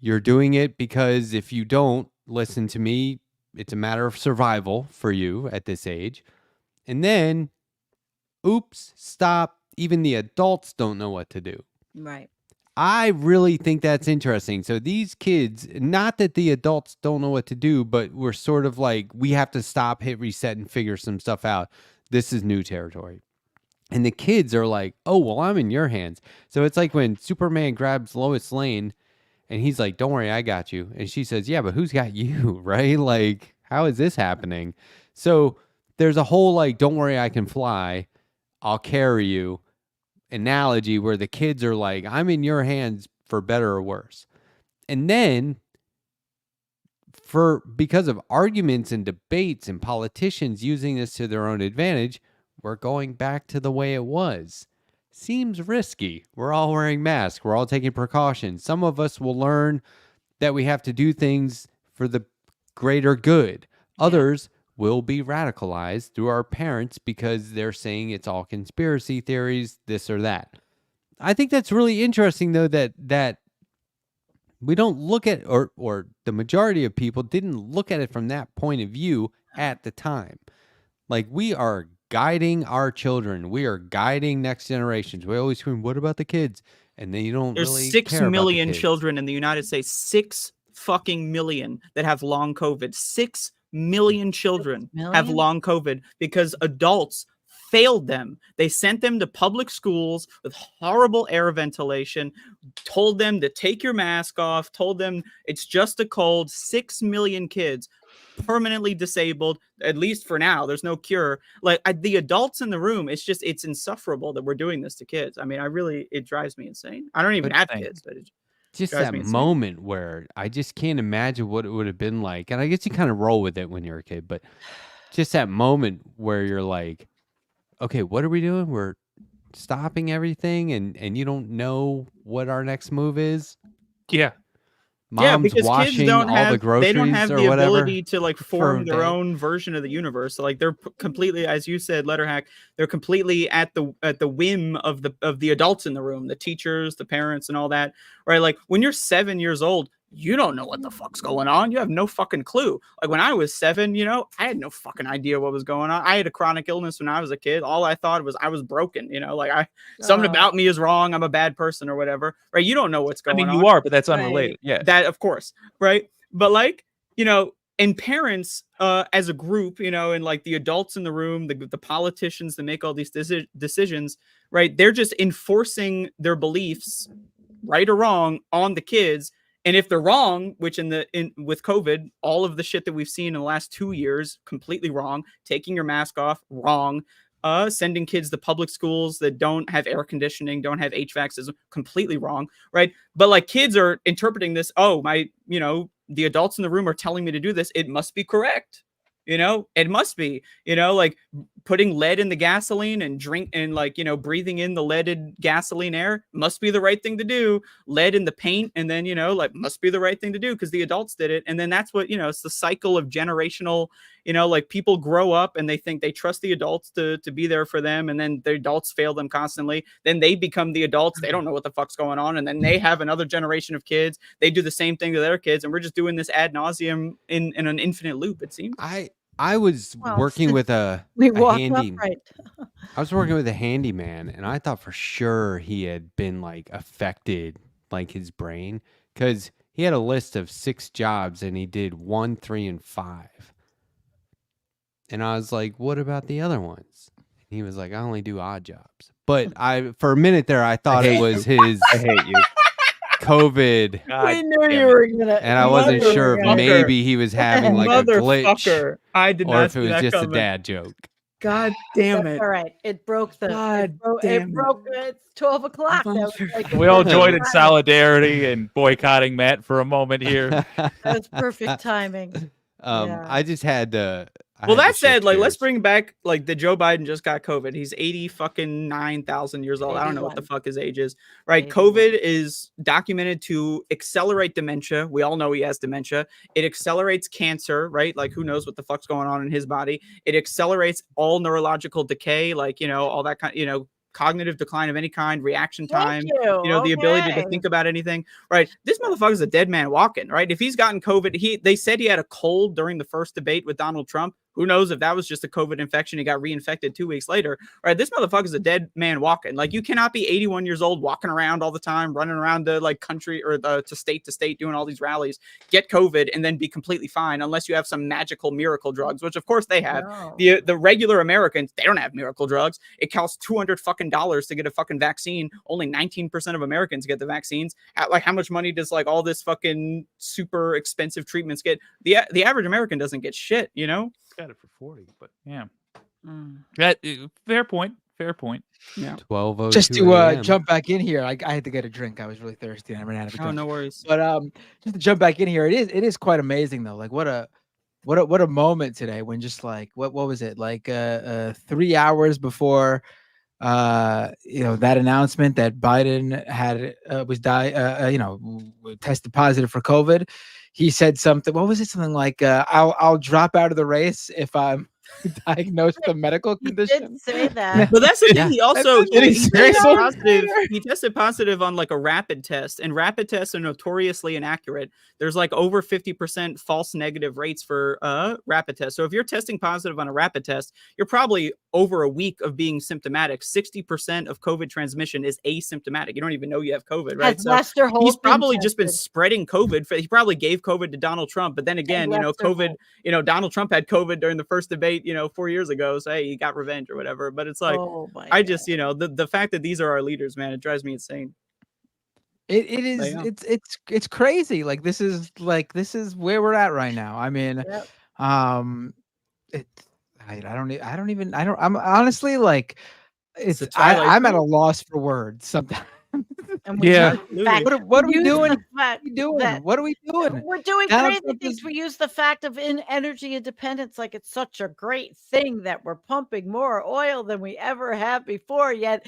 You're doing it because if you don't listen to me, it's a matter of survival for you at this age. And then, oops, stop. Even the adults don't know what to do. Right. I really think that's interesting. So these kids, not that the adults don't know what to do, but we're sort of like, we have to stop, hit reset, and figure some stuff out. This is new territory. And the kids are like, oh, well, I'm in your hands. So it's like when Superman grabs Lois Lane and he's like, don't worry, I got you. And she says, yeah, but who's got you, right? Like, how is this happening? So there's a whole like, don't worry, I can fly. I'll carry you analogy where the kids are like, I'm in your hands for better or worse. And then because of arguments and debates and politicians using this to their own advantage, we're going back to the way it was. Seems risky. We're all wearing masks. We're all taking precautions. Some of us will learn that we have to do things for the greater good. Others will be radicalized through our parents because they're saying it's all conspiracy theories, this or that. I think that's really interesting, though, that we don't look at, or the majority of people didn't look at it from that point of view at the time. Like, we are guiding our children. We are guiding next generations. We always scream, what about the kids? And then you don't There's really 6 care million about the kids. children in the United States. 6 fucking million that have long COVID. 6 million children have long COVID because adults failed them. They sent them to public schools with horrible air ventilation, told them to take your mask off, told them it's just a cold. 6 million kids permanently disabled, at least for now. There's no cure. Like, the adults in the room, it's insufferable that we're doing this to kids. I mean, it drives me insane. I don't even have kids, but it just that moment where I just can't imagine what it would have been like. And I guess you kind of roll with it when you're a kid, but just that moment where you're like, okay, what are we doing? We're stopping everything, and you don't know what our next move is. Yeah. Mom's washing kids don't have, all the groceries, they don't have the ability to like form their own version of the universe. So, like, they're completely, as you said, Letterhack, they're completely at the whim of the adults in the room, the teachers, the parents, and all that. Right? Like, when you're 7 years old, you don't know what the fuck's going on. You have no fucking clue. Like, when I was 7, I had no fucking idea what was going on. I had a chronic illness when I was a kid. All I thought was I was broken, like something about me is wrong. I'm a bad person or whatever, right? You don't know what's going on. I mean, you are, but that's unrelated. Yeah. That, of course, right? But like, and parents as a group, and like the adults in the room, the politicians that make all these decisions, right? They're just enforcing their beliefs, right or wrong, on the kids. And if they're wrong, which with COVID, all of the shit that we've seen in the last 2 years, completely wrong. Taking your mask off, wrong. Sending kids to public schools that don't have air conditioning, don't have HVAC system, completely wrong, right? But like, kids are interpreting this, the adults in the room are telling me to do this. It must be correct. It must be, like putting lead in the gasoline and breathing in the leaded gasoline air must be the right thing to do. Lead in the paint, and then, must be the right thing to do because the adults did it. And then that's what, it's the cycle of generational, like, people grow up and they think they trust the adults to be there for them. And then the adults fail them constantly. Then they become the adults. They don't know what the fuck's going on. And then they have another generation of kids. They do the same thing to their kids. And we're just doing this ad nauseum in an infinite loop, it seems. I was working with a handyman. I was working with a handyman, and I thought for sure he had been like affected, like his brain, because he had a list of 6 jobs and he did 1, 3, and 5. And I was like, "What about the other ones?" And he was like, "I only do odd jobs." But for a minute there, I thought it was his. I hate you. COVID. We knew you were gonna. And I wasn't sure if maybe he was having like a glitch, I did not, or if it was just a dad joke. God damn it! All right, it broke the. It broke. It's 12 o'clock. We all joined in solidarity and boycotting Matt for a moment here. That's perfect timing. I just had to. Well, that said, like, let's bring back, like, the Joe Biden just got COVID. He's 9,000 years old. 81. I don't know what the fuck his age is, right? 81. COVID is documented to accelerate dementia. We all know he has dementia. It accelerates cancer, right? Like, who knows what the fuck's going on in his body? It accelerates all neurological decay, like, all that kind, cognitive decline of any kind, reaction time, the ability to think about anything, right? This motherfucker is a dead man walking, right? If he's gotten COVID, they said he had a cold during the first debate with Donald Trump. Who knows if that was just a COVID infection? He got reinfected 2 weeks later. All right, this motherfucker's a dead man walking. Like, you cannot be 81 years old walking around all the time, running around the like country or to state doing all these rallies, get COVID, and then be completely fine unless you have some magical miracle drugs, which of course they have. No. The regular Americans, they don't have miracle drugs. It costs $200 fucking to get a fucking vaccine. Only 19% of Americans get the vaccines. Like, how much money does like all this fucking super expensive treatments get? The average American doesn't get shit, you know? Got it for 40, but yeah. Fair point. Yeah. 12:02 Just to a.m. jump back in here, I had to get a drink. I was really thirsty and I ran out of a drink. Oh, no worries. But just to jump back in here, it is quite amazing though. Like what a moment today when just like what was it like 3 hours before that announcement that Biden had tested positive for COVID. He said something. What was it? Something like I'll drop out of the race if I'm diagnosed with a medical condition. He did say that. But that's the thing. He also he tested positive on like a rapid test, and rapid tests are notoriously inaccurate. There's like over 50% false negative rates for rapid tests. So if you're testing positive on a rapid test, you're probably over a week of being symptomatic. 60% of COVID transmission is asymptomatic. You don't even know you have COVID, right? So he's probably just been spreading COVID. He probably gave COVID to Donald Trump, but then again, COVID. Donald Trump had COVID during the first debate, 4 years ago. So hey, he got revenge or whatever. But it's like, just, the fact that these are our leaders, man, it drives me insane. It is. It's crazy. Like this is where we're at right now. I mean, I'm honestly like, I'm at a loss for words sometimes. Yeah. What are we doing? What are we doing? We're doing crazy things. We use the fact of energy independence like it's such a great thing that we're pumping more oil than we ever have before. Yet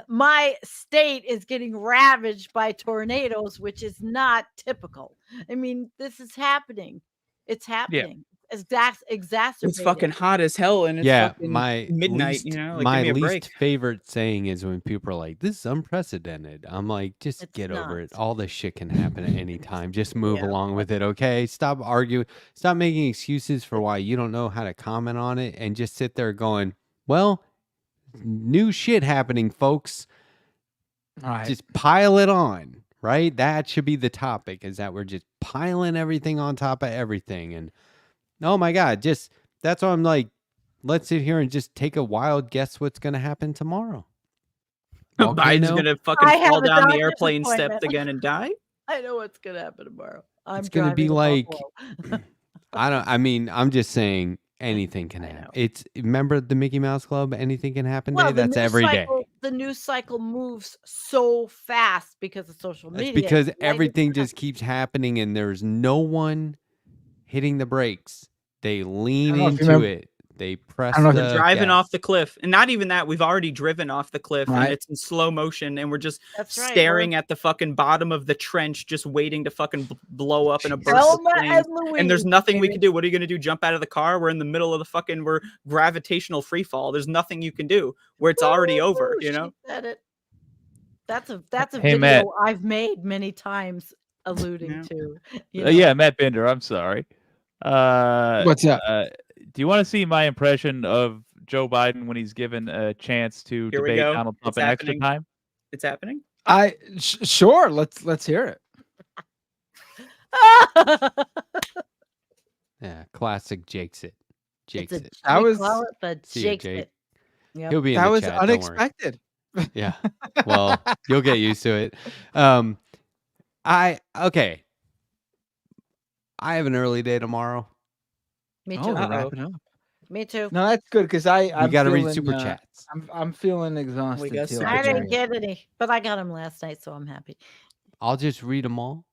my state is getting ravaged by tornadoes, which is not typical. I mean, this is happening. It's happening. Yeah. Exacerbated. It's fucking hot as hell, and it's fucking midnight. My least favorite saying is when people are like, "This is unprecedented." I'm like, just get over it. All this shit can happen at any time. Just move along with it, okay? Stop arguing. Stop making excuses for why you don't know how to comment on it, and just sit there going, "Well, new shit happening, folks." All right. Just pile it on, right? That should be the topic. Is that we're just piling everything on top of everything, and oh my God, that's why I'm like, let's sit here and just take a wild guess what's going to happen tomorrow. Biden's going to fucking fall down the airplane steps again and die? I know what's going to happen tomorrow. It's going to be like, I'm just saying anything can happen. Remember the Mickey Mouse Club, anything can happen day? That's every day. The news cycle moves so fast because of social media. It's because everything just keeps happening and there's no one hitting the brakes. They lean into it. They press the driving off the cliff. And not even that, we've already driven off the cliff and it's in slow motion and we're just staring at the fucking bottom of the trench, just waiting to fucking blow up in a burst of flames. And there's nothing we can do. What are you going to do? Jump out of the car? We're in the middle of the we're gravitational free fall. There's nothing you can do where it's already over, She said it. That's a Hey, video Matt. I've made many times alluding to. Matt Bender, I'm sorry. What's up? Do you want to see my impression of Joe Biden when he's given a chance to debate Donald Trump an extra time? It's happening. Sure. Let's hear it. Yeah, classic Jake's it. Jake. Jake. Yep. He'll be in that the was chat, unexpected. Yeah. Well, you'll get used to it. I have an early day tomorrow. Me too. Wrapping up. Me too. No, that's good because I got to read super chats. I'm feeling exhausted. Too. I didn't get any, but I got them last night, so I'm happy. I'll just read them all.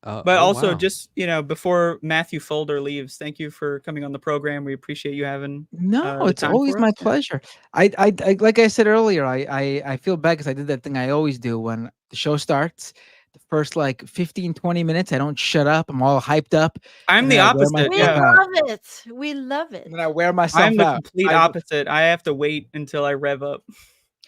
But also, just before Matthew Folder leaves, thank you for coming on the program. We appreciate you having. No, it's always my pleasure. I like I said earlier, I feel bad because I did that thing I always do when the show starts. The first 15-20 minutes, I don't shut up. I'm all hyped up. I'm the opposite. We love it. We love it. And I wear myself I'm the out. complete opposite. I have to wait until I rev up.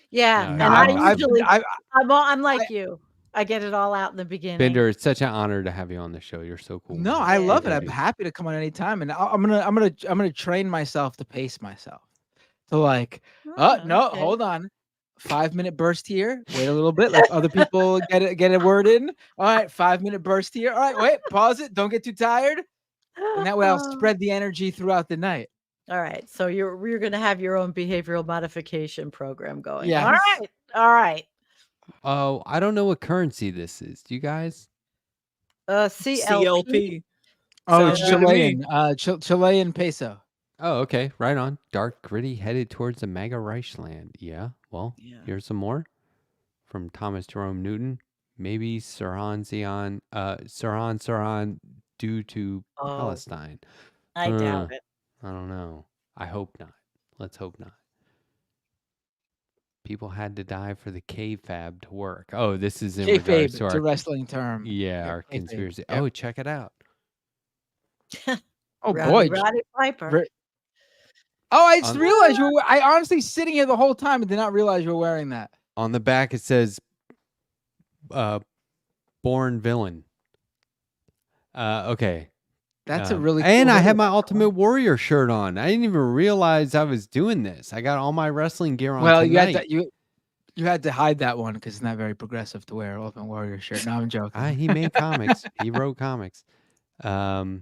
Yeah, No, and I usually I'm like you. I get it all out in the beginning. Bender, it's such an honor to have you on the show. You're so cool. No, I love it. I'm happy to come on anytime, and I'm gonna train myself to pace myself. So like, no, okay. hold on, 5-minute burst here. Wait a little bit, let other people get a word in. All right, 5-minute burst here. All right, wait, pause it. Don't get too tired, and that way I'll spread the energy throughout the night. All right, so you're gonna have your own behavioral modification program going. Yes. All right. Oh, I don't know what currency this is. Do you guys? CLP. Oh, it's Chilean. Chilean peso. Oh, okay. Right on. Dark, gritty, headed towards the mega Reichland. Yeah. Well, here's some more from Thomas Jerome Newton. Maybe Saran due to Palestine. I doubt it. I don't know. I hope not. Let's hope not. People had to die for the kayfabe to work. Oh, this is in regards to our wrestling term. Yeah, our conspiracy. Yep. Oh, check it out. Oh boy, Roddy Piper. Oh, I just realized you were. I honestly sitting here the whole time and did not realize you were wearing that. On the back it says, "Born Villain." Okay. That's a really cool and I had my Ultimate Warrior shirt on. I didn't even realize I was doing this. I got all my wrestling gear on. Well, tonight. you had to hide that one because it's not very progressive to wear Ultimate Warrior shirt. No, I'm joking. He made comics. He wrote comics. More.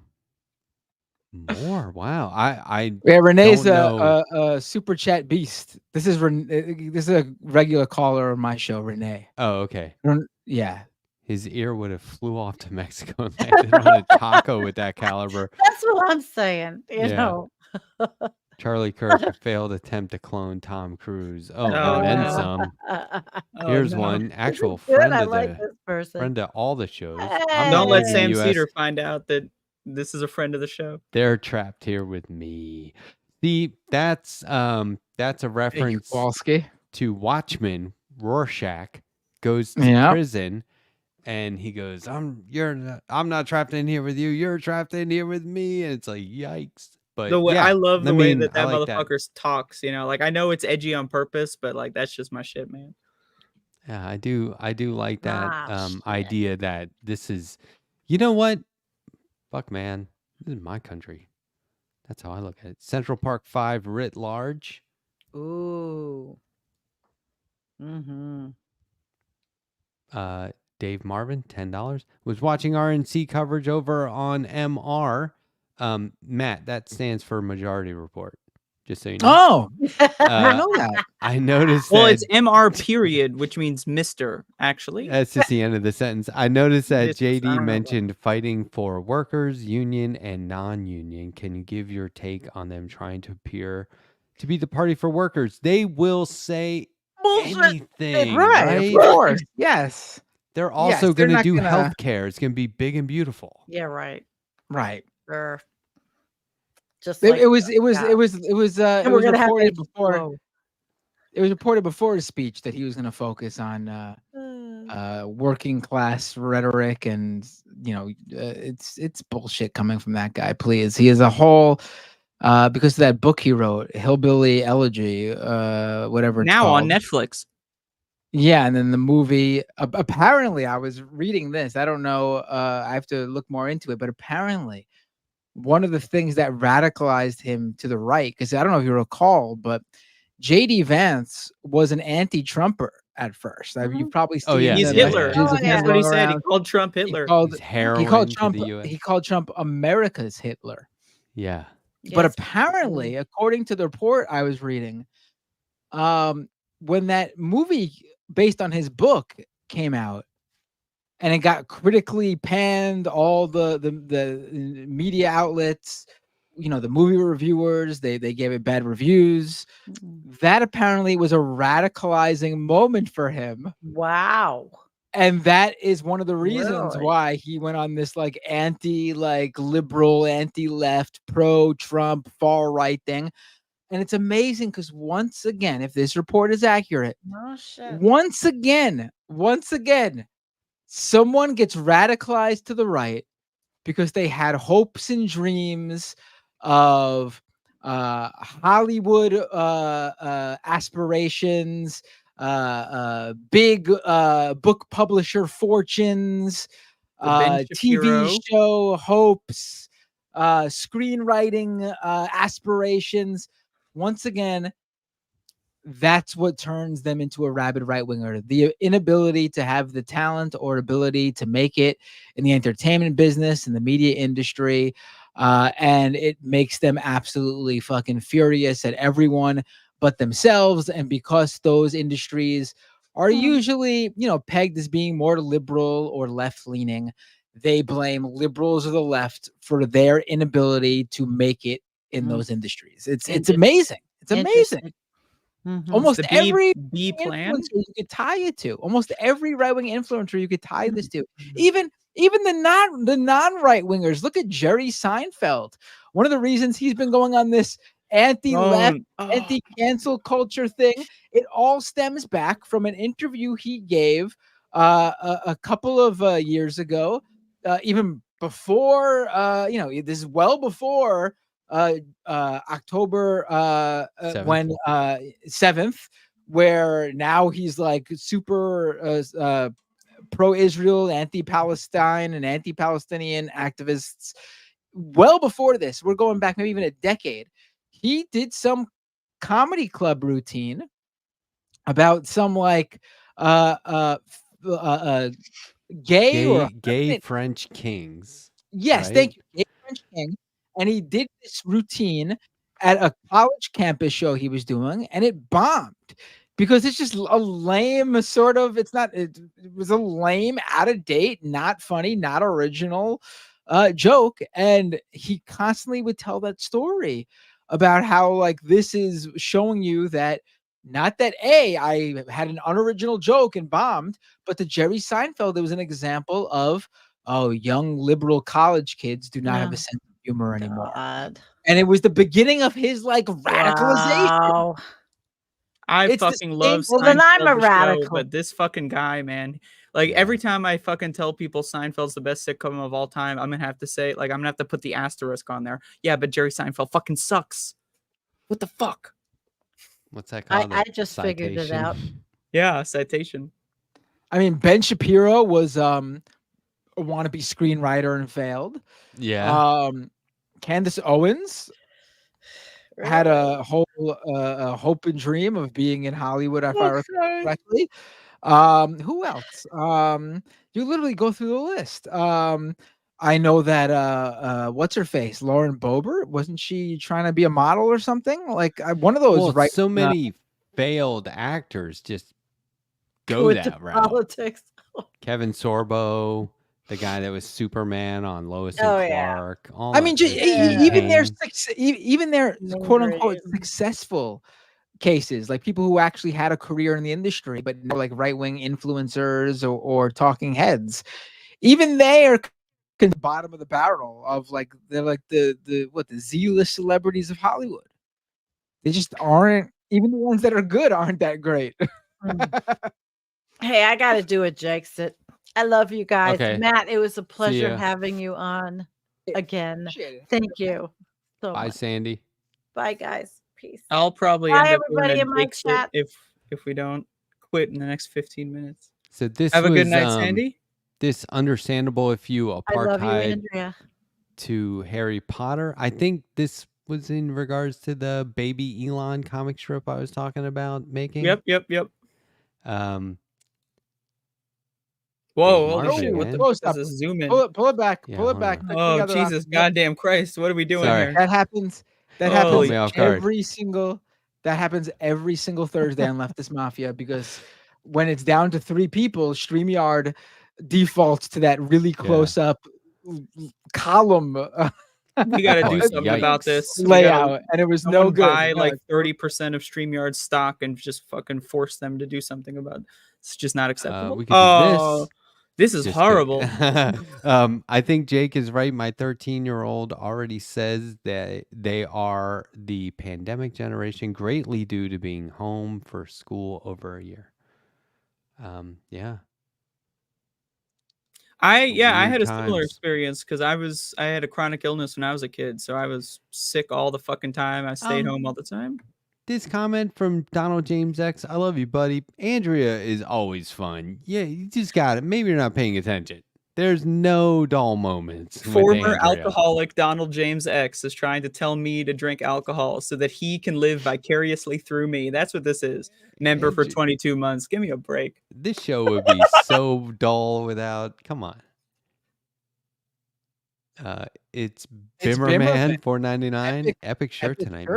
Wow. Renee's a super chat beast. This is a regular caller on my show, Renee. Oh, okay. Yeah. His ear would have flew off to Mexico and landed on a taco with that caliber. That's what I'm saying. You know. Charlie Kirk, a failed attempt to clone Tom Cruise. Oh, and then some. Here's one actual friend of this person. Friend of all the shows. Don't let Sam Cedar find out that this is a friend of the show. They're trapped here with me. See, that's a reference to Watchmen. Rorschach goes to prison. And he goes, I'm not trapped in here with you. You're trapped in here with me. And it's like, yikes. But I love the way that motherfucker talks. You know, like I know it's edgy on purpose, but like that's just my shit, man. Yeah, I do like that idea that this is, you know what? Fuck, man, this is my country. That's how I look at it. Central Park 5 writ large. Ooh. Mm-hmm. Dave Marvin, $10. Was watching RNC coverage over on MR. Matt, that stands for Majority Report. Just so you know. Oh, I don't know that. I noticed. Well, it's MR period, which means Mr. Actually, that's just the end of the sentence. I noticed that JD mentioned fighting for workers, union and non-union. Can you give your take on them trying to appear to be the party for workers? They will say anything, right? Of course, yes. They're also going to do healthcare. It's going to be big and beautiful. Yeah, right. Right. Just it was reported before. It was reported before his speech that he was going to focus on working class rhetoric, and it's bullshit coming from that guy. Please, he is a whole because of that book he wrote, Hillbilly Elegy, whatever. Now on Netflix. Yeah, and then the movie. Apparently, I was reading this. I don't know. I have to look more into it, but apparently, one of the things that radicalized him to the right, because I don't know if you recall, but J.D. Vance was an anti-Trumper at first. You've probably seen. Oh yeah, he's Hitler. That's what he said. He called Trump Hitler. He called Trump America's Hitler. Yeah. But apparently, according to the report I was reading, when that movie based on his book came out and it got critically panned, all the media outlets, the movie reviewers, they gave it bad reviews. That apparently was a radicalizing moment for him. Wow. And that is one of the reasons why he went on this liberal, anti-left, pro-Trump, far-right thing. And it's amazing because once again, if this report is accurate, once again, someone gets radicalized to the right because they had hopes and dreams of Hollywood aspirations, big book publisher fortunes, TV show hopes, screenwriting aspirations. Once again, that's what turns them into a rabid right-winger. The inability to have the talent or ability to make it in the entertainment business, in the media industry, and it makes them absolutely fucking furious at everyone but themselves. And because those industries are usually, pegged as being more liberal or left-leaning, they blame liberals or the left for their inability to make it in those industries. It's amazing. It's amazing. Almost every influencer you could tie it to. Almost every right-wing influencer you could tie this to. Even the non right-wingers. Look at Jerry Seinfeld. One of the reasons he's been going on this anti-left, anti-cancel culture thing, it all stems back from an interview he gave a couple of years ago, even before, this is well before October 7th, where now he's like super pro-Israel, anti-Palestine, and anti-Palestinian activists. Well before this, we're going back maybe even a decade. He did some comedy club routine about some like gay French kings. Yes, right? Thank you. Gay French king. And he did this routine at a college campus show he was doing, and it bombed because it's just a lame sort of, it was a lame, out of date, not funny, not original joke. And he constantly would tell that story about how like this is showing you that not that I had an unoriginal joke and bombed, but to Jerry Seinfeld, it was an example of, young liberal college kids do not have a sense of humor anymore. God. And it was the beginning of his like radicalization. Wow. I fucking love Seinfeld, well, then I'm a the radical. show, but this fucking guy, man. Like every time I fucking tell people Seinfeld's the best sitcom of all time, I'm gonna have to say, like, I'm gonna have to put the asterisk on there. Yeah, but Jerry Seinfeld fucking sucks. What the fuck? What's that called? I just figured it out. Yeah, citation. I mean, Ben Shapiro was a wannabe screenwriter and failed. Yeah. Candace Owens had a whole hope and dream of being in Hollywood, if I recall correctly. Who else? You literally go through the list. I know that what's her face, Lauren Boebert, wasn't she trying to be a model or something? Like one of those, right? So many failed actors just go that route. Politics. Kevin Sorbo, the guy that was Superman on Lois and Clark. I mean, even their quote unquote successful cases, like people who actually had a career in the industry, but now like right-wing influencers or talking heads, even they are the bottom of the barrel of like, they're like the Z-list celebrities of Hollywood. They just aren't, even the ones that are good aren't that great. Hey, I got to do a Jexit. I love you guys. Okay. Matt, it was a pleasure having you on again. Thank you so Bye, much. Sandy. Bye, guys. Peace. I'll probably Bye, end up everybody doing in a my Jexit chat. if we don't quit in the next 15 minutes. So this have a was, good night, Sandy. This understandable if you I love you, apartheid Andrea. to Harry Potter. I think this was in regards to the Baby Elon comic strip I was talking about making. Yep. Whoa, holy shit, what the fuck is this zoom in? Pull it back. Pull it back. Oh, Jesus, goddamn Christ. What are we doing here? That happens every single Thursday on Leftist Mafia, because when it's down to 3 people, StreamYard defaults to that really close up column. We got to do something about this layout, and it was no good. Buy like 30% of StreamYard stock and just fucking force them to do something about it. It's just not acceptable. We could do this is horrible. I think Jake is right. My 13-year-old already says that they are the pandemic generation, greatly due to being home for school over a year. Yeah. I had a similar experience because I had a chronic illness when I was a kid, so I was sick all the fucking time. I stayed home all the time. this comment from Donald James X. I love you, buddy. Andrea is always fun. Yeah, you just got it. Maybe you're not paying attention. There's no dull moments. Former alcoholic Donald James X is trying to tell me to drink alcohol so that he can live vicariously through me. That's what this is. Member for 22 months. Give me a break. This show would be so dull without. Come on. It's Bimmerman $4.99. Epic shirt tonight,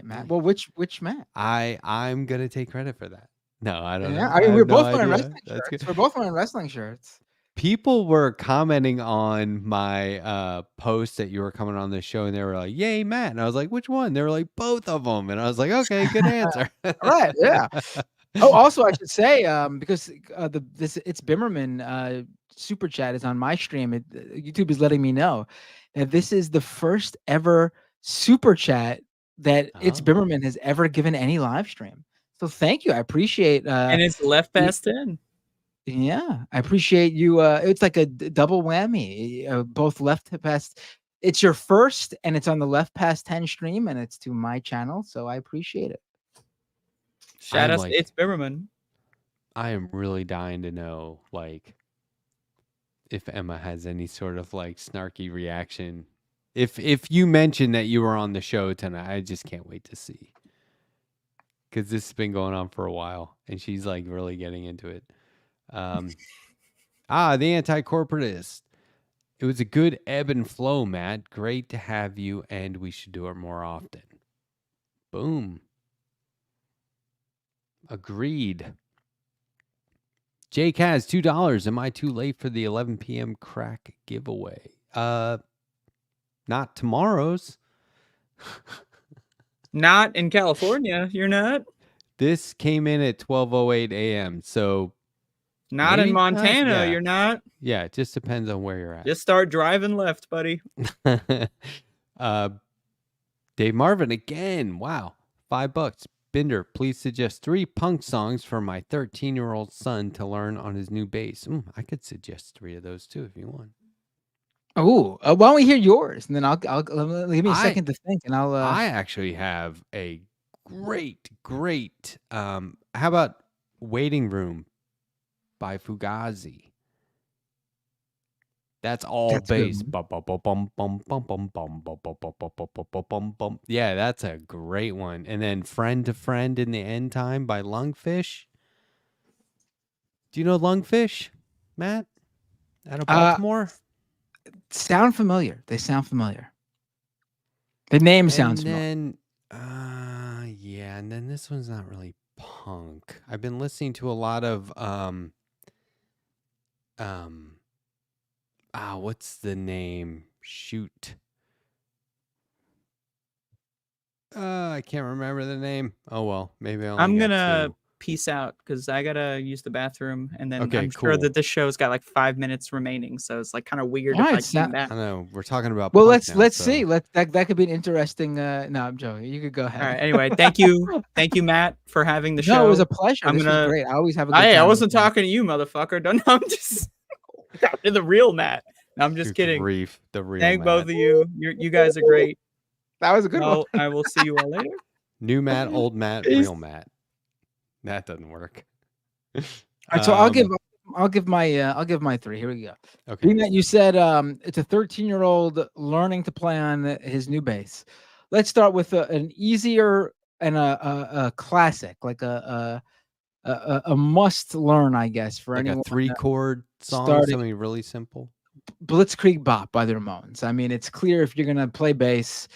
Matt. Well, which Matt? I'm gonna take credit for that. No, I don't know. I mean, we're both wearing wrestling shirts. We're both wearing wrestling shirts. People were commenting on my post that you were coming on the show, and they were like, "Yay, Matt!" And I was like, "Which one?" They were like, "Both of them." And I was like, "Okay, good answer." Right? Yeah. Oh, also, I should say, because it's Bimmerman super chat is on my stream. YouTube is letting me know that this is the first ever super chat that It's Bimmerman has ever given any live stream. So thank you. I appreciate. And it's left past 10. Yeah, I appreciate you. It's like a double whammy. Both left past. It's your first, and it's on the Left Past 10 stream, and it's to my channel. So I appreciate it. Shout out, it's Bimmerman. I am really dying to know, like, if Emma has any sort of like snarky reaction. If you mentioned that you were on the show tonight, I just can't wait to see. Because this has been going on for a while, and she's like really getting into it. The anti-corporatist. It was a good ebb and flow, Matt. Great to have you, and we should do it more often. Boom. Agreed. Jake has $2. Am I too late for the 11 p.m. crack giveaway? Not tomorrow's. Not in California. You're not. This came in at 12:08 a.m. So not in Montana. Yeah. You're not. Yeah, it just depends on where you're at. Just start driving left, buddy. Dave Marvin again. Wow, $5. Binder, please suggest 3 punk songs for my 13-year-old son to learn on his new bass. I could suggest 3 of those too if you want. Oh, why don't we hear yours, and then I'll give me a second to think, and I'll. I actually have a great. How about "Waiting Room" by Fugazi? That's all bass. Yeah, that's a great one. And then "Friend to Friend in the End Time" by Lungfish. Do you know Lungfish, Matt? Out of Baltimore? Sound familiar. They sound familiar. The name sounds familiar. Yeah, and then this one's not really punk. I've been listening to a lot of what's the name? Shoot. I can't remember the name. Oh well, maybe I'm gonna peace out because I gotta use the bathroom, and then I'm sure that this show's got like 5 minutes remaining, so it's like kind of weird if I came back. I know we're talking about. Well, let's see. That could be an interesting. No, I'm joking. You could go ahead. All right. Anyway, thank you, Matt, for having the show. No, it was a pleasure. This was great. I always have a good time. I wasn't talking to you, motherfucker. Don't. I'm just talking to the real Matt. No, I'm just kidding. The real. Thank both of you. You guys are great. That was a good one. I will see you all later. New Matt, old Matt, real Matt. That doesn't work. All right, so I'll give my 3. Here we go. Okay. Being that you said it's a 13-year-old learning to play on his new bass. Let's start with an easier and a classic, like a must learn, I guess, for like anyone. A 3-chord song, something really simple. Blitzkrieg Bop by the Ramones. I mean, it's clear if you're gonna play bass.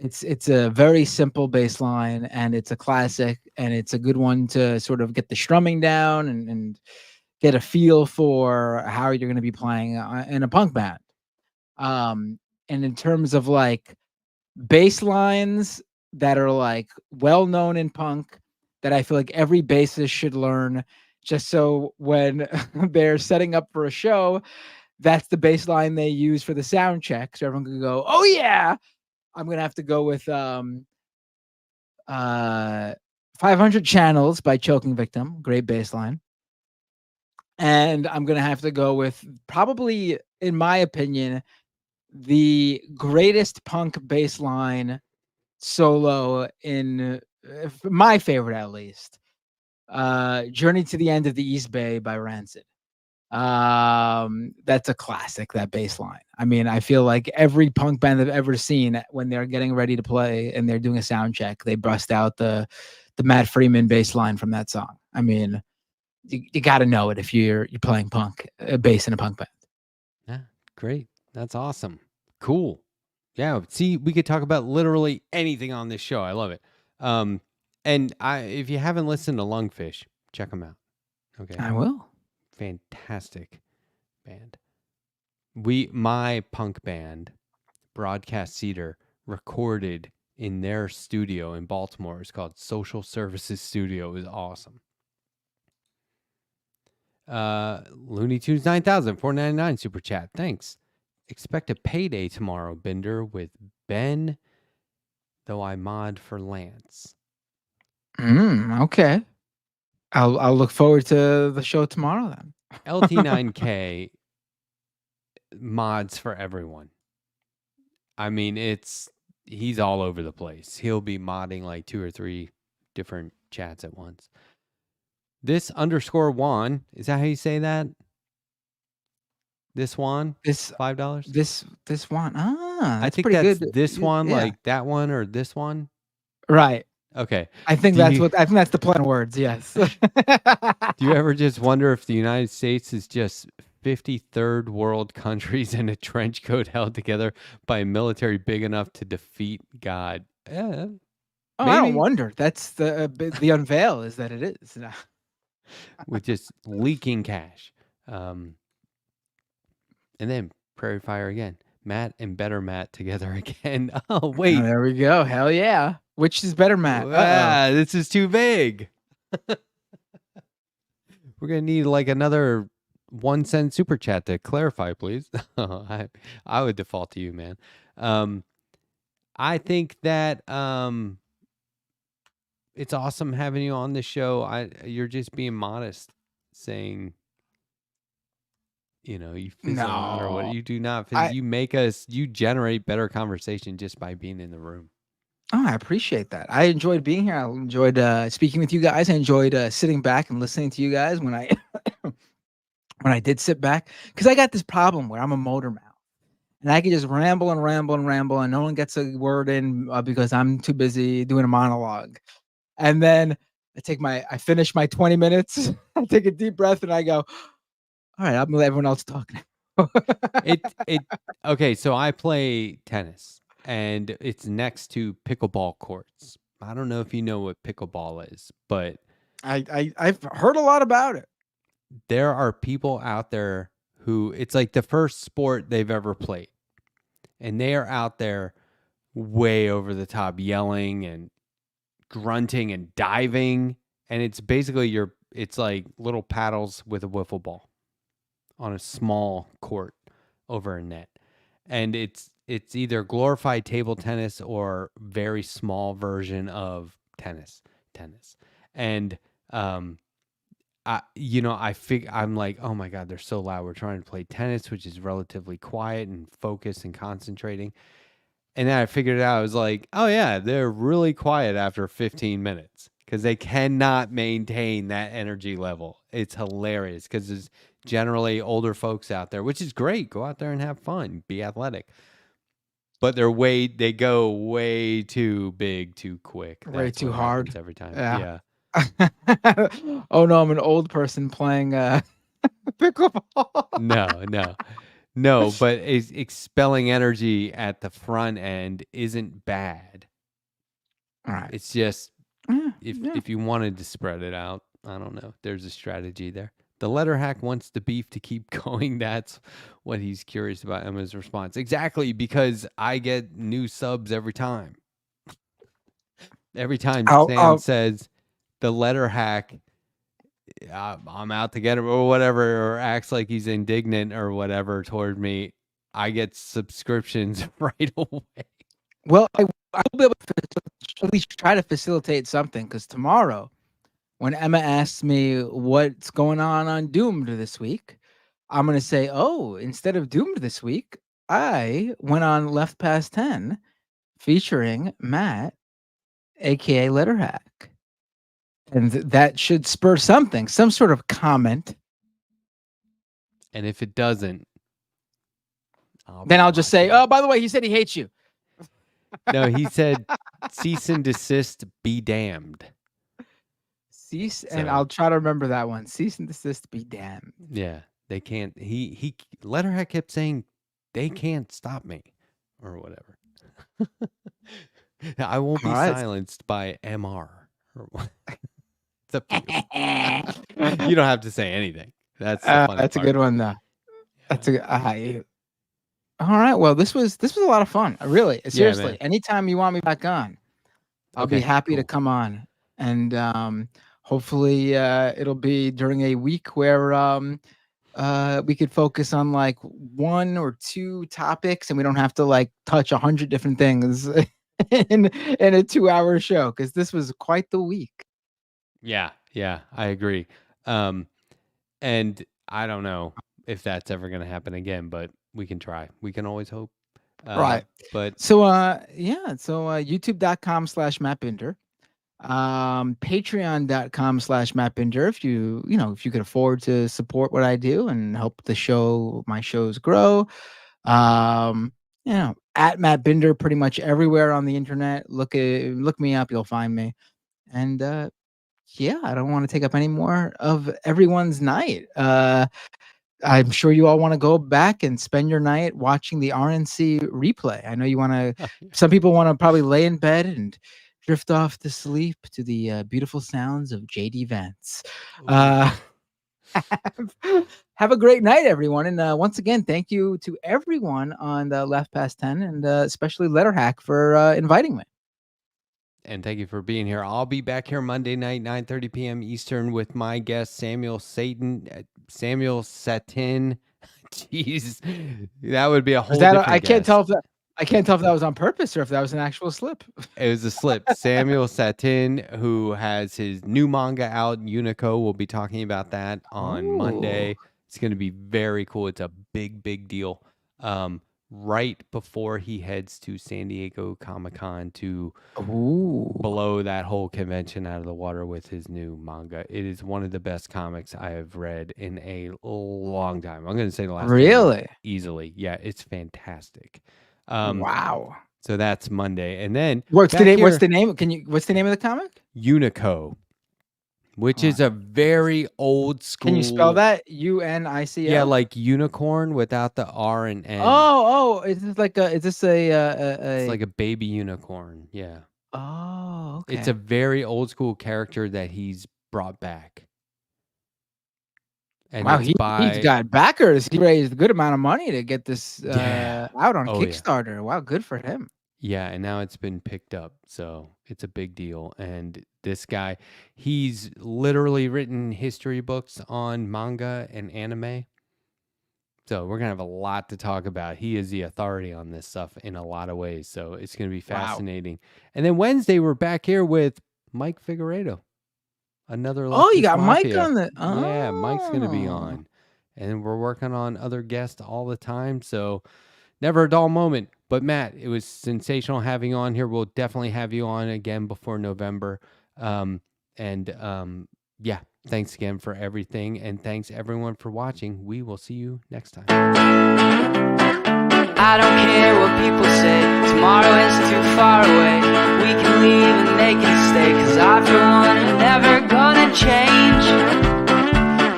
It's a very simple bass line, and it's a classic, and it's a good one to sort of get the strumming down and get a feel for how you're going to be playing in a punk band. And in terms of like bass lines that are like well known in punk, that I feel like every bassist should learn, just so when they're setting up for a show, that's the bass line they use for the sound check, so everyone can go, "Oh yeah." I'm going to have to go with 500 Channels by Choking Victim. Great bass line. And I'm going to have to go with probably, in my opinion, the greatest punk bass line solo in my favorite at least. Journey to the End of the East Bay by Rancid. That's a classic, that bass line. I mean, I feel like every punk band I've ever seen, when they're getting ready to play and they're doing a sound check, they bust out the Matt Freeman bass line from that song. I mean, you got to know it if you're playing punk bass in a punk band. Yeah, great. That's awesome. Cool. Yeah. See, we could talk about literally anything on this show. I love it. And if you haven't listened to Lungfish, check them out. Okay. I will. Fantastic band. My punk band, Broadcast Cedar, recorded in their studio in Baltimore. It's called Social Services Studio. It was awesome. Looney Tunes 9000, $4.99 super chat. Thanks. Expect a payday tomorrow, Bender, with Ben, though I mod for Lance. Okay. I'll look forward to the show tomorrow then. LT9K mods for everyone. I mean, he's all over the place. He'll be modding like 2 or 3 different chats at once. This _Juan, is that how you say that? This Juan? This $5? This Juan. That's I think pretty that's good. this one, Yeah. like that one or this one. Right. Okay. I think that's the play on words. Yes. Do you ever just wonder if the United States is just 53rd world countries in a trench coat held together by a military big enough to defeat God? Yeah. Oh, I don't wonder. That's the unveil is that it is. With just leaking cash. And then Prairie Fire again. Matt and Better Matt together again. Oh, wait. Oh, there we go. Hell yeah. Which is better, Matt? This is too vague. We're going to need like another 1 cent super chat to clarify, please. I would default to you, man. I think that it's awesome having you on the show. You're just being modest, saying, you fizz out or what. You do not fizz. You generate better conversation just by being in the room. Oh, I appreciate that. I enjoyed being here. I enjoyed speaking with you guys. I enjoyed sitting back and listening to you guys when I when I did sit back, because I got this problem where I'm a motor mouth and I can just ramble and ramble and ramble and no one gets a word in because I'm too busy doing a monologue. And then I finish my 20 minutes, I take a deep breath and I go, all right, I'm gonna let everyone else talk now. Okay, so I play tennis and it's next to pickleball courts. I don't know if you know what pickleball is, but I've heard a lot about it. There are people out there who it's like the first sport they've ever played. And they are out there way over the top yelling and grunting and diving. And it's basically it's like little paddles with a wiffle ball on a small court over a net. And it's either glorified table tennis or very small version of tennis. And I'm like, oh my God, they're so loud. We're trying to play tennis, which is relatively quiet and focused and concentrating. And then I figured it out. I was like, oh yeah, they're really quiet after 15 minutes because they cannot maintain that energy level. It's hilarious because there's generally older folks out there, which is great. Go out there and have fun, be athletic. But they go way too big, too quick. Way too hard every time. Yeah. Oh no, I'm an old person playing pickleball. No, but expelling energy at the front end isn't bad. All right. It's just if you wanted to spread it out, I don't know. There's a strategy there. The letter hack wants the beef to keep going. That's what he's curious about. Emma's response. Exactly, because I get new subs every time. Every time Sam says the letter hack, I'm out to get him or whatever, or acts like he's indignant or whatever toward me, I get subscriptions right away. Well, I will be able to at least try to facilitate something, because tomorrow, when Emma asks me what's going on Doomed this week, I'm going to say, oh, instead of Doomed this week, I went on Left Past 10 featuring Matt aka Letter Hack. And that should spur something, some sort of comment. And if it doesn't, then I'll just say, oh, by the way, he said he hates you. No, he said, cease and desist, be damned. And I'll try to remember that one. Cease and desist, be damned. Yeah, they can't. Letterhead kept saying, they can't stop me, or whatever. I won't be silenced by MR. It's up to you. You don't have to say anything. That's a good one, though. That's a all right. Well, this was a lot of fun. Really, seriously. Anytime you want me back on, I'll be happy to come on. And hopefully, it'll be during a week where we could focus on like 1 or 2 topics, and we don't have to like touch 100 different things in a 2-hour show, because this was quite the week. Yeah, I agree. And I don't know if that's ever going to happen again, but we can try. We can always hope. Right. But so youtube.com/MattBinder, patreon.com/MattBinder. If you could afford to support what I do and help my shows grow. At Matt Binder pretty much everywhere on the internet. Look me up, you'll find me. And I don't want to take up any more of everyone's night. I'm sure you all want to go back and spend your night watching the RNC replay. I know you want to. Some people want to probably lay in bed and drift off to sleep to the beautiful sounds of JD Vance. Have a great night, everyone. And once again, thank you to everyone on the Left Past 10, and especially Letterhack for inviting me. And thank you for being here. I'll be back here Monday night, 9:30 p.m. Eastern, with my guest, Samuel Satin. Jeez, that would be a whole different guest. I can't tell if that was on purpose or if that was an actual slip. It was a slip. Samuel Satin, who has his new manga out, Unico. We'll be talking about that on Monday. It's going to be very cool. It's a big, big deal. Right before he heads to San Diego Comic-Con to blow that whole convention out of the water with his new manga. It is one of the best comics I have read in a long time. I'm going to say the last really easily. Yeah, it's fantastic. Wow. So that's Monday, and then what's the name? What's the name of the comic? Unico, which is a very old school. Can you spell that? UNICO? Yeah, like unicorn without the R and N. Oh, is this like a? Is this a? It's like a baby unicorn. Yeah. Oh, okay. It's a very old school character that he's brought back. And wow, he's got backers. He raised a good amount of money to get this out on Kickstarter. Yeah. Wow, good for him. Yeah, and now it's been picked up, so it's a big deal. And this guy, he's literally written history books on manga and anime. So we're going to have a lot to talk about. He is the authority on this stuff in a lot of ways, so it's going to be fascinating. Wow. And then Wednesday, we're back here with Mike Figueredo. Another you got Mafia. Mike on the... Yeah, Mike's going to be on. And we're working on other guests all the time, so never a dull moment. But Matt, it was sensational having you on here. We'll definitely have you on again before November. Yeah, thanks again for everything. And thanks everyone for watching. We will see you next time. I don't care what people say, tomorrow is too far away. We can leave and they can stay, cause I for one am never gonna change.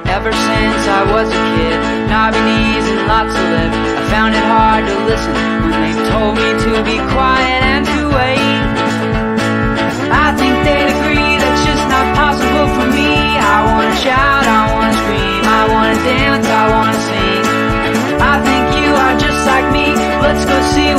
Ever since I was a kid, knobby knees and lots of lip, I found it hard to listen when they told me to be quiet and to wait. I think they'd agree that's just not possible for me. I wanna shout, I wanna scream, I wanna dance, I wanna sing. I think you are just like me, let's go see